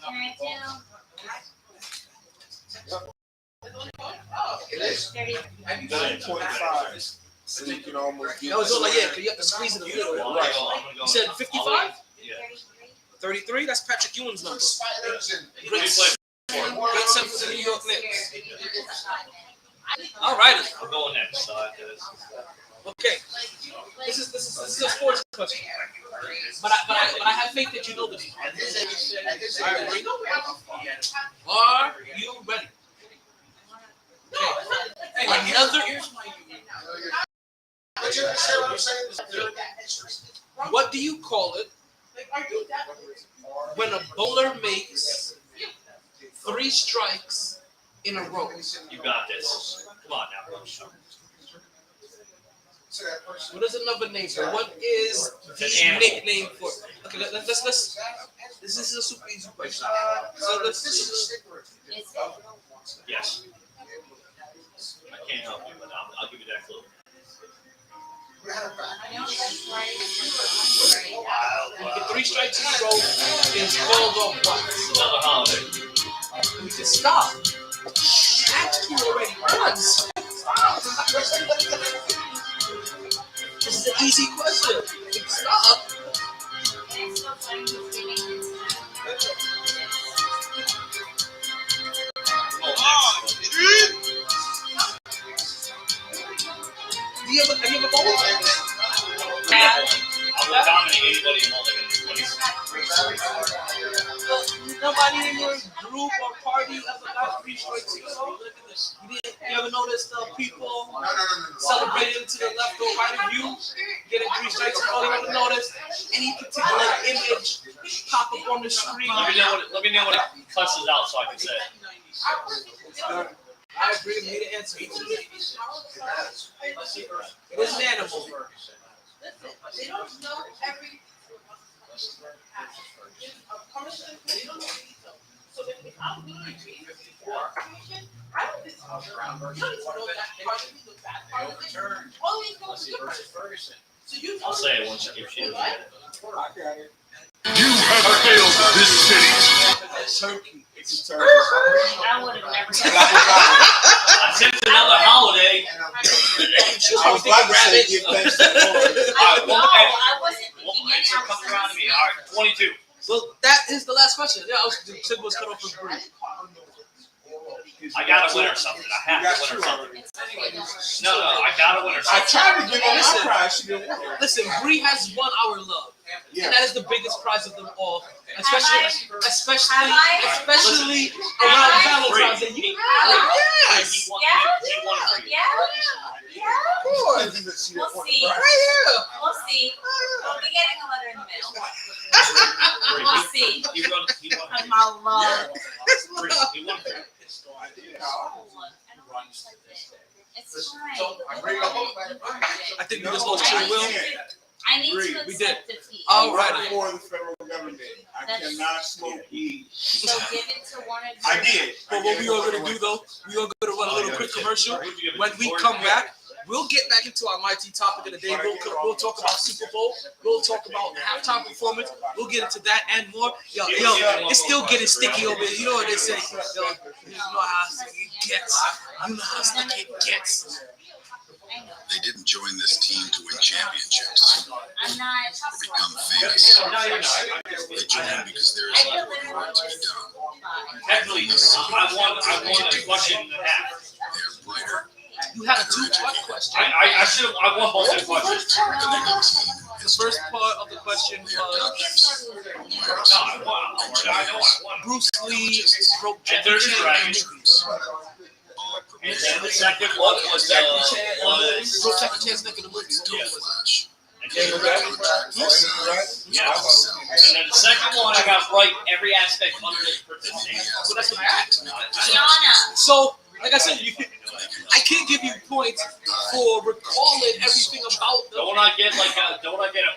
Can I It is. do 30? 9.5. So you can almost get. That was all like, yeah, because you have to squeeze in the middle. I'm Right. gonna go- You said 55? Yeah. 33? That's Patrick Ewing's number. Spiders and. Great play. Great set for the New York Knicks. All righty. I'm going next. So I guess. Okay. This is a sports question. But I have faith that you know this. All right, Bree. Are you ready? Okay. Another. What do you call it when a bowler makes 3 strikes in a row? You got this. Come on now. What is another name for it? What is the An animal. nickname for it? Okay, let's. This is a super easy question. So let's. Yes. I can't help you, but I'll give you that clue. When you get 3 strikes in a row, it's called a what? It's another holiday. We can stop. Asked you already once. This is an easy question. Stop. Have you ever bowled? I will dominate anybody in Mulligan. Nobody in your group or party ever got 3 strikes in a row? You ever notice people celebrating to the left or right of you, getting 3 strikes in a row? You ever notice any particular image pop up on the screen? Let me know what it cusses out so I can say it. I agree with you to answer. It is an animal. They don't know every. So if I'm going to be I don't think so. You don't know that part of me, that part of it. All these know different. So you I'll say it once if she doesn't get it. I got it. You have failed this city. Turkey. It's a turkey. I would have never done I said it's another holiday. I was about to say give thanks to the Lord. All right, No, I wasn't one thinking answer it. coming around to me. All right, 22. Well, that is the last question. Yeah, the tip was cut off for Bree. I gotta win or something. I have to win or something. No, I gotta win or I something. tried to give her Listen. my prize. She didn't want it. Listen, Bree has won our love. Yeah. And that is the biggest prize of them all. Especially Have I? around I? Valentine's Day. You Yes. yes! He won it for you. Yeah. Of course. She didn't We'll want see. the prize. Right We'll see. We'll be getting a letter in the mail. We'll see. He won. He won. Of my love. He won. It's fine. I think we just lost True Will. I need to We did. accept defeat. All I'm right. for the federal government. I That's- cannot smoke weed. So give it to one of I your. did. But what we are going to do, though, we are going to run a little quick commercial. When we come back, we'll get back into our MyT topic of the day. We'll talk about Super Bowl. We'll talk about halftime performance. We'll get into that and more. Yo, it's still getting sticky over here. You know what they say. Yo, you know how sticky it gets. You know how sticky it gets. I know. They didn't join this team to win championships I'm not. or become famous. No, you're not. They joined because there is I more literally work to be was done. Actually, I won a question and a half. They are brighter, You had a 2-part question. I should have. I won both the questions. and their team The is first part of the question they are was doctors. No, I won. I know I won. Bruce Lee broke And Jackie there's Chan in dragons. movies. And then the second one was Broke Jackie Chan's neck in the movies. What movie Yes. was Flash. and They then, contract for South. yeah. And then the second one, I got right every aspect under the participation. So that's what I asked. Tiana. So, like I said, I can't give you points for recalling everything about them. Don't I get an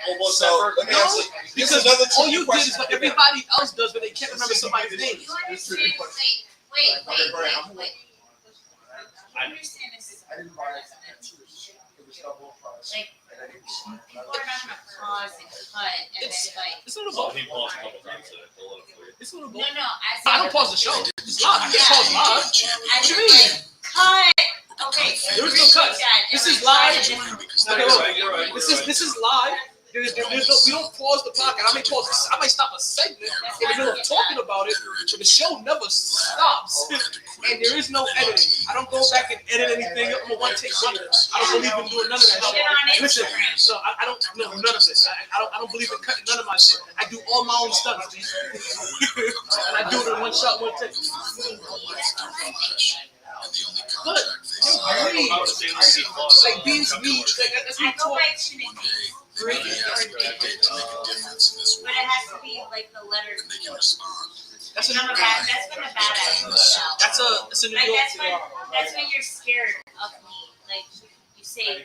almost So effort? let me ask you. This Because is another all tricky you did question. is what everybody else does, but they can't remember somebody's name. You understand? Wait. I understand this is like people are not gonna pause and cut and then like. It's not Oh, about. he paused a couple times today. Pull it for you. It's not No, about. I I don't pause the show. It's live. I can't pause live. I What you mean, mean? like, cut. Okay. There is no cuts. This is live. Okay, look. You're right. This is live. There's no, we don't pause the podcast. I might stop a segment in the middle of talking about it, but the show never stops. And there is no editing. I don't go back and edit anything. I'm a one take wonder. I don't believe in doing none of that Get on shit. Listen, Instagram. no, I don't know none of this. I don't believe in cutting none of my shit. I do all my own stunts. And I do it in one shot, one take. But you like beans me. Like, that's me I go talking. by Trinity. But it has to be like the letter T. That's a That's when the badass comes out. That's a New Like York that's thing. when you're scared of me. Like you say me.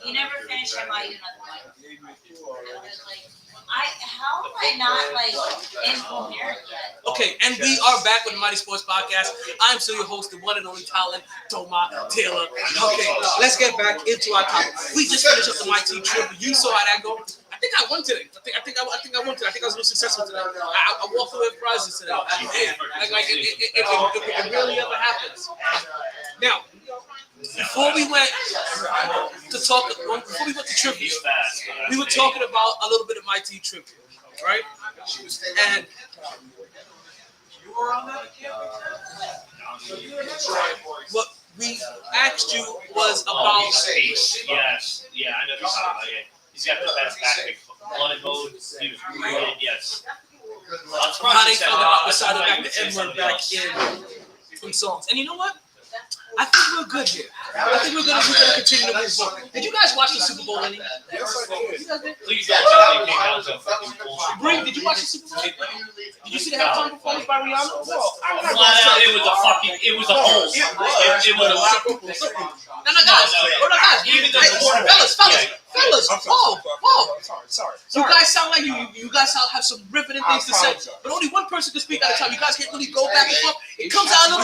You never finish, I buy you another one. Like how am I not like incoherent yet? Okay, and we are back with the Mighty Sports Podcast. I'm still your host, the one and only talent, Toma Taylor. Okay, let's get back into our topic. We just finished up the MyT trip. You saw how that go. I think I won today. I think I won today. I think I was a little successful today. I walked away with prizes today. It really ever happens. Now, before we went to trivia, we were talking about a little bit of MyT trivia, right? And what we asked you was about Yes. Yeah, I know you're talking about it. He's got the best tactic. Blood mode. He was really, yes. how they felt about deciding back the N-word back in songs. And you know what? I think we're good here. I think we're gonna continue to move on. Did you guys watch the Super Bowl any? Yes, I did. You guys did? Please don't tell me it came down to fucking bullshit. Bree, did you watch the Super Bowl? Did you see the halftime performance by Rihanna? Flat out, it was a hole. It was a No, guys. Even the Fellas, whoa. Sorry. You guys sound like you guys have some riveting things to say, but only one person can speak at a time. You guys can't really go back and forth. It comes out a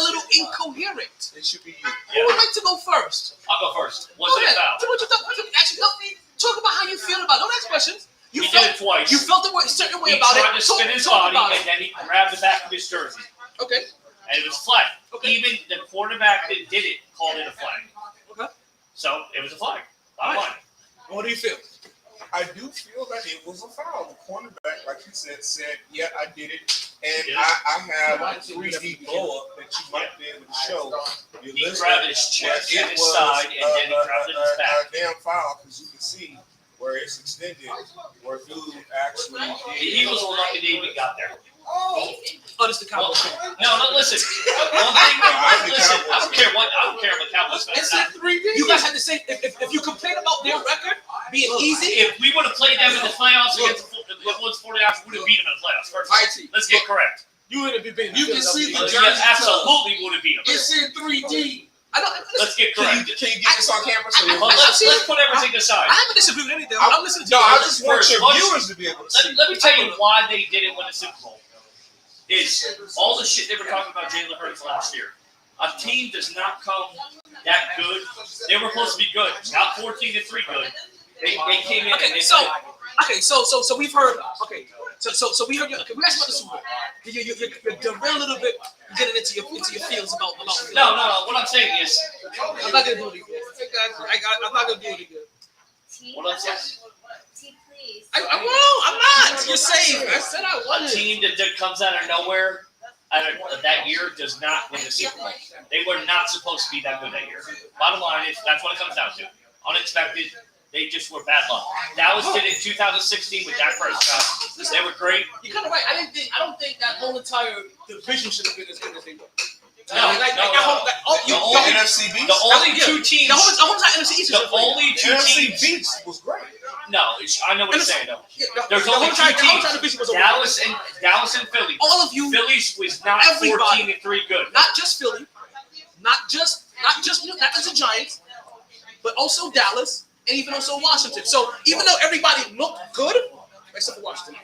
little incoherent. It should be you. Who would like to go first? I'll go first. Go What's ahead. it about? Tell me what you thought. Actually, help me talk about how you feel about it. Don't ask questions. You He felt did it twice. You felt a certain way He about tried it. to spin his Talk body, about and it. then he grabbed the back of his jersey. Okay. And it was flag. Okay. Even the quarterback that did it called it a flag. Okay. So it was a flag. Bottom line. What do you feel? I do feel that it was a foul. The cornerback, like you said, yeah, I did it. And Yeah. I have a 3D blow up that you might be able to show. He grabbed his chest and his side, and then he grabbed it in his back. A damn foul, because you can see where it's extended, where dude actually He was lucky they even got there. Oh, this is the Well, Cowboys. no, listen. One thing, listen. I don't care what Cowboys fans It's say. in 3D. You guys had to say if you complain about their record being easy. If we would have played them in the playoffs against the 49ers, we would have beat them in the playoffs. First, let's get correct. You would have been beating. You can see the Yes, jersey. absolutely would have beat them. It's in 3D. I don't. Let's get Can correct. you get this on camera? So Well, let's put everything aside. I haven't disagreed with anything. I'm listening to No, you. I just want your First, viewers to be able to see. Let me tell you why they didn't win the Super Bowl. Is all the shit they were talking about Jalen Hurts last year. A team does not come that good. They were supposed to be good, not 14-3 good. They came in. Okay, and they so played. so we've heard. Okay, so we heard. Okay, we asked about the Super Bowl. You're derailed a little bit, getting into your feels about. No. What I'm saying is, I'm not gonna do it again. I'm not gonna do it again. what I'm saying. T, please. I won't. I'm not. You're safe. I said I A wasn't. team that comes out of nowhere that year does not win the Super Bowl. They were not supposed to be that good that year. Bottom line is that's what it comes down to. Unexpected. They just were bad luck. Dallas did it in 2016 with Dak Prescott. They were great. You're kind of right. I don't think that whole entire division should have been as good as they were. The only two teams. The whole entire NFC East. The only two NFC teams. Beats was great. No, I know what you're saying though. There's the only whole two entire teams. division was over. Dallas and Philly. All of you, Phillies was not everybody. 14-3 good. not just Philly, not just the Giants, but also Dallas and even also Washington. So even though everybody looked good, except for Washington,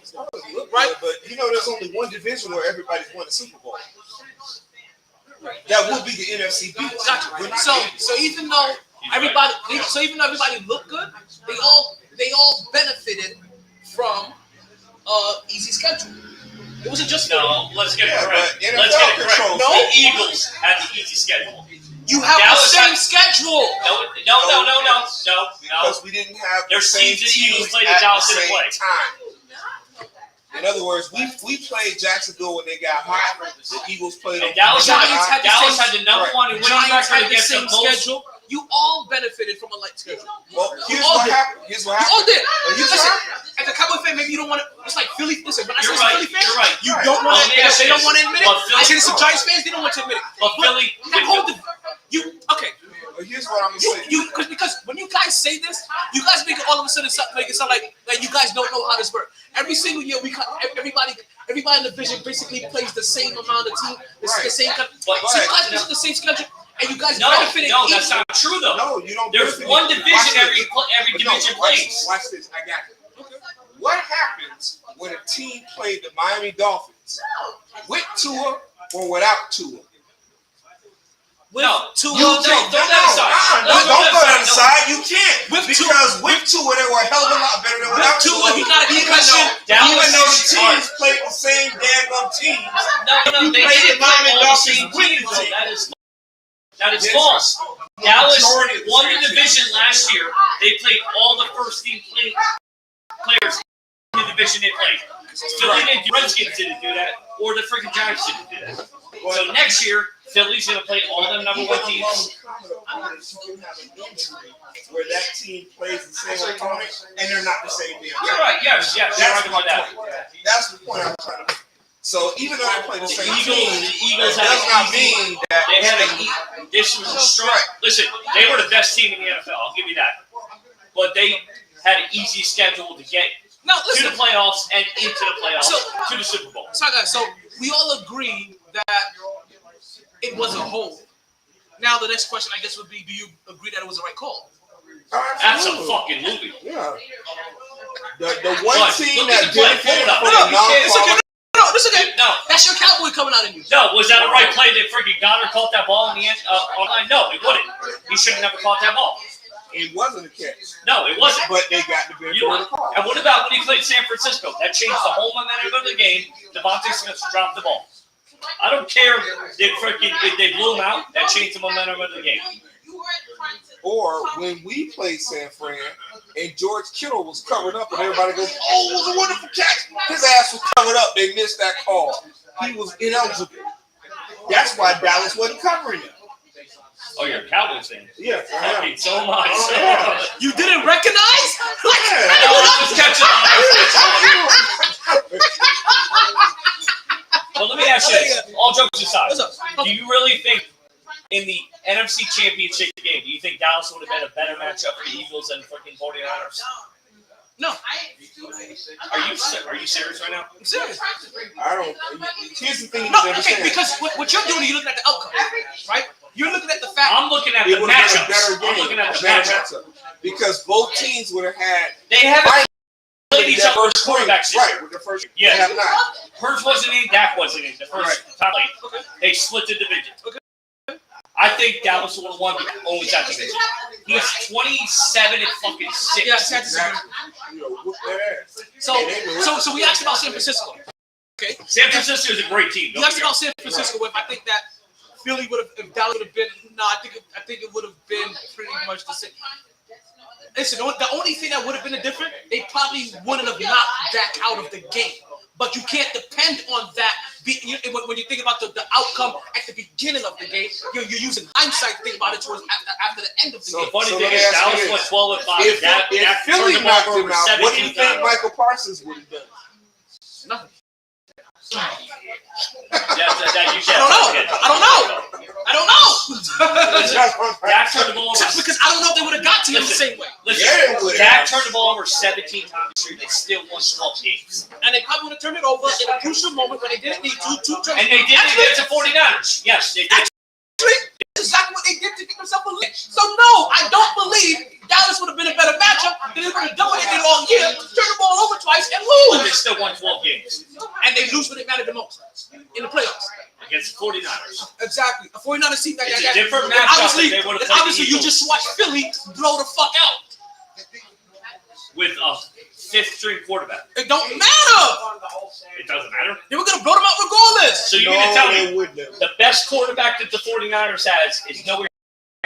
right? But you know, there's only one division where everybody's won a Super Bowl. That would be the NFC Beast. Gotcha. So even though everybody looked good, they all benefited from easy schedule. It wasn't just No, let's get it correct. but Let's get it correct. controls No. The Eagles had the easy schedule. you have Dallas the same had- schedule. No. Because we didn't have There's the same teams that Eagles played at that Dallas the didn't same play. time. In other words, we played Jacksonville when they got hot. The Eagles played And them Dallas when they Giants got had hot. Dallas had the number Right. one in winning Giants record had the against the same most. schedule. You all benefited from a light schedule. Well, here's all what did. happened. Here's what You all happened. did. You Listen, said- as a Cowboy fan, maybe you don't want to. It's like Philly. Listen, when I say You're it's right. Philly fans, You're right. you Right. don't want Well, to. yes, They it don't is. want to admit it. But I Philly- say this to Giants fans. They don't want to admit it. But Philly, That whole okay. Well, here's what I'm gonna say. Because when you guys say this, you guys make it all of a sudden make it sound like you guys don't know how this works. Every single year, everybody in the division basically plays the same amount of team, the same. So you guys play the same schedule, and you guys benefited. no, that's not true though. No, you don't. There's benefit. one Watch division this. every But no, division watch- plays. Watch this. I got it. What happens when a team played the Miami Dolphins with Tua or without Tua? No, Tua, throw that aside. Don't go to aside. the side. You can't. With Because with Tua, they were a hell of a lot better than without Tua, Tua. he got a concussion. Even though the teams played the same daggone teams. No, You they played didn't the Miami play all the Dolphins same with teams. the team. That is Yes. false. Dallas Majority of the won the same division last year. They played all the first team players in the division they played. Philly didn't, the Redskins didn't do that, or the freaking Giants didn't do that. So next year, Philly's gonna play all them number one teams. You can have an injury where that team plays the same opponent and they're not the same damn You're team. right. Yes. You're That's right my about that. point. That's the point I'm trying to make. So even though they play the The same Eagles, team, the Eagles that had does not an easy. mean that They had this was a strong. Listen, they were the best team in the NFL. I'll give you that. But they had an easy schedule to get No, to listen. the playoffs and into the playoffs to the Super Bowl. So we all agree that it was a hole. Now the next question, I guess, would be: do you agree that it was the right call? Absolutely. Yeah. The one But team look at that the play. benefited Hold up. from No, the it's okay. non-qualified. No, it's okay. No, That's your Cowboy coming out in you. no. Was that a right play that freaking Goddard caught that ball in the end? Online? No, it wouldn't. He should have never caught that ball. It wasn't a catch, No, it wasn't. but they got the benefit You know of the what? call. And what about when he played San Francisco? That changed the whole momentum of the game. Devontae Smith dropped the ball. I don't care if they blew him out. That changed the momentum of the game. Or when we played San Fran and George Kittle was covered up and everybody goes, "Oh, it was a wonderful catch." His ass was covered up. They missed that call. He was ineligible. That's why Dallas wasn't covering him. Oh, you're a Cowboys fan. Yeah, Okay, so much. Yeah. You didn't recognize? No, I'm just catching on. But let me ask you this. All jokes aside, What's up? do you really think in the NFC Championship game, do you think Dallas would have been a better matchup for the Eagles than freaking 49ers? No, Are you serious right now? I'm serious. I don't. Here's the thing you No, need to okay, understand. because what you're doing, you're looking at the outcome, right? You're looking at the fact. I'm looking at It the would have been a matchups. better I'm game, looking at a the better matchup. matchup, because both teams would have had They haven't played each their other's first game. quarterbacks this Right, year. with the first. Yeah. They have not. Hurts wasn't in, Dak wasn't in the first time. Okay. They split the division. Okay. I think Dallas would have won owns that division. He's 27 and fucking 6. Yeah, that's Exactly. You know, whoop their ass. so we asked about San Francisco. Okay. San Francisco is a great team. You asked about San Francisco. If I think that Philly would have, if Dallas would have been, no, I think it would have been pretty much the same. Listen, the only thing that would have been different, they probably wouldn't have knocked Dak out of the game. But you can't depend on that. When you think about the outcome at the beginning of the game, you're using hindsight to think about it towards after the end of the game. The funny So thing let me is, ask you Dallas this. went 12 and 5. If Dak Philly turned the ball knocked him over out, what do you 17 think times. Michael Parsons would have done? Nothing. That you I don't know. I don't know. Dak turned the ball over. Because I don't know if they would have got to him the same way. Listen, Yeah, it would Dak have. turned the ball over 17 times straight. They still won 12 games. And they probably would have turned it over in a crucial moment when they didn't need to turn. And they did it against the 49ers. Yes, they did. That's exactly what they did to get themselves a lick. So no, I don't believe Dallas would have been a better matchup than they would have dominated all year, turn the ball over twice, and But they lose. still won 12 games And they lose when it mattered the most in the playoffs. against the 49ers. Exactly. A 49ers team that It's a got different and matchup obviously, than they would have and played the obviously you Eagles. just watched Philly blow the fuck out. With a fifth-string quarterback. It don't matter. It doesn't matter. They were gonna blow them out regardless. So you're going to tell me they wouldn't have. the best quarterback that the 49ers has is nowhere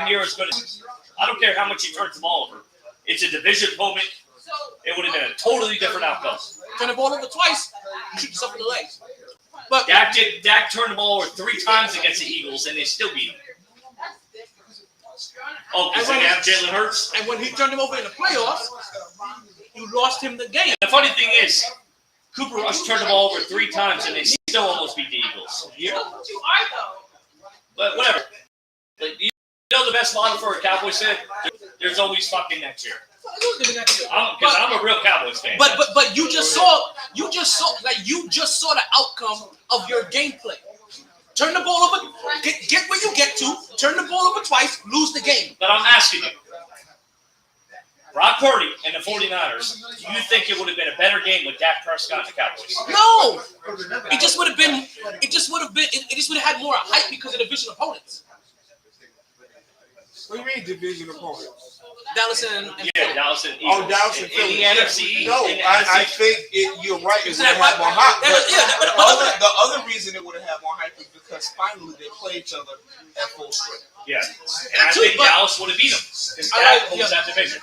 near as good as. I don't care how much he turns the ball over. It's a division opponent. It would have been a totally different outcome. Turn the ball over twice, you shoot yourself in the legs. But Dak turned the ball over 3 times against the Eagles, and they still beat him. Oh, because they have Jalen Hurts. and when he turned him over in the playoffs, you lost him the game. The funny thing is, Cooper Rush turned the ball over 3 times, and they still almost beat the Eagles. Yeah. But whatever. But you know the best model for a Cowboys fan? There's always fucking next year. Because I'm a real Cowboys fan. But you just saw the outcome of your gameplay. Turn the ball over, get where you get to, turn the ball over twice, lose the game. But I'm asking you, Brock Purdy and the 49ers, do you think it would have been a better game with Dak Prescott and the Cowboys? No, it just would have had more hype because of the division opponents. What do you mean division opponents? Dallas and Yeah, Dallas and Oh, Eagles. Dallas and in the Philly. NFC. No, in the I NFC. think you're right. It Is would have that had more why- hype. that- But the other reason it would have had more hype is because finally they play each other at full strength. Yeah. And I think Dallas would have beat them. Because Dak holds that division.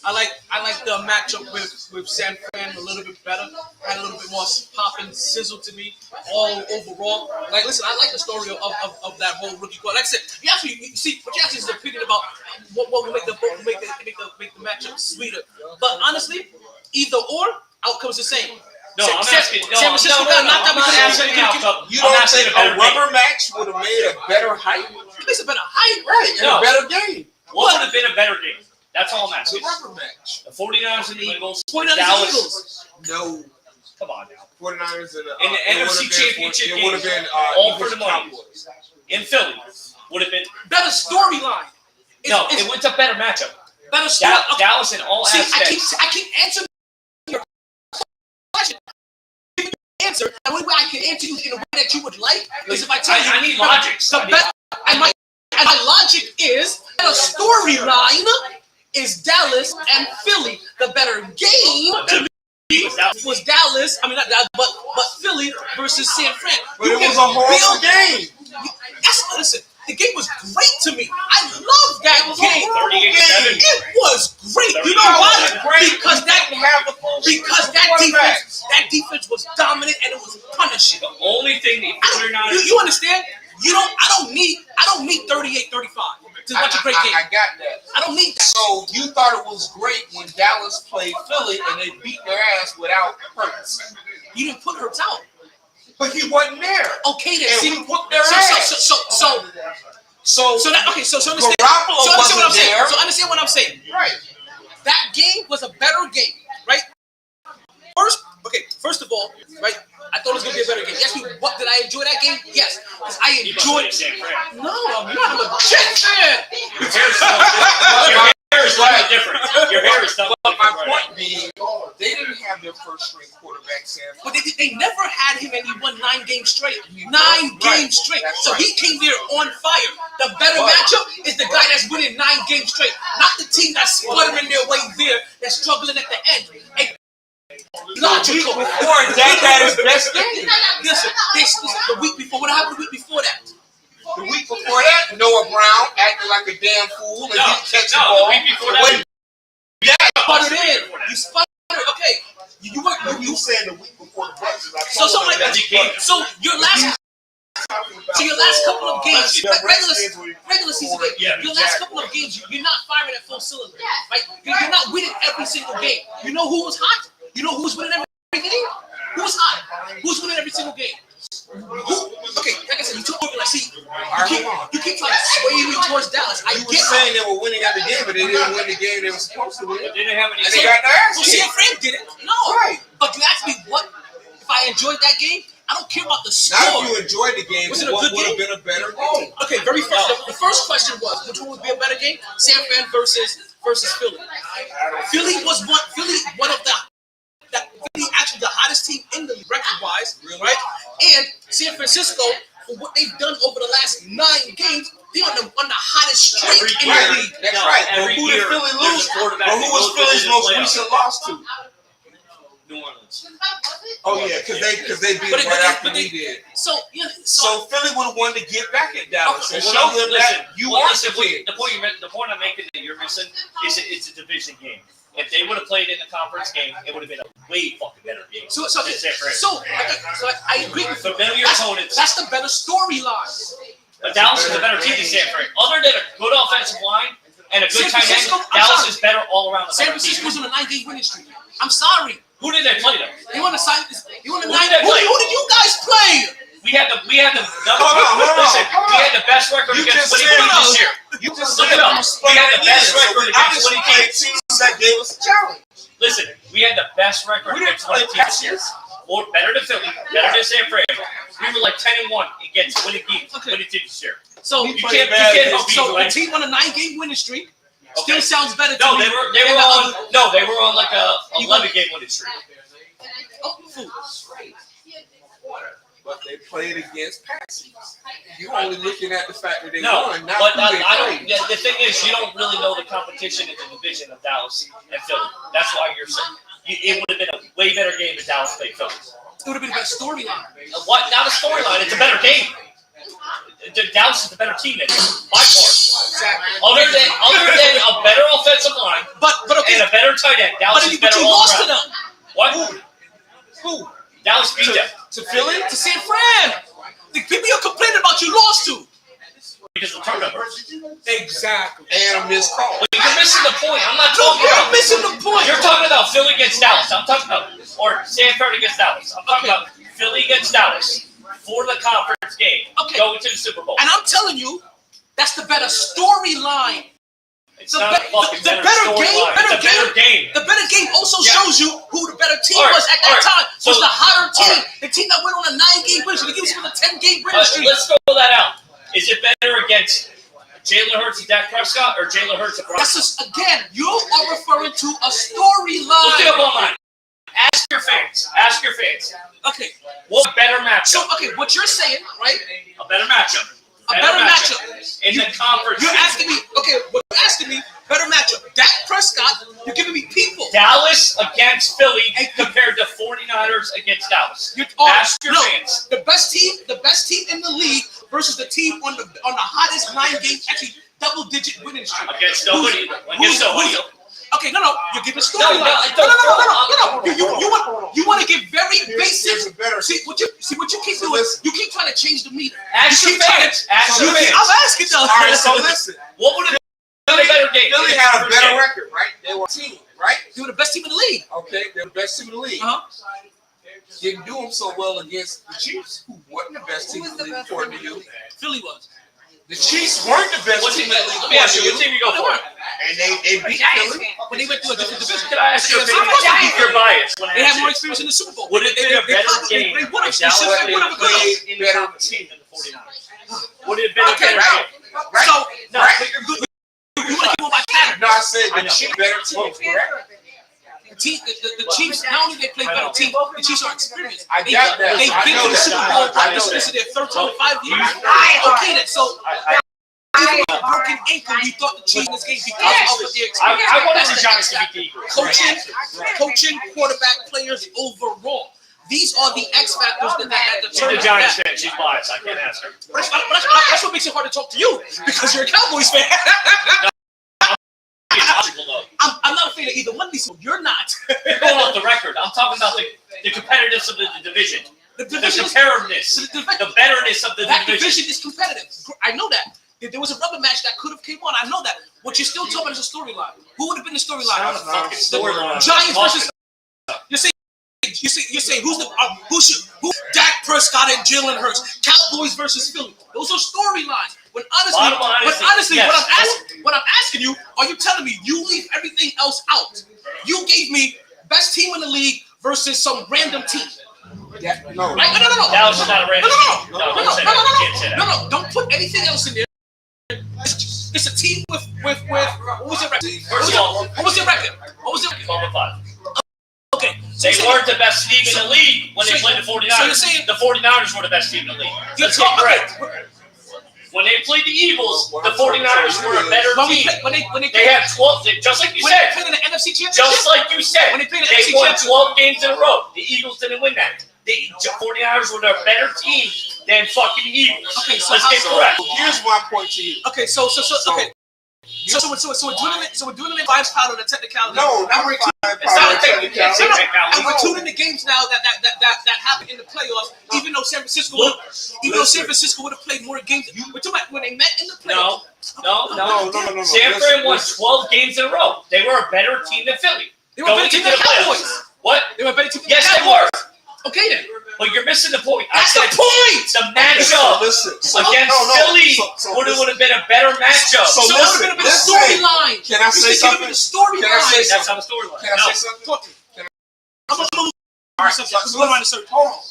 I like the matchup with San Fran a little bit better. Had a little bit more pop and sizzle to me. All overall, like listen, I like the story of that whole rookie quarter. Like I said, you see, what you asked is opinion about what will make the matchup sweeter. But honestly, either or, outcome's the same. No, I'm asking. No, San Francisco got knocked out I'm not because asking the outcome. You I'm don't asking think a better a rubber game. match would have made a better hype? It's a better hype, Right, and No. a better game. What would have been a better game? That's all I'm It's a asking. rubber match. The 49ers and the Eagles. 49ers and Dallas. Eagles. No. Come on now. 49ers and In the NFC Championship it would have game, been all for Eagles the money. Cowboys. In Philly. Would have been. Better storyline. No, it was a better matchup. Better story. Dallas in all See, aspects. I keep answering your question. Answer, and the only way I can answer you in a way that you would like is if I tell you. I need logic. And my logic is that a storyline is Dallas and Philly. The better game to me was Dallas. I mean not Dallas, but Philly versus San Fran. But it was a horrible game. Listen, the game was great to me. I love that game. 38-7. It was great. You know why? Because that defense was dominant and it was punishing. The only thing the 49ers. You understand? I don't need 38-35 to watch a great game. I got that. I don't need that. So you thought it was great when Dallas played Philly and they beat their ass without Hurts. You didn't put Hurts out. But he wasn't there. Okay, then. And See, we whooped their ass. So understand. Garoppolo So understand what I'm wasn't saying. there. So understand what I'm saying. Right. That game was a better game, right? First of all, right? I thought it was gonna be a better game. You asked me, what did I enjoy that game? Yes, because I enjoyed. San Fran. No, I'm not a Jet fan. Your hair is slightly different. Your hair is slightly But my different. point being, they didn't have their first string quarterback, Sam. But they never had him and he won 9 games straight. 9 Right. games straight. That's So right. he came there on fire. The better matchup is the guy that's winning 9 games straight, not the team that's sputtering their way there, that's struggling at the end. And logical. That had his best game. Listen, the week before. What happened the week before that? The week before that, Noah Brown acted like a damn fool and didn't catch the ball. The week before that. Sputtered in. You sputtered. Okay. You saying the week before the Bucks. so something like that. So your last couple of games, like regular season game, your last couple of games, you're not firing at full cylinder, right? You're not winning every single game. You know who was hot? You know who was winning every game? Who was hot? Who's winning every single game? Okay, like I said, you took over like See, you keep trying to sway me towards Dallas. I You were get saying they were winning every game, but they didn't win the game they were supposed to win. But they didn't have any. And they got their ass Well, San kicked. Fran did it. No. Right. But you ask me what if I enjoyed that game? I don't care about the score. Not if you enjoyed the game, Was but it a what good would have game? been a better game? Okay, very first. The first question was which one would be a better game? San Fran versus Philly. Philly was one of the Philly actually the hottest team in the league record-wise, right? And San Francisco, for what they've done over the last 9 games, they're on the hottest streak in the Right. league. That's No, right. But every who did year Philly there's lose a to? quarterback But who that was goes Philly's to the most playoffs. recent loss to? New Orleans. Oh yeah, because they beat But them they- right after but we they- did. So So Philly would have wanted to get back at Dallas and Well, show them listen, that you well, aren't listen, the kid. the point I'm making that you're missing is it's a division game. If they would have played in the conference game, it would have been a way fucking better game. So than San Fran. I agree with you. But then your opponents. That's the better storyline. But Dallas is a better team than San Fran. Other than a good offensive line and a good San tight end, Francisco, I'm Dallas sorry. is better all around. San Francisco's on a 9-game winning streak. I'm sorry. Who did they play them? You want to sign this? You want to Who nine? did they play? Who did you guys play? We had the Hold on. listen, we had the best record You against just winning said- teams this year. You just Look said it up. you We split had the the best years. record I against just winning played teams. teams that gave us a challenge. Listen, we had the best record We didn't against play winning teams this year. Cassius. Or better than Philly, better than San Fran. We were like 10-1 against winning teams, Okay. winning teams this year. So We You played can't bad beat against so me, the team on a 9-game winning streak still Okay. sounds better to No, me. they were than the on other- they were on like a 11-game winning streak. Oh, fool. But they played against Patsies. You're only looking at the fact that they No, won, not but who they I don't. played. The thing is, you don't really know the competition in the division of Dallas and Philly. That's why you're saying it would have been a way better game if Dallas played Philly. It would have been a better storyline. What? Not a storyline. It's a better game. Dallas is the better team than you, by far. Exactly. Other than a better offensive line But okay. and a better tight end, Dallas is But better you all lost to around. them. What? Who? Dallas beat them To Philly? To San Fran. The people you're complaining about, you lost to. because of turnovers. Exactly. And a missed call. But you're missing the point. I'm not No, talking you're about. missing the point. You're talking about Philly against Dallas. I'm talking about, or San Fran against Dallas. I'm talking about Philly against Dallas for the conference game, Okay. going to the Super Bowl. And I'm telling you, that's the better storyline. It's the not be- a fucking the better better storyline. game- better It's a better game. The better game also Yeah. shows you who the better team All right, was at that all right. time. Was So- the hotter team. all right. The team that went on a 9-game win streak. They give us a 10-game winning streak. Let's throw that out. Is it better against Jalen Hurts and Dak Prescott or Jalen Hurts and Brock? That's just, again, you are referring to a Look it up storyline. online. Ask your fans. Ask your fans. Okay, What better matchup? so what you're saying, right? A better matchup. A better matchup. in the conference. You're asking me, okay, what you're asking me, better matchup. Dak Prescott, you're giving me people. Dallas against Philly compared to 49ers against Dallas. Ask your fans. The best team in the league versus the team on the hottest 9-game, actually double-digit winning streak. Against nobody. Who's- Against nobody. who's- Okay, no, you're giving storyline. No. You want to give very There's basic. a better. See what you keep So doing. listen. You keep trying to change the meter. Ask You your keep trying fans. Ask So your listen. fans. I'm asking though. All right, so listen. What would have been a better game? Philly had a better record, right? They were a team, right? They were the best team in the league. Okay, they're the best team in the league. Uh-huh. Didn't do them so well against the Chiefs, who wasn't the best team in the league according to you. Philly was. The Chiefs weren't the best What team team? in the league Let me ask you. according What to team you. you go for? And they beat Philly. When they went to a different division. Can I ask you? Of course they beat Your bias. When I They ask had more you. experience in the Super Bowl. Would it have been a better game They would have. if Dallas They had would have played good. in the conference team than the 49ers? Would it have been a Okay, better right. game? Right? So No, Right. but you're good. you want to keep on my pattern. No, I said I the know. Chiefs better team, correct? The Chiefs, not only they play better team, the Chiefs are experienced. I got that. They've I been know to the that. Super Bowl. I know This is that. their third time in 5 years. You- Okay, then. So even with a broken ankle, we thought the Chiefs in this game because of their experience. I wanted That's the the Giants X to beat factor. the Eagles. Coaching, quarterback, players overall. These are the X factors that She's determine a Giants that. fan. She's biased. I can't ask her. That's what makes it hard to talk to you because you're a Cowboys fan. It's logical, though. I'm not a fan of either one of these. You're not. You're going off the record. I'm talking about the competitiveness of the division. The The division is comparativeness. The betterness of the that division. division is competitive. I know that. If there was a rubber match that could have came on, I know that. What you're still talking about is a storyline. Who would have been the It's not a storyline? fucking storyline. Giants versus. You're saying you're saying who Dak Prescott and Jalen Hurts, Cowboys versus Philly. Those are storylines. When honestly, what I'm asking you, are you telling me you leave everything else out? You gave me best team in the league versus some random team. Yeah, no. Right? No. That was not a random team. No. Don't put anything else in there. It's a team with what was their record? What was their record? 12-5. Okay. They weren't the best team in the league when they played the 49ers. So you're saying the 49ers were the best team in the league. Let's get correct. When they played the Eagles, the 49ers were a better team. They had 12, just like you when said. they played in the NFC Championship? Just like you said. When they played in the They NFC won Championship. 12 games in a row. The Eagles didn't win that. The 49ers were a better team than fucking Eagles. Okay, so let's get correct. Here's my point to you. Okay, so okay. So we're doing it in vibes powder the technicality. No, now we're tuning the games now that happened in the playoffs. Even though San Francisco would have played more games. We're talking about when they met in the playoffs. No. San Fran won 12 games in a row. They were a better team than Philly. They were a better team than the Cowboys. What? They were a better team than Yes, the they Cowboys. were. Okay then. But you're missing the point. That's the point. The matchup against Philly would have been a better matchup. So that would have been a storyline. Can I say something? That's not a storyline. Can I say something? I'm going to lose. Hold on.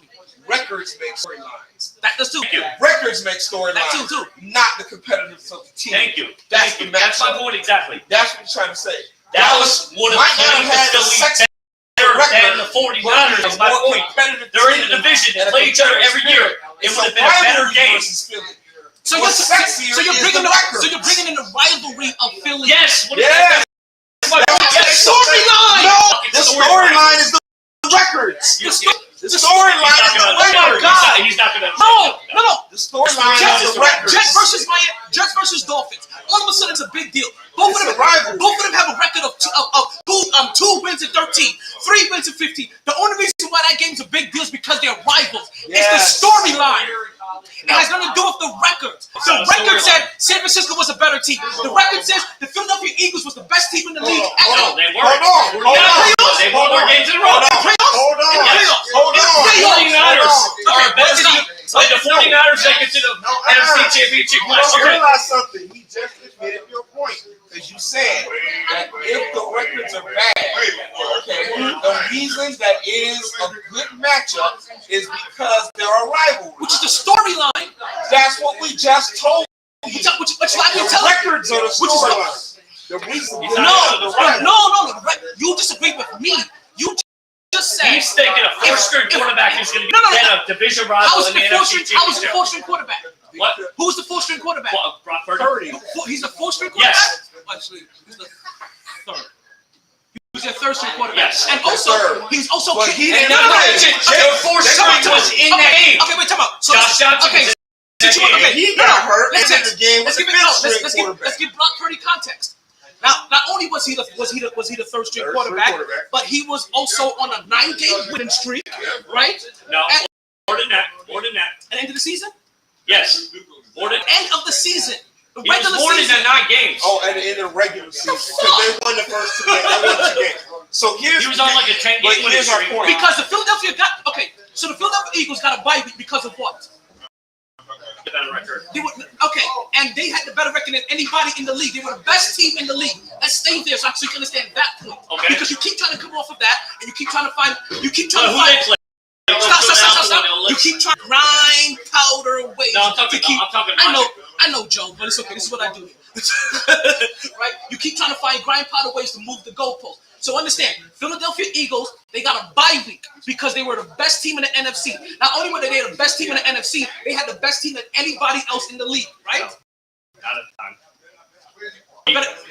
Records make storylines. That's too. Records make storylines. That too. Not the competitiveness of the team. Thank you. That's my point exactly. That's what you're trying to say. Dallas would have played the Philly than the 49ers. Is my point. They're in the division. They play each other every year. It would have been a better game. So you're bringing in the rivalry of Philly. Yes. Yes. Storyline. No, the storyline is the records. The storyline is the records. He's not gonna. No. The storyline is the records. Jets versus Dolphins. All of a sudden, it's a big deal. Both of them have a record of 2 wins and 13, 3 wins and 15. The only reason why that game's a big deal is because they're rivals. It's the storyline. It has nothing to do with the records. The record said San Francisco was a better team. The record says the Philadelphia Eagles was the best team in the league. Hold on. They won more games in a row. Hold on. The 49ers are a better team. Like the 49ers make it to the NFC Championship last year. Realize something. He just admitted your point. Because you said that if the records are bad, the reason that is a good matchup is because there are rivalries. Which is the storyline. That's what we just told you. Which like we The tell records are the storyline. The reason No. You disagree with me. You just said He's thinking a first-string quarterback is going to get a division rival in the NFC Championship. How was the fourth-string quarterback? What? Who was the fourth-string quarterback? Brock Purdy. He's a fourth-string quarterback? Yes. Actually, he's the third. He was a third-string quarterback. Yes. And also, he's also But he And didn't not to mention, their fourth-string was in the game. Okay, wait, time out. So, Josh Johnson was in that game. He got hurt in the game with Let's the give fifth-string quarterback. let's give Brock Purdy context. Now, not only was he the third-string quarterback, but he was also on a 9-game winning streak, right? No, more than that. At the end of the season? Yes. More than End of the season. The He was regular more than season. 9 games. Oh, at the end of the regular season. Because they won the first 2 games. They won 2 games. So here's He was on like a 10-game but winning here's our streak. point. Because the Philadelphia so the Philadelphia Eagles got a bye week because of what? The better record. And they had the better record than anybody in the league. They were the best team in the league. Let's stay there so you can understand that point. Okay. Because you keep trying to come off of that, and you keep trying to find. Who they play? Stop. You keep trying to grind powder ways. No, I'm talking. I know, Joe, but it's okay. This is what I do. Right? You keep trying to find grind powder ways to move the goalpost. So understand, Philadelphia Eagles, they got a bye week because they were the best team in the NFC. Not only were they the best team in the NFC, they had the best team than anybody else in the league, right? Out of time.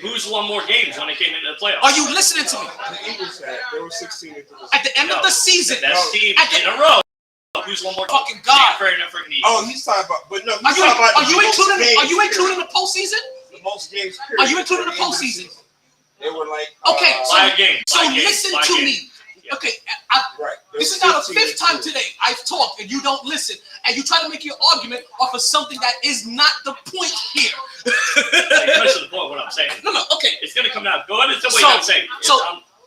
Who's won more games when they came into the playoffs? Are you listening to me? The Eagles had. They were 16 into the At the end of the season, The best team in a row. Who's won more? Fucking God. Freaking Eagles. Oh, he's talking about, but no, Are you including the postseason? the most games? Are you including the postseason? They were like Okay, so 5 games. So listen to me. Okay, right. this is now the 5th time today I've talked and you don't listen, and you try to make your argument off of something that is not the point here. You're missing the point. What I'm saying. No, okay. It's gonna come down. Go ahead and tell me what I'm saying.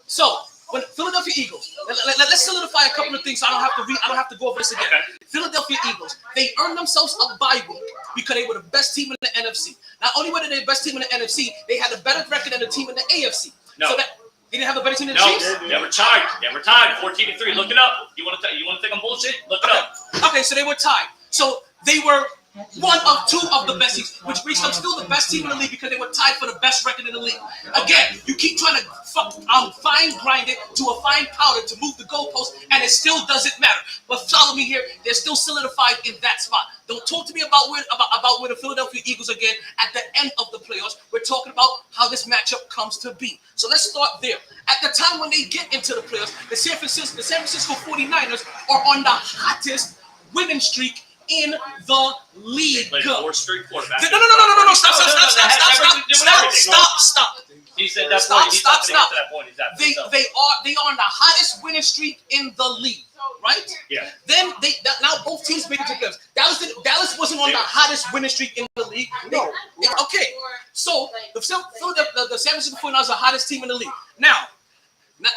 So when Philadelphia Eagles, let's solidify a couple of things so I don't have to go over this again. Okay. Philadelphia Eagles, they earned themselves a bye week because they were the best team in the NFC. Not only were they the best team in the NFC, they had a better record than the team in the AFC. No. So that they didn't have a better team than the No, Chiefs? they were tied. 14-3. Look it up. You want to think I'm bullshit? Look it up. Okay, so they were tied. So they were one of two of the best teams, which makes them still the best team in the league because they were tied for the best record in the league. Again, you keep trying to fine grind it to a fine powder to move the goalpost, and it still doesn't matter. But follow me here; they're still solidified in that spot. Don't talk to me about where the Philadelphia Eagles again at the end of the playoffs. We're talking about how this matchup comes to be. So let's start there. At the time when they get into the playoffs, the San Francisco 49ers are on the hottest winning streak in the league. They played 4 straight quarterbacks. No, stop. He said that's Stop, why he's stop, not going to stop. get to that point. He's at They are on the hottest winning streak in the league, right? Yeah. Then now both teams made it to the playoffs. Dallas wasn't on the hottest winning streak in the league. Okay, so the San Francisco 49ers are the hottest team in the league. Now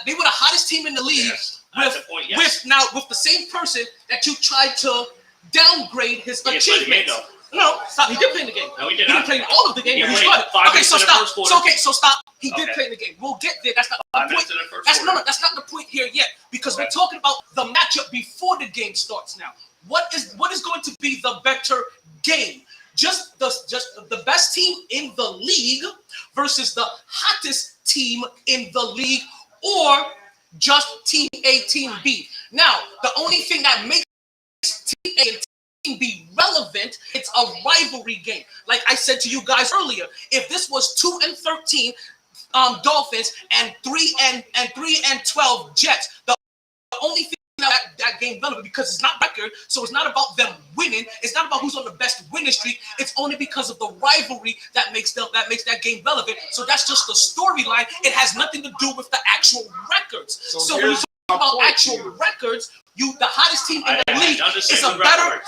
they were the hottest team in the league with the same person that you tried to downgrade his achievements. No, stop. He did play in the game. No, he didn't play in all of the game. He started. played 5 Okay, so minutes in the stop. first quarter. So stop. He did play in the game. We'll get there. That's not the 5 point. minutes in the first That's quarter. that's not the point here yet because we're talking about the matchup before the game starts now. What is going to be the better game? Just the best team in the league versus the hottest team in the league, or just team A, team B. Now, the only thing that makes team A and team B relevant, it's a rivalry game. Like I said to you guys earlier, if this was 2-13 Dolphins and 3-12 Jets, the only thing that game relevant because it's not record, so it's not about them winning. It's not about who's on the best winning streak. It's only because of the rivalry that makes that game relevant. So that's just the storyline. It has nothing to do with the actual records. So when you talk about actual records, the hottest team in the league is a better.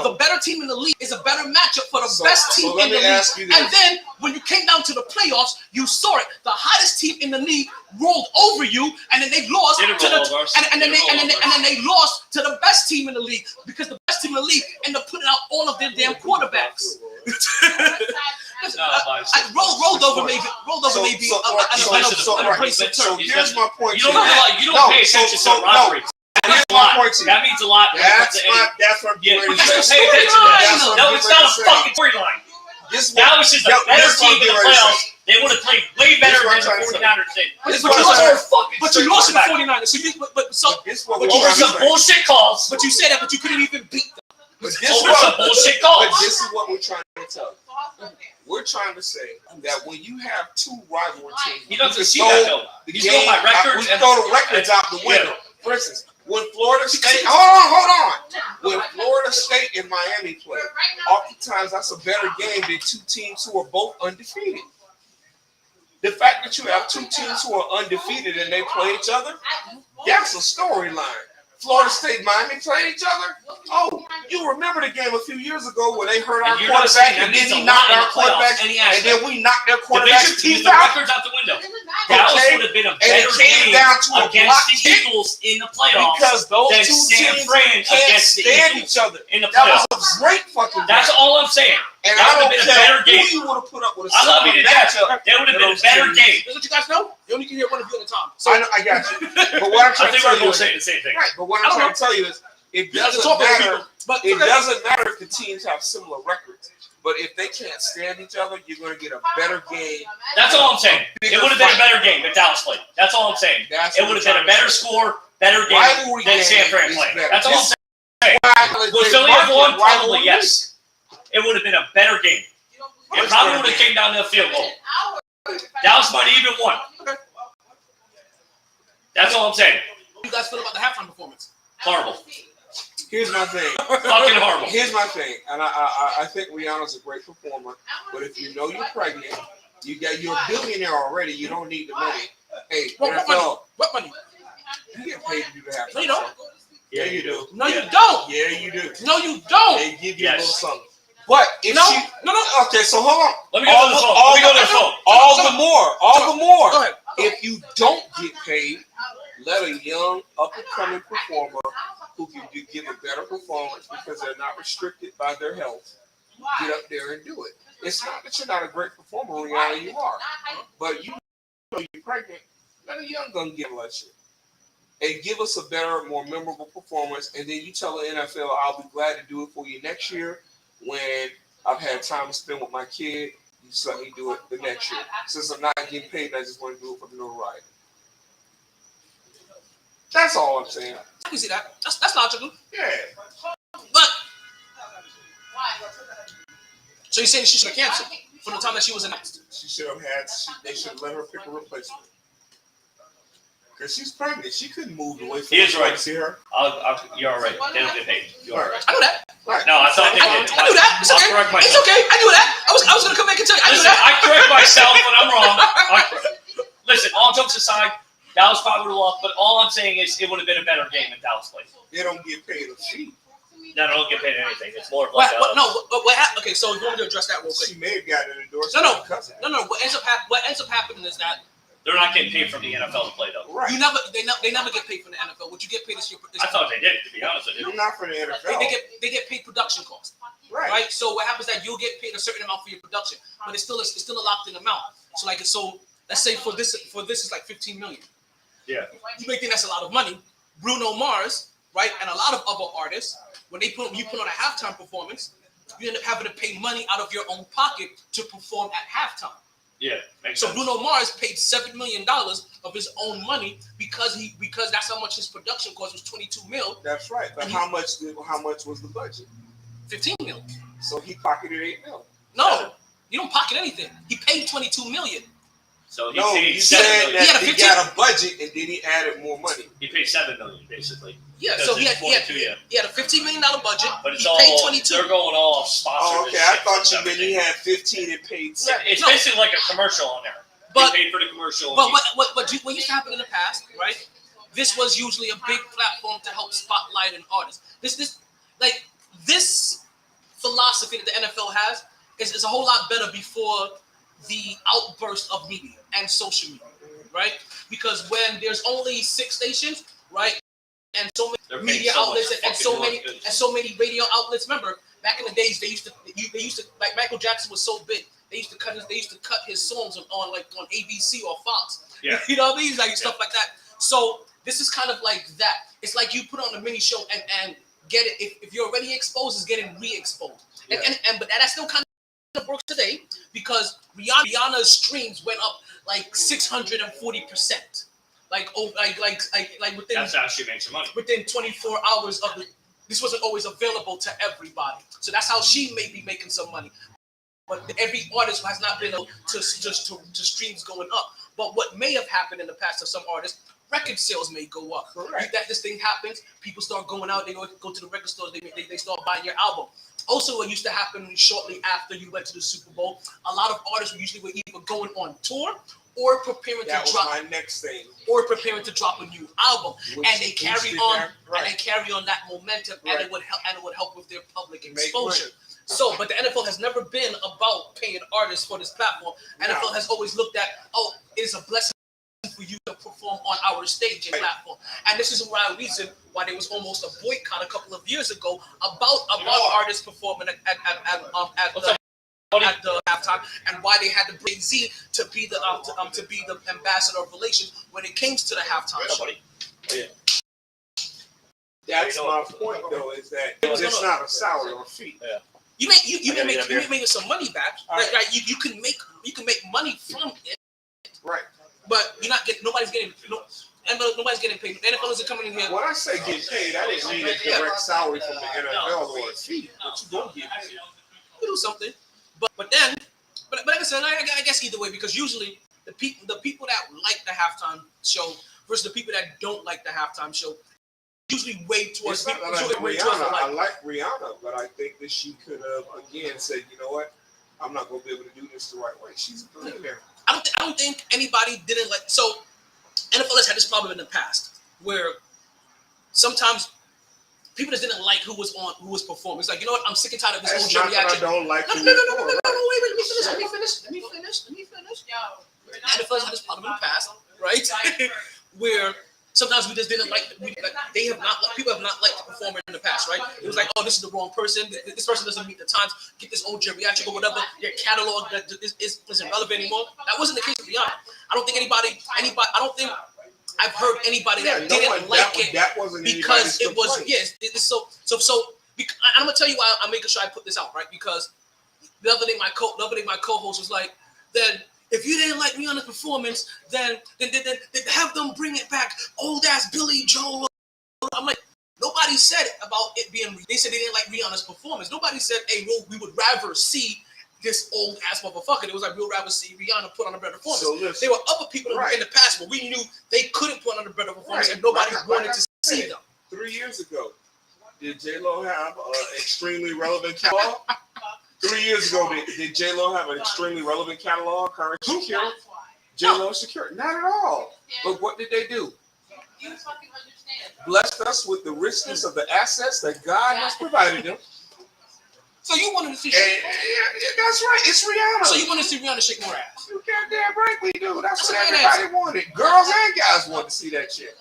The better team in the league is a better matchup for the best team in the league. And then when you came down to the playoffs, you saw it. The hottest team in the league rolled over you, and then they lost and then they lost to the best team in the league because the best team in the league ended up putting out all of their damn quarterbacks. Rolled over maybe. So here's my point. You don't pay attention to rivalry. That means a lot. That's what I'm getting ready to say. Pay attention to that. No, it's not a fucking storyline. Dallas is a better team in the playoffs. They would have played way better than the 49ers did. But you lost to the 49ers. Over some bullshit calls. But you said that, but you couldn't even beat them. Over some bullshit calls. But this is what we're trying to tell you. We're trying to say that when you have two rival teams, he doesn't see that though. He's going by records. We throw the records out the window. For instance, when Florida State, hold on. When Florida State and Miami play, oftentimes that's a better game than two teams who are both undefeated. The fact that you have two teams who are undefeated and they play each other, that's a storyline. Florida State, Miami played each other. Oh, you remember the game a few years ago where they hurt our quarterback and then he knocked our quarterback and then we knocked their quarterback's teeth out? The records out the window. Dallas would have been a better game against the Eagles in the playoffs because those than two San teams Fran can't against the stand Eagles each other in the That playoffs. was a great fucking game. That's all I'm saying. And that I would have don't been a better care game. who you would have put up with a I love you to death. matchup. That would have been a better game. That's what you guys know. You only can hear one of you at a time. So I got you. But what I'm I trying think to tell we're you both saying the same thing. right. But what I'm trying to tell you is it doesn't matter. It doesn't matter if the teams have similar records. But if they can't stand each other, you're going to get a better game. That's all I'm saying. It would have been a better game if Dallas played. That's all I'm saying. It would have been a better score, better game than San Fran played. That's all I'm saying. Would Philly have won? Probably yes. It would have been a better game. It probably would have came down to a field goal. Dallas might have even won. That's all I'm saying. What do you guys feel about the halftime performance? Horrible. Here's my thing. Fucking horrible. Here's my thing. And I think Rihanna's a great performer. But if you know you're pregnant, you're a billionaire already, you don't need the money. Hey, NFL. What money? You get paid to do the halftime. No, you don't. Yeah, you do. No, you don't. Yeah, you do. No, you don't. They give you a little something. But if No. okay, so hold on. Let me go to the phone. All the more. Go ahead. If you don't get paid, Let a young up-and-coming performer who can give a better performance because they're not restricted by their health get up there and do it. It's not that you're not a great performer, Rihanna, you are. But you know you're pregnant, let a young gun get that shit. And give us a better, more memorable performance, and then you tell the NFL, I'll be glad to do it for you next year when I've had time to spend with my kid. You just let me do it the next year. Since I'm not getting paid, I just want to do it for the notoriety. That's all I'm saying. I can see that. That's logical. Yeah. But so you're saying she should have canceled from the time that she was announced? She should have had. They should have let her pick a replacement. Because she's pregnant. She couldn't move away from He is right. to see her. You're all right. They don't get paid. You're all right. I knew that. Right. No, I thought they I did. knew that. It's I'll okay. correct It's myself. okay. I knew that. I was gonna come back and tell you. I knew Listen, that. I correct myself when I'm wrong. Listen, all jokes aside, Dallas probably would have lost, but all I'm saying is it would have been a better game if Dallas played. They don't get paid a fee. No, they don't get paid anything. It's more of like Okay, so you want me to address that real quick? She may have gotten an endorsement. No. What ends up happening is that they're not getting paid from the NFL to play though. Right. they never get paid from the NFL. What you get paid is your. I thought they did, to be honest with you. Not for the NFL. They get paid production costs. Right. So what happens is that you'll get paid a certain amount for your production, but it's still a locked in amount. So let's say for this is like 15 million. Yeah. You may think that's a lot of money. Bruno Mars, right, and a lot of other artists, when you put on a halftime performance, you end up having to pay money out of your own pocket to perform at halftime. Yeah. Makes So sense. Bruno Mars paid $7 million of his own money because that's how much his production cost was 22 mil. That's right. But how much was the budget? 15 mil. So he pocketed 8 mil. No, you don't pocket anything. He paid 22 million. So he No, paid you 7 said million. that he got a budget and then he added more money. He paid 7 million basically. Yeah, Because so he it's had 42, he had a $15 million budget. But it's he all paid 22. they're going all sponsored. Oh, okay. I thought you meant he had 15 and paid 7. It's No. basically like a commercial on there. But- He paid for the commercial. But what used to happen in the past, right? This was usually a big platform to help spotlight an artist. This philosophy that the NFL has is a whole lot better before the outburst of media and social media, right? Because when there's only 6 stations, right, and so They're many paying media so much outlets and so fucking many money. and so many radio outlets. Remember, back in the days, they used to like Michael Jackson was so big. They used to cut his songs on ABC or Fox. Yeah. You know what I mean? Like stuff like that. So this is kind of like that. It's like you put on a mini show and get it. If you're already exposed, it's getting re-exposed. Yeah. But that still kind of works today because Rihanna's streams went up like 640%. Like within That's how she makes her money. within 24 hours of it. This wasn't always available to everybody. So that's how she may be making some money. But every artist has not been able to streams going up. But what may have happened in the past to some artists, record sales may go up. Correct. That this thing happens, people start going out, they go to the record stores, they start buying your album. Also, what used to happen shortly after you went to the Super Bowl, a lot of artists were either going on tour or preparing That to was drop my next thing. a new album, and they carry on Right. and they carry on that momentum, Right. and it would help with their public Make exposure. money. So, but the NFL has never been about paying artists for this platform. NFL has always looked at, it is a blessing for you to perform on our stage and platform. And this is the reason why there was almost a boycott a couple of years ago about artists performing at the halftime, and why they had to bring Z to be the ambassador of relations when it came to the halftime show. That's my point, though, is that it's not a salary or a fee. You may make some money back. Right? You can make money from it. Right. But nobody's getting paid. The NFL isn't coming in here. When I say get paid, I didn't mean a direct salary from the NFL or a fee. But you don't get paid. You do something. But like I said, I guess either way, because usually the people that like the halftime show versus the people that don't like the halftime show usually way towards It's not that I like Rihanna, but I think that she could have again said, you know what, I'm not going to be able to do this the right way. She's a billionaire. I don't think anybody didn't like. So NFL has had this problem in the past where sometimes people just didn't like who was performing. It's like, you know what, I'm sick and tired of this whole That's not reaction. that I don't like No, who wait, was let me finish. NFL has had this problem in the past, right? Where Sometimes we just didn't like. People have not liked the performer in the past, right? It was like, oh, this is the wrong person. This person doesn't meet the times. Get this old geriatric or whatever. Their catalog that isn't relevant anymore. That wasn't the case with Rihanna. I don't think anybody. I don't think I've heard anybody that didn't like it because it was It's so. I'm gonna tell you why I'm making sure I put this out, right? Because the other day my co-host was like, then if you didn't like Rihanna's performance, then have them bring it back. Old ass Billy Joel. I'm like, nobody said about it being. They said they didn't like Rihanna's performance. Nobody said, hey, we would rather see this old ass motherfucker. It was like, we'd rather see Rihanna put on a better performance. So there were other people in the past where we knew they couldn't put on a better performance, and nobody wanted to see them. 3 years ago, did J-Lo have an extremely relevant catalog? 3 years ago, did J-Lo have an extremely relevant catalog? Her and Shakira? J-Lo and Shakira? Not at all. But what did they do? You fucking understand. Blessed us with the richness of the assets that God has provided them. So you wanted to see that's right. It's Rihanna. So you wanted to see Rihanna shake more ass? You goddamn right we do. That's what everybody wanted. Girls and guys want to see that shit.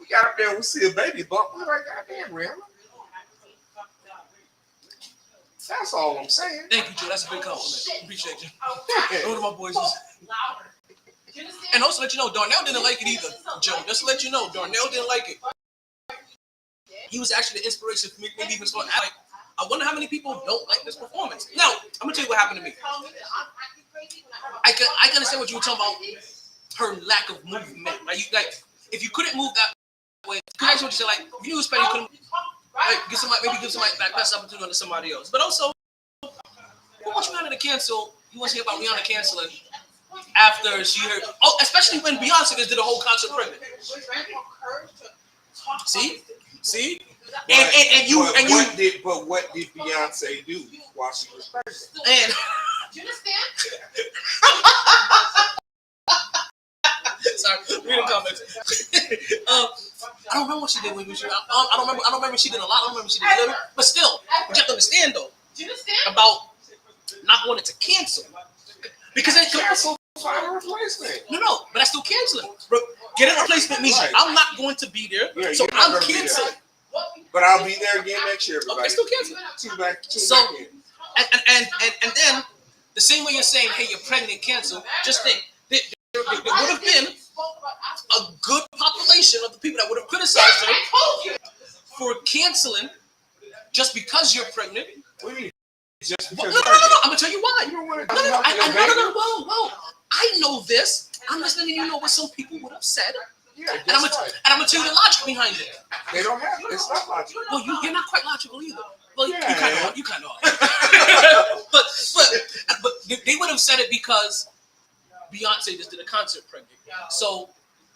We got up there and we see a baby bump. We're like, goddamn, Rihanna. That's all I'm saying. Thank you, Joe. That's a big compliment. Appreciate you. One of my boys. Louder. And also let you know, Darnell didn't like it either, Joe. Just to let you know, Darnell didn't like it. He was actually the inspiration for me, maybe even start like, I wonder how many people don't like this performance. Now, I'm gonna tell you what happened to me. I can understand what you were talking about. Her lack of movement. Like if you couldn't move that way, that's what you said. Like if you knew Spanish, you couldn't. Like, give somebody back pass opportunity to somebody else. But also, who wants Rihanna to cancel? He wants to hear about Rihanna canceling after she heard. Oh, especially when Beyonce just did a whole concert pregnant. See? But what did Beyonce do while she was pregnant? And Do you understand? sorry, reading comments. I don't remember what she did when she. I don't remember she did a lot. I don't remember she did a little. But still, you have to understand though. Do you understand? About not wanting to cancel because it cancel find a replacement. No, but I still canceling. Getting a replacement means I'm not going to be there, so I'm canceling. But I'll be there again next year, everybody. Okay, still canceling. Two back in. And then the same way you're saying, hey, you're pregnant, cancel. Just think, there would have been a good population of the people that would have criticized her for canceling just because you're pregnant. What do you mean? Just because No. I'm gonna tell you why. You don't want to No. Whoa. I know this. I'm just letting you know what some people would have said. Yeah, and I'm gonna tell you the logic behind it. They don't have it. It's not logical. Well, you're not quite logical either. Well, yeah. you kind of are. but they would have said it because Beyonce just did a concert pregnant. So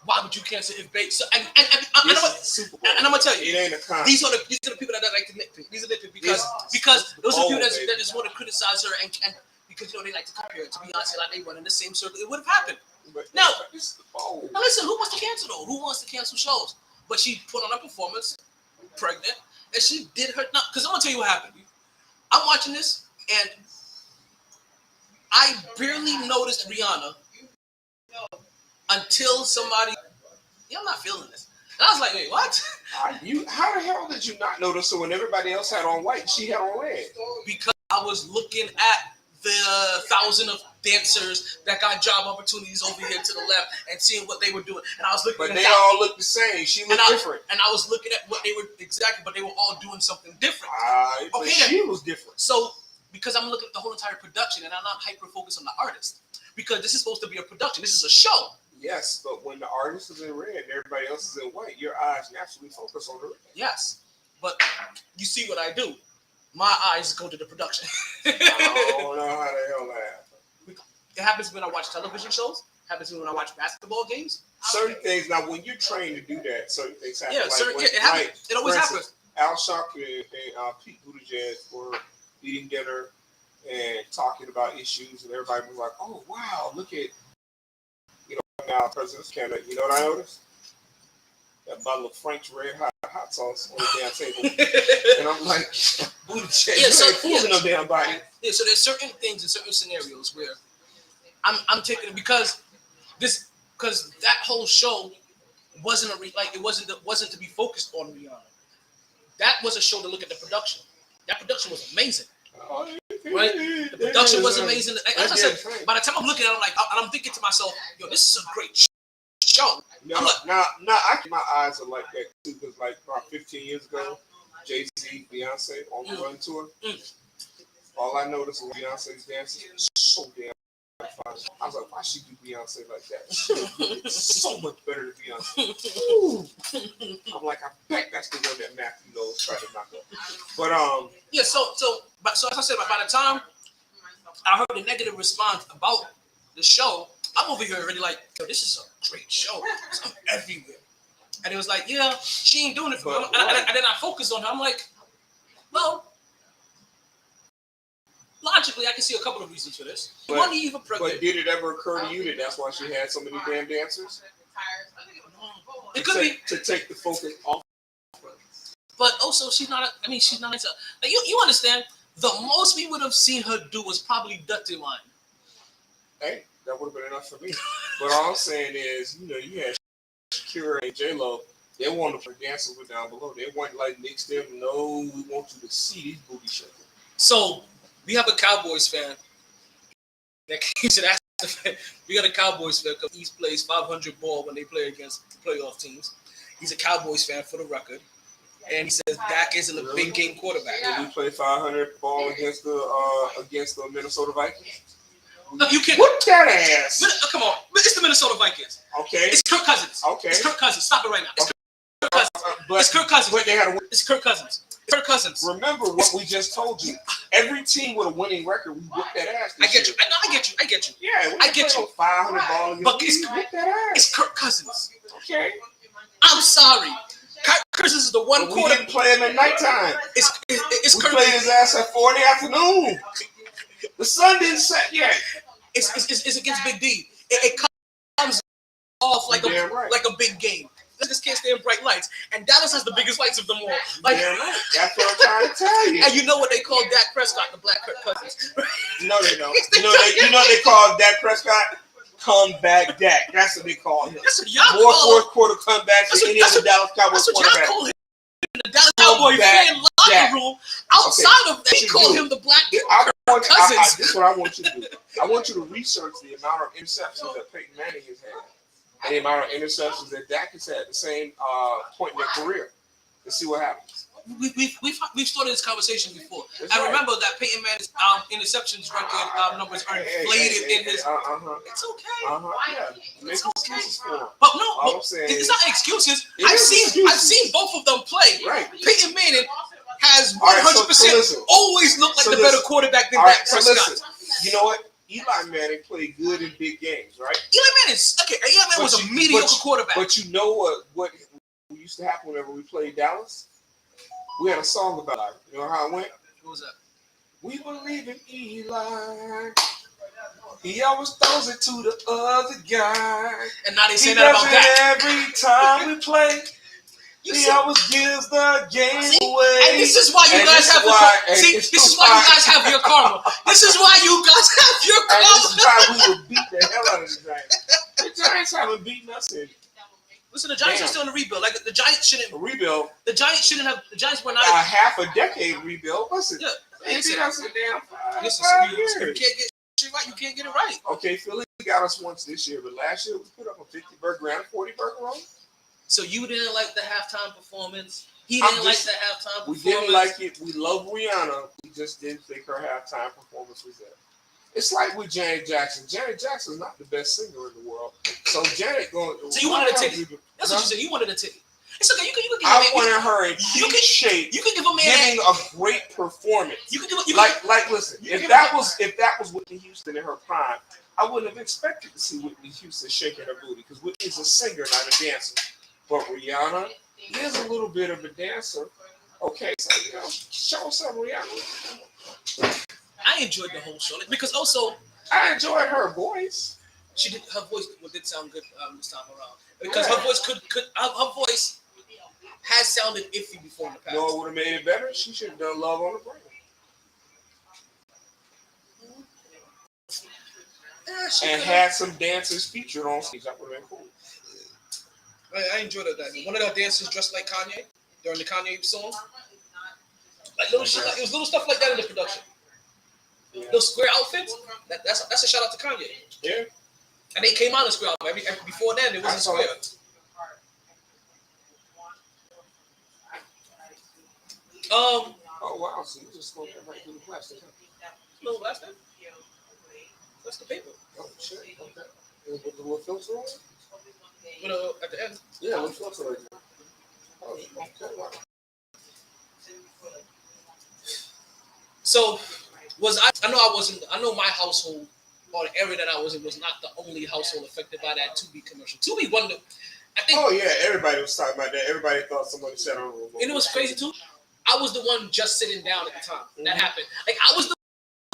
why would you cancel if babe? So, and I'm gonna tell you, it ain't a concert. These are the people that like to nitpick. These are nitpick because those are people that just want to criticize her and because they like to compare it to Beyonce, like they run in the same circle. It would have happened. Now listen, who wants to cancel though? Who wants to cancel shows? But she put on a performance, pregnant, and she did her not. Because I'm gonna tell you what happened. I'm watching this, and I barely noticed Rihanna until somebody. Yeah, I'm not feeling this. And I was like, wait, what? How the hell did you not notice her when everybody else had on white? She had on red. Because I was looking at the 1,000 of dancers that got job opportunities over here to the left and seeing what they were doing. And I was looking But they all looked the same. She looked different. And I was looking at what they were but they were all doing something different. But she was different. So, because I'm looking at the whole entire production and I'm not hyper-focused on the artist. Because this is supposed to be a production. This is a show. Yes, but when the artist is in red and everybody else is in white, your eyes naturally focus on the red. Yes. But you see what I do. My eyes go to the production. I don't know how the hell that happens. It happens when I watch television shows. It happens when I watch basketball games. Certain things, now when you're trained to do that, certain things happen. Yeah, it happens. It always happens. Al Sharkey and Pete Buttigieg were eating dinner and talking about issues, and everybody was like, oh, wow, look at, now President's Canada. You know what I noticed? That bottle of Frank's Red Hot Sauce on the damn table. And I'm like, Buttigieg, you ain't fooling no damn body. Yeah, so there's certain things in certain scenarios where I'm taking it because that whole show wasn't wasn't to be focused on Rihanna. That was a show to look at the production. That production was amazing. Right? The production was amazing. As I said, by the time I'm looking at it, I'm thinking to myself, yo, this is a great show. Now, I my eyes are like that too, because like about 15 years ago, Jay-Z, Beyonce on the run tour. All I noticed was Beyonce's dancing was so damn fun. I was like, why she do Beyonce like that? It's so much better than Beyonce. Ooh. I'm like, I bet that's the one that Matthew knows trying to knock up. But yeah. So as I said, by the time I heard the negative response about the show, I'm over here already like, yo, this is a great show. I'm everywhere. And it was like, yeah, she ain't doing it for me. And then I focused on her. I'm like, well, logically, I can see a couple of reasons for this. But did it ever occur to you that that's why she had so many damn dancers? It could be to take the focus off. But also, she's not. She's not into. Like, you understand? The most we would have seen her do was probably Dirty Wine. Hey, that would have been enough for me. But all I'm saying is, you had Shakira and J-Lo. They wanted to dance over down below. They weren't like mixed in. No, we want you to see these booty shaking. So we have a Cowboys fan that should ask the fan. We got a Cowboys fan because he plays 500 ball when they play against playoff teams. He's a Cowboys fan for the record. And he says Dak isn't a big game quarterback. Did we play 500 ball against the Minnesota Vikings? No, you can't. Whoop that ass. Come on. It's the Minnesota Vikings. Okay. It's Kirk Cousins. Okay. It's Kirk Cousins. Stop it right now. It's Kirk Cousins. It's Kirk Cousins. But they had It's Kirk Cousins. It's Kirk Cousins. Remember what we just told you. Every team with a winning record, we whip that ass. I get you. I get you. Yeah, I get you. 500 ball but it's Kirk Cousins. Okay. I'm sorry. Kirk Cousins is the one we didn't play him at nighttime. It's we Kirk. played his ass at 4 in the afternoon. The sun didn't set yet. It's against Big D. It comes off like a big game. They just can't stand bright lights, and Dallas has the biggest lights of them all. Like, that's what I'm trying to tell you. And you know what they call Dak Prescott, the Black Kirk Cousins. No, they don't. You know they call Dak Prescott comeback Dak. That's what they call him. That's what y'all More call fourth quarter comebacks than any other Dallas Cowboys quarterback. That's what y'all call him. The Dallas Cowboy fan locker room. Outside of that, they call him the Black Kirk Cousins. This is what I want you to do. I want you to research the amount of interceptions that Peyton Manning has had and the amount of interceptions that Dak has had at the same point in their career. Let's see what happens. We've started this conversation before. I remember that Peyton Manning's interceptions record numbers are inflated in his. It's okay. Yeah. Make excuses for him. But no, it's not excuses. I've seen both of them play. Right. Peyton Manning has 100% always looked like the better quarterback than Dak Prescott. You know what? Eli Manning played good in big games, right? Eli Manning was a mediocre quarterback. But you know what used to happen whenever we played Dallas? We had a song about it. You know how it went? What was that? We believe in Eli. He always throws it to the other guy. And now they say that about Dak. Every time we play, he always gives the game away. And this is why you guys have this is why you guys have your karma. This is why you guys have your karma. And this is why we would beat the hell out of the Giants. The Giants haven't beaten us in. Listen, the Giants are still in a rebuild. Like the Giants shouldn't rebuild. The Giants shouldn't have. The Giants were not a half a decade rebuild. Listen, they beat us in damn 5 years. You can't get shit right. You can't get it right. Okay, Philly got us once this year, but last year we put up a 50-burger and a 40-burger roll. So you didn't like the halftime performance. He didn't like the halftime performance. We didn't like it. We love Rihanna. We just didn't think her halftime performance was that. It's like with Janet Jackson. Janet Jackson's not the best singer in the world. So Janet going. So you wanted a titty. That's what you said. You wanted a titty. It's okay. You can give I wanted her in peak shape. You can give a man giving a great performance. You can give listen. If that was Whitney Houston in her prime, I wouldn't have expected to see Whitney Houston shaking her booty because Whitney's a singer, not a dancer. But Rihanna is a little bit of a dancer. Okay, so show us some Rihanna. I enjoyed the whole show because also I enjoyed her voice. Her voice did sound good this time around because her voice her voice has sounded iffy before in the past. No, it would have made it better. She should have done Love on the Brain. And had some dancers featured on stage. That would have been cool. I enjoyed that. One of the dancers dressed like Kanye during the Kanye song. Like little shit, like, it was little stuff like that in the production. Those square outfits. That's a shout out to Kanye. Yeah. And they came out in square outfits. Before then, it wasn't square. Oh wow! So you just go right through the plastic. No, that's that. That's the paper. Oh shit! Okay. With the little filter on it? At the end. Yeah, with filter right there. Oh, okay. Wow. So I know my household or the area that I was in was not the only household affected by that Tubi commercial. Tubi won I think. Oh yeah, everybody was talking about that. Everybody thought somebody said on the remote. And it was crazy too. I was the one just sitting down at the time that happened. Like I was the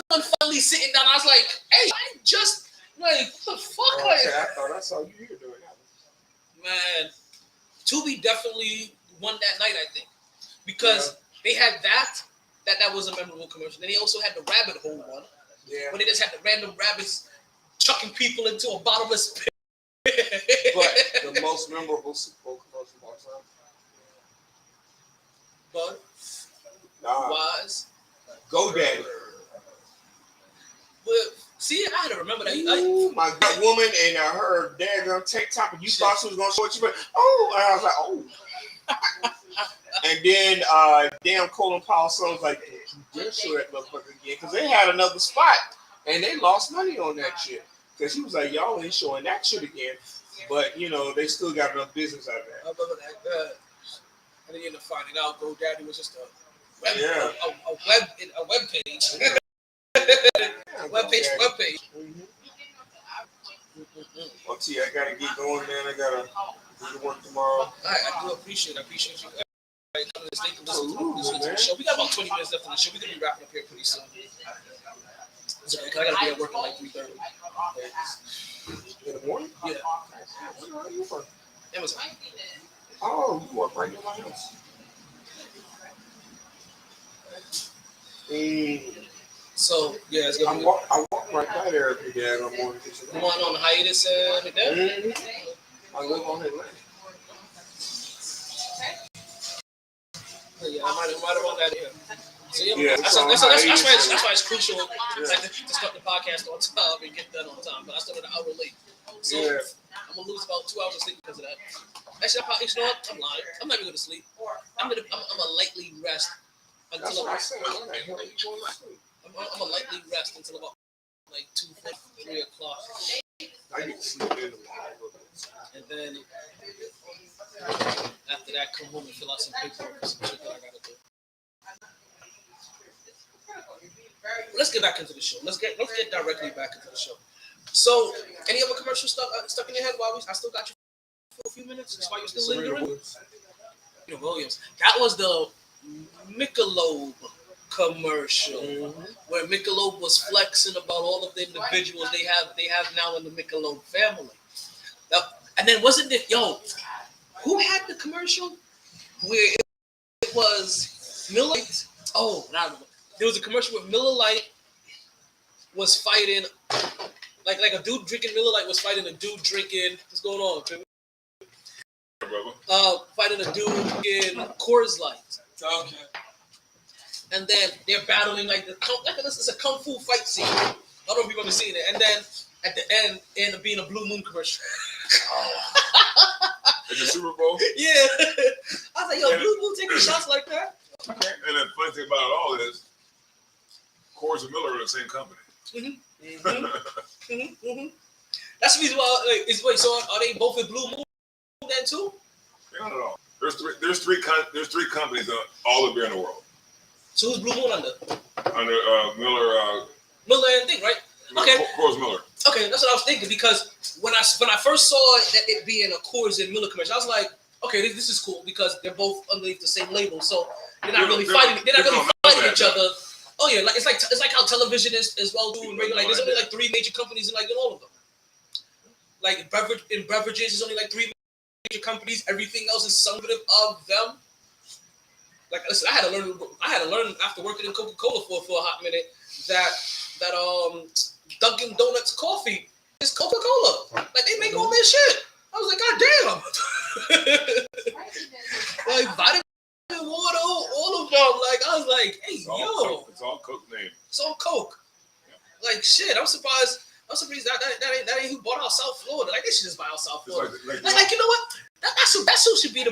one finally sitting down. I was like, "Hey, I just like what the fuck?" Okay, I thought I saw you here doing that. Man, Tubi definitely won that night. I think because they had that was a memorable commercial. Then they also had the rabbit hole one. Yeah. When they just had the random rabbits chucking people into a bottomless pit. But the most memorable Super Bowl commercial of all time. But was GoDaddy. But see, I had to remember that. Ooh, my good woman and her daggone tank top, and you thought she was gonna show it you, but and I was like, oh. And then damn Colin Powell son was like, you dare show that motherfucker again, because they had another spot and they lost money on that shit. Because he was like, y'all ain't showing that shit again. But you know, they still got enough business out of that. I remember that. And then you end up finding out GoDaddy was just a web page. Web page. Well, T, I gotta get going, man. I gotta do the work tomorrow. I do appreciate you. Coming to stay to listen to the show. We got about 20 minutes left in the show. We're gonna be wrapping up here pretty soon. So, I gotta be at work at like 3:30. In the morning? Yeah. Where are you from? Amazon. Oh, you work right near my house. So yeah, it's gonna be. I walk right by there every day in the morning. The one on the hiatus right there. I live on that land. Yeah, I might have run that here. So yeah, Yeah, that's why it's crucial like, to start the podcast on time and get done on time. But I started an hour late, so I'm gonna lose about 2 hours of sleep because of that. Actually, you know what? I'm lying. I'm not even gonna sleep. I'm gonna lightly rest until That's what I said. When the hell are you going to sleep? I'm gonna lightly rest until about like 2, 3 o'clock. I get to sleep in the morning. And then after that, come home and fill out some paperwork, some shit that I gotta do. Let's get back into the show. Let's get directly back into the show. So, any other commercial stuff stuck in your head while I still got you for a few minutes? That's why you're still lingering. Williams. That was the Michelob commercial where Michelob was flexing about all of the individuals they have now in the Michelob family. Now, and then wasn't it who had the commercial where it was Miller Lite? Oh, I remember. There was a commercial where Miller Lite was fighting like a dude drinking Miller Lite was fighting a dude drinking what's going on, Jimmy? Fighting a dude in Coors Light. Okay. And then they're battling this is a kung fu fight scene. I don't know if you've ever seen it. And then at the end, it ended up being a Blue Moon commercial. It's a Super Bowl. Yeah. I was like, yo, Blue Moon taking shots like that. And the funny thing about it all is, Coors and Miller are the same company. That's the reason why. So are they both with Blue Moon then too? Not at all. There's three companies that all the beer in the world. So who's Blue Moon under? Under Miller. Miller and thing, right? Okay. Coors Miller. Okay, that's what I was thinking because when I first saw that it being a Coors and Miller commercial, I was like, okay, this is cool because they're both underneath the same label, so they're not really fighting. They're not really fighting each other. Oh yeah, like it's like how television is well doing regular. Like there's only like 3 major companies in all of them. Like in beverages, there's only like 3 major companies. Everything else is some of them. Like listen, I had to learn after working in Coca-Cola for a hot minute that Dunkin' Donuts coffee is Coca-Cola. Like they make all this shit. I was like, God damn. Like vitamin water, all of them. Like I was like, hey, It's all yo, Coke. It's all Coke name. it's all Coke. Like shit, I'm surprised that ain't who bought out South Florida. Like they should just buy out South It's Florida. like Like you know what? That should be the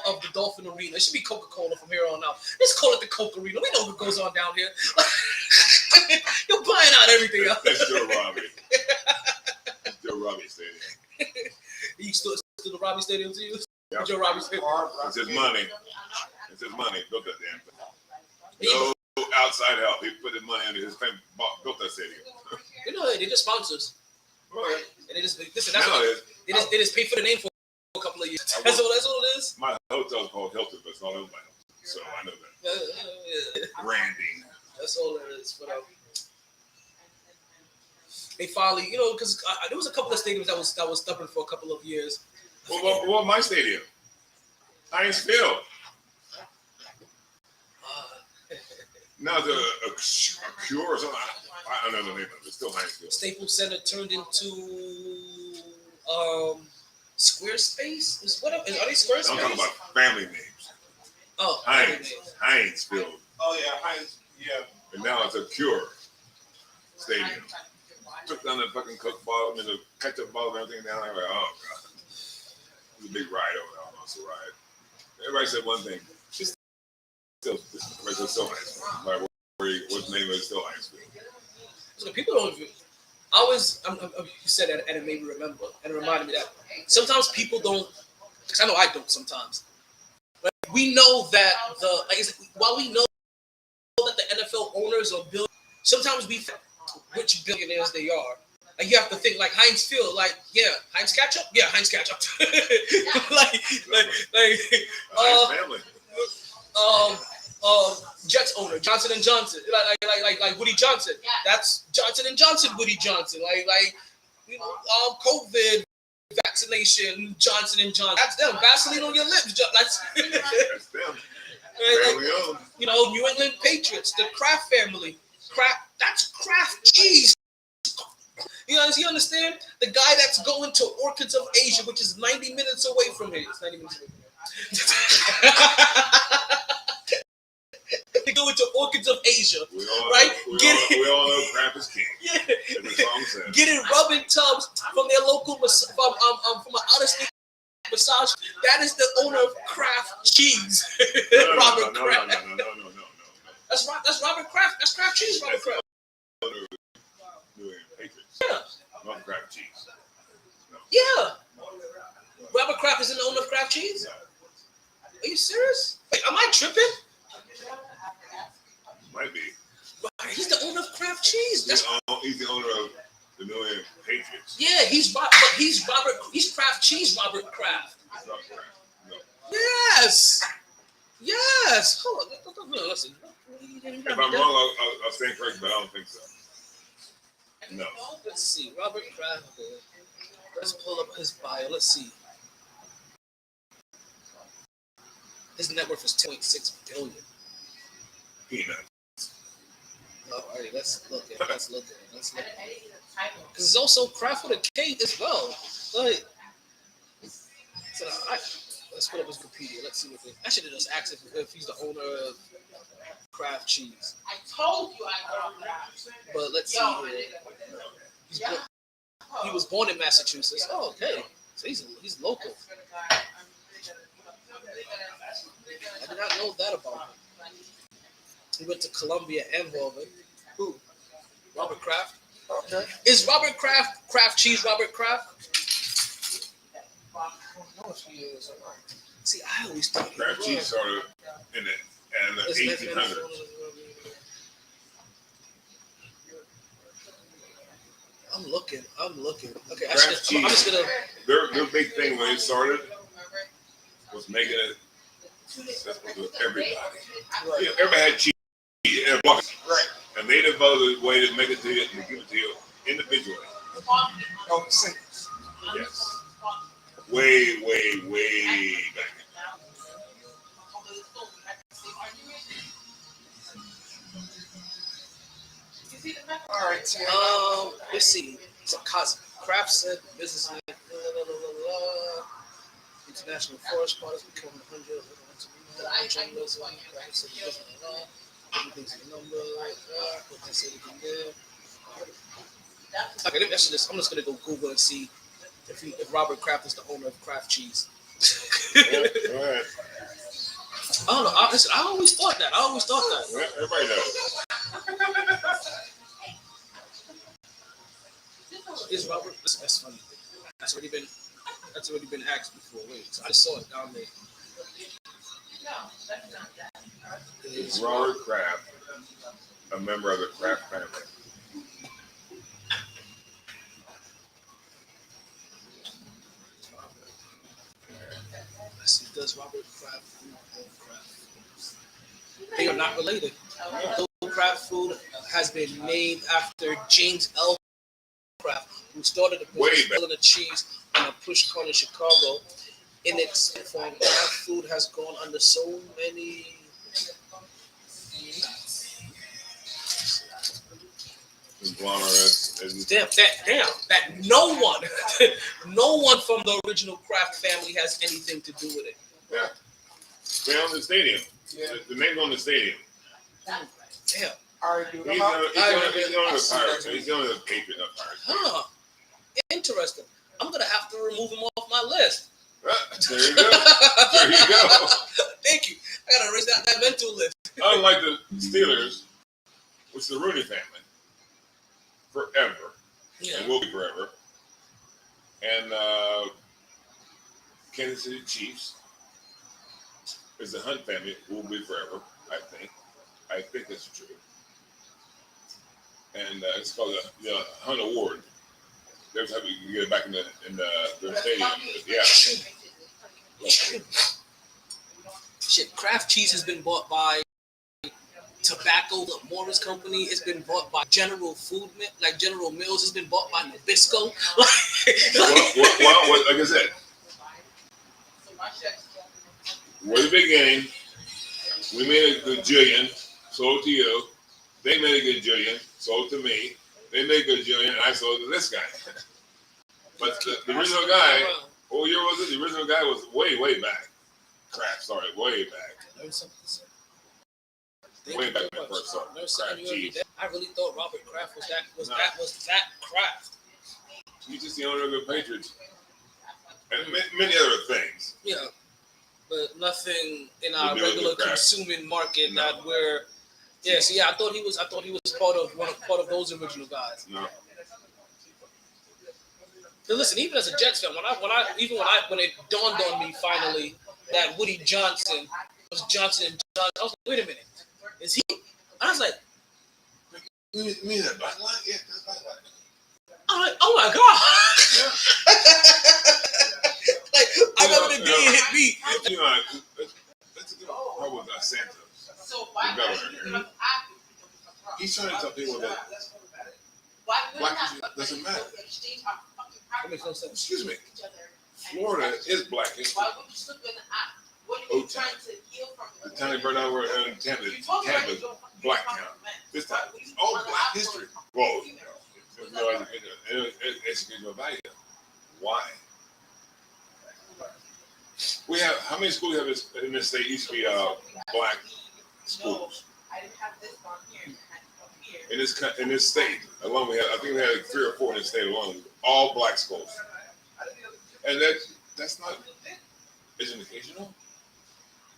of the Dolphin Arena. It should be Coca-Cola from here on out. Let's call it the Coke Arena. We know what goes on down here. You're buying out everything else. That's Joe Robbie. That's Joe Robbie Stadium. You still the Robbie Stadium to you? Yep. Joe Robbie Stadium. It's his money. It's his money. Built that damn thing. No outside help. He put his money under his thing. Built that stadium. You know they just sponsors. Well, yeah. And they just listen. They just pay for the name for a couple of years. That's all it is. My hotel's called Hilton, but it's not owned by Hilton, so I know that. Branding. That's all it is. But they finally, you know, because there was a couple of stadiums that was stubborn for a couple of years. Well, my stadium, Heinz Field. No, it's a Cure or something. I don't know the name of it. It's still Heinz Field. Staples Center turned into Squarespace. Are they Squarespace? I'm talking about family names. Oh, Heinz Field. Oh yeah, Heinz. Yeah. And now it's a Cure Stadium. Took down the fucking Coke bottle and the ketchup bottle and everything down. I'm like, oh god, it was a big ride over there. Almost a ride. Everybody said one thing. It's still Heinz Field. Like, what's the name of it? Still Heinz Field. So people don't. You said that and it made me remember and it reminded me that sometimes people don't. Because I know I don't sometimes. But we know that while we know that the NFL owners are billion, sometimes we forget which billionaires they are. Like you have to think like Heinz Field, like Heinz ketchup, Heinz ketchup. Heinz family. Jets owner Johnson and Johnson, like Woody Johnson. That's Johnson and Johnson, Woody Johnson. Like you know, COVID vaccination, Johnson and Johnson. That's them. Vaseline on your lips. That's them. You know, New England Patriots, the Kraft family. That's Kraft cheese. You understand? The guy that's going to Orchids of Asia, which is 90 minutes away from here. It's 90 minutes away from here. They go into Orchids of Asia, right? We all know Kraft is king. Yeah. The song says. Getting rubbing tubs from their local from an out-of-state massage. That is the owner of Kraft Cheese, Robert Kraft. No. That's Robert Kraft. That's Kraft Cheese, Robert Kraft. New England Patriots. Yeah. Not Kraft Cheese. No. Yeah. Robert Kraft is the owner of Kraft Cheese? Are you serious? Wait, am I tripping? Might be. He's the owner of Kraft Cheese. He's the owner of the New England Patriots. Yeah, he's Kraft Cheese, Robert Kraft. It's not Kraft. No. Yes. Hold on. Listen. If I'm wrong, I'll stand corrected, but I don't think so. No. Let's see. Robert Kraft. Let's pull up his bio. Let's see. His net worth is $2.6 billion. Peanuts. Alrighty, let's look at it. Because it's also Kraft with a K as well. Like, let's put up his Wikipedia. Let's see what they. I should have just asked if he's the owner of Kraft Cheese. I told you I know that. But let's see here. He was born in Massachusetts. Oh, okay. So he's local. I did not know that about him. He went to Columbia and Harvard. Who? Robert Kraft. Okay. Is Robert Kraft Cheese Robert Kraft? I don't know if he is. See, I always thought Kraft Cheese started in the 1800s. I'm looking. Okay, Kraft Cheese. I'm just gonna. Their big thing when it started was making it accessible to everybody. Right. Yeah, everybody had cheese in a bucket. Right. And they developed a way to make it to you and give it to you individually. Oh, singles. Yes. Way back. All right, Tim. Let's see. It's a Kraft said businessman. National Forest Park is becoming 100. Everything's a number. Put that in there. Okay, let me answer this. I'm just gonna go Google and see if Robert Kraft is the owner of Kraft Cheese. Yeah, all right. I don't know. Listen, I always thought that. Yeah, everybody knows. Is Robert? Listen, that's funny. That's already been asked before. Wait, so I saw it down there. Is Robert Kraft a member of the Kraft family? Let's see. Does Robert Kraft own Kraft? They are not related. Though Kraft Food has been named after James L. Kraft, who started the business selling the cheese on a push cart in Chicago. In its form, Kraft Food has gone under so many. Conglomerates. That no one from the original Kraft family has anything to do with it. Yeah. They own the stadium. Yeah. The name's on the stadium. Damn. Argue He's about on the Pirates. He's on the Patriots, not Pirates. Huh. Interesting. I'm gonna have to remove him off my list. There you go. There you go. Thank you. I gotta erase that mental list. Unlike the Steelers, which is the Rooney family, forever, and will be forever, and Kansas City Chiefs is the Hunt family, will be forever. I think that's true. And it's called the Hunt Award. They was having to get it back in their stadium. Yeah. Shit, Kraft Cheese has been bought by Tobacco, the Morris Company. It's been bought by General Mills. It's been bought by Nabisco. Well, like I said, we're the beginning. We made a gajillion, sold to you. They made a gajillion, sold to me. They made a gajillion, and I sold to this guy. But the original guy, what year was it? The original guy was way back. Kraft started way back. Way back when I first started. Kraft cheese. I really thought Robert Kraft was that Kraft. He's just the owner of the Patriots. And many other things. Yeah. But nothing in our regular consuming market that we're. Yeah, so I thought he was part of those original guys. No. But listen, even as a Jets fan, when it dawned on me finally that Woody Johnson was Johnson and Johnson, I was like, wait a minute, is he? I was like, You mean that black line? Yeah, that's black line. I'm like, oh my god! Like I remember the day it hit me. You know, that's a good problem with Santos. He's trying to tell people that black doesn't matter. Excuse me. Florida is black history. The town they burned out were in Tampa's black town. This time, it's all black history. Whoa. No educational value. Why? We have, how many schools have in this state used to be black schools? In this state alone, I think we had like 3 or 4 in the state alone, all black schools, and that's not educational.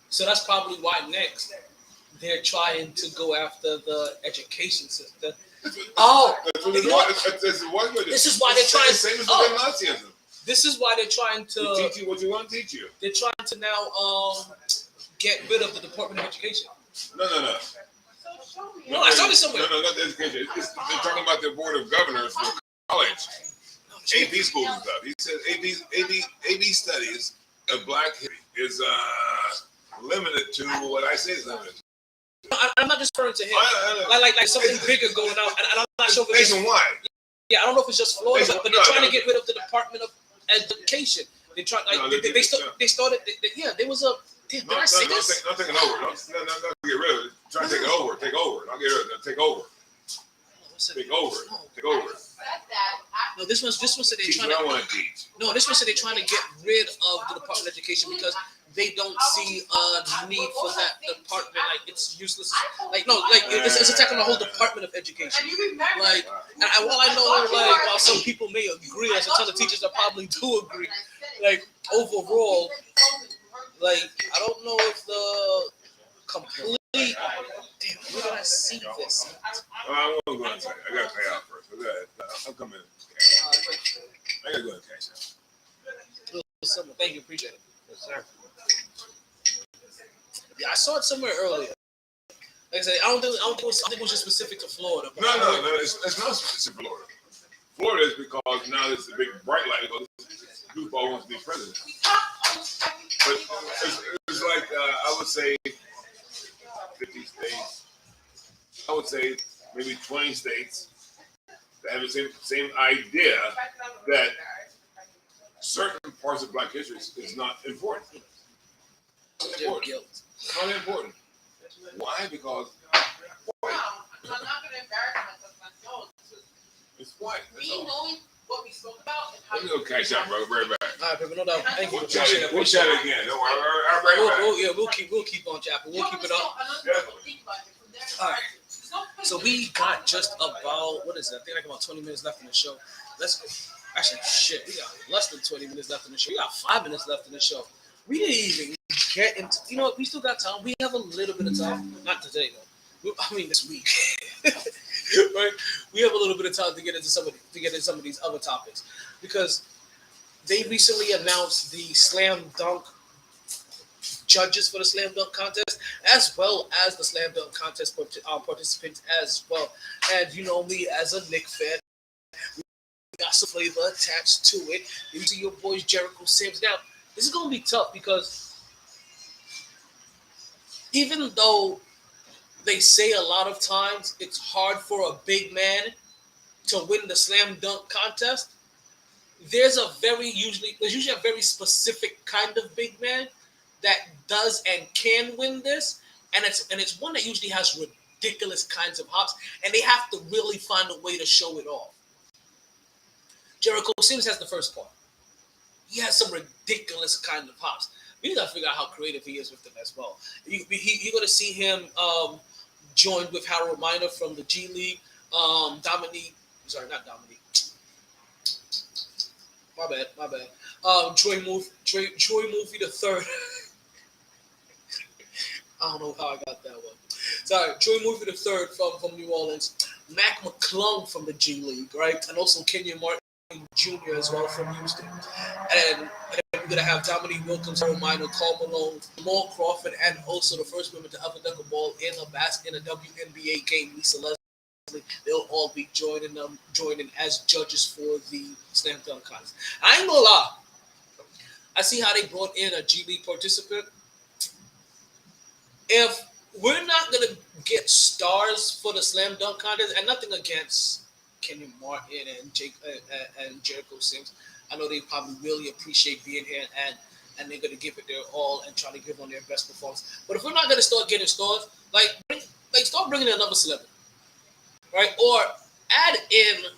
So that's probably why next they're trying to go after the education system. This is why they're trying. Same as the Nazism. This is why they're trying to teach you what you want to teach you. They're trying to now get rid of the Department of Education. No. No, I saw this somewhere. No, not the education. They're talking about the board of governors for college, AP schools and stuff. He says AP studies of black history is limited to what I say is limited. I'm not just referring to him. Like something bigger going on, and I'm not sure if it's nationwide. Yeah, I don't know if it's just Florida, but they're trying to get rid of the Department of Education. They try they started. There was a. Did I say this? Not taking over. Not get rid of it. Try to take it over. Take over. Not get rid of it. Take over. said Take over. No, Take over. no. This one said they're Teach trying what I to. want to teach. No, this one said they're trying to get rid of the Department of Education because they don't see a need for that department. Like it's useless. Like no, like it's attacking the whole Department of Education. Like, and while I know, like, while some people may agree, there's a ton of teachers that probably do agree. Like overall, like I don't know if the complete. Damn, where did I see this? I want to go inside. I got to pay out first. I'm coming. I got to go and cash out. Thank you, appreciate it. Yes, sir. Yeah, I saw it somewhere earlier. Like I said, I don't think it was just specific to Florida. But No, it's not specific to Florida. Florida is because now there's a big bright light because Goofball wants to be president. But it's like, I would say 50 states. I would say maybe 20 states that have the same idea that certain parts of Black history is not important. It's important. It's not important. Why? Because white. I'm not going to embarrass myself. It's white. Me knowing what we spoke about and how Let me go cash out, brother. Right back. all right, people, no doubt. Thank you. We'll Appreciate chat it. it. We'll chat it again. Don't worry. I'll right back. We'll keep on chapping. We'll keep it up. All right. So we got just about, what is it? I think like about 20 minutes left in the show. Actually, shit, we got less than 20 minutes left in the show. We got 5 minutes left in the show. We didn't even get into, you know what, we still got time. We have a little bit of time. Not today, though. I mean, this week. Right? We have a little bit of time to get into some of these other topics. Because they recently announced the slam dunk judges for the slam dunk contest, as well as the slam dunk contest participants as well. And you know me as a Knicks fan, we got some flavor attached to it. You see your boys Jericho Sims. Now, this is gonna be tough because even though they say a lot of times it's hard for a big man to win the slam dunk contest, there's usually a very specific kind of big man that does and can win this, and it's one that usually has ridiculous kinds of hops, and they have to really find a way to show it off. Jericho Sims has the first part. He has some ridiculous kind of hops. We got to figure out how creative he is with them as well. You're going to see him joined with Harold Miner from the G League. Not Dominique. My bad. Troy Murphy the third. I don't know how I got that one. Sorry, Troy Murphy the third from New Orleans. Mac McClung from the G League, right? And also Kenyon Martin Jr. as well from Houston. And we're gonna have Dominique Wilkins, Harold Miner, Karl Malone, Jamal Crawford, and also the first women to ever dunk a ball in a WNBA game, Lisa Leslie. They'll all be joining as judges for the slam dunk contest. I ain't gonna lie. I see how they brought in a G League participant. If we're not gonna get stars for the slam dunk contest, and nothing against Kenyon Martin and Jericho Sims, I know they probably really appreciate being here and they're gonna give it their all and try to give on their best performance. But if we're not gonna start getting stars, start bringing in another celebrity, right? Or add in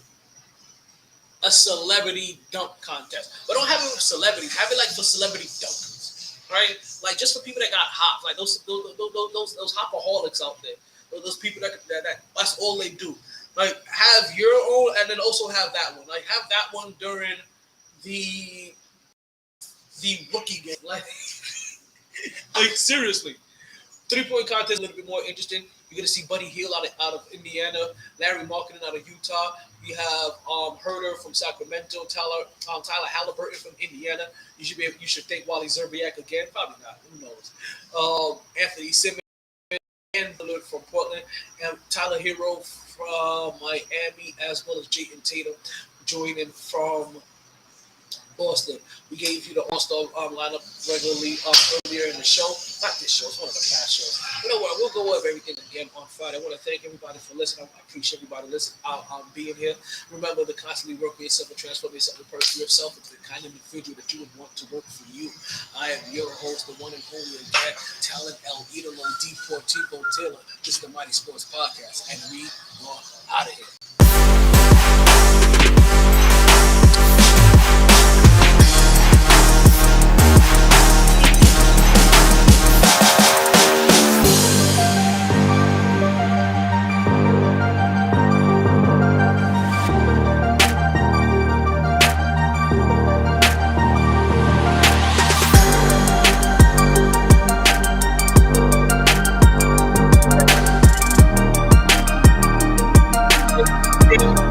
a celebrity dunk contest, but don't have it with celebrities. Have it like for celebrity dunkers, right? Like just for people that got hops, like those hopaholics out there, those people that that's all they do. Like have your own, and then also have that one. Like have that one during the rookie game. Like seriously, 3-point contest is a little bit more interesting. You're gonna see Buddy Hield out of Indiana, Larry Markkinen out of Utah. You have Herder from Sacramento, Tyler Halliburton from Indiana. You should think Wally Zerbiak again. Probably not. Who knows? Anthony Simmons from Portland, and Tyler Hero from Miami, as well as Jayton Tatum joining from Boston. We gave you the All-Star lineup regularly earlier in the show. Not this show, it's one of the past shows. You know what? We'll go over everything again on Friday. I want to thank everybody for listening. I appreciate everybody listening, being here. Remember to constantly work on yourself and transform yourself and person yourself into the kind of individual that you would want to work for you. I am your host, the one and only again, Talent El Idolo Deportivo Taylor. This is the Mighty Sports Podcast, and we are out of here. Yeah.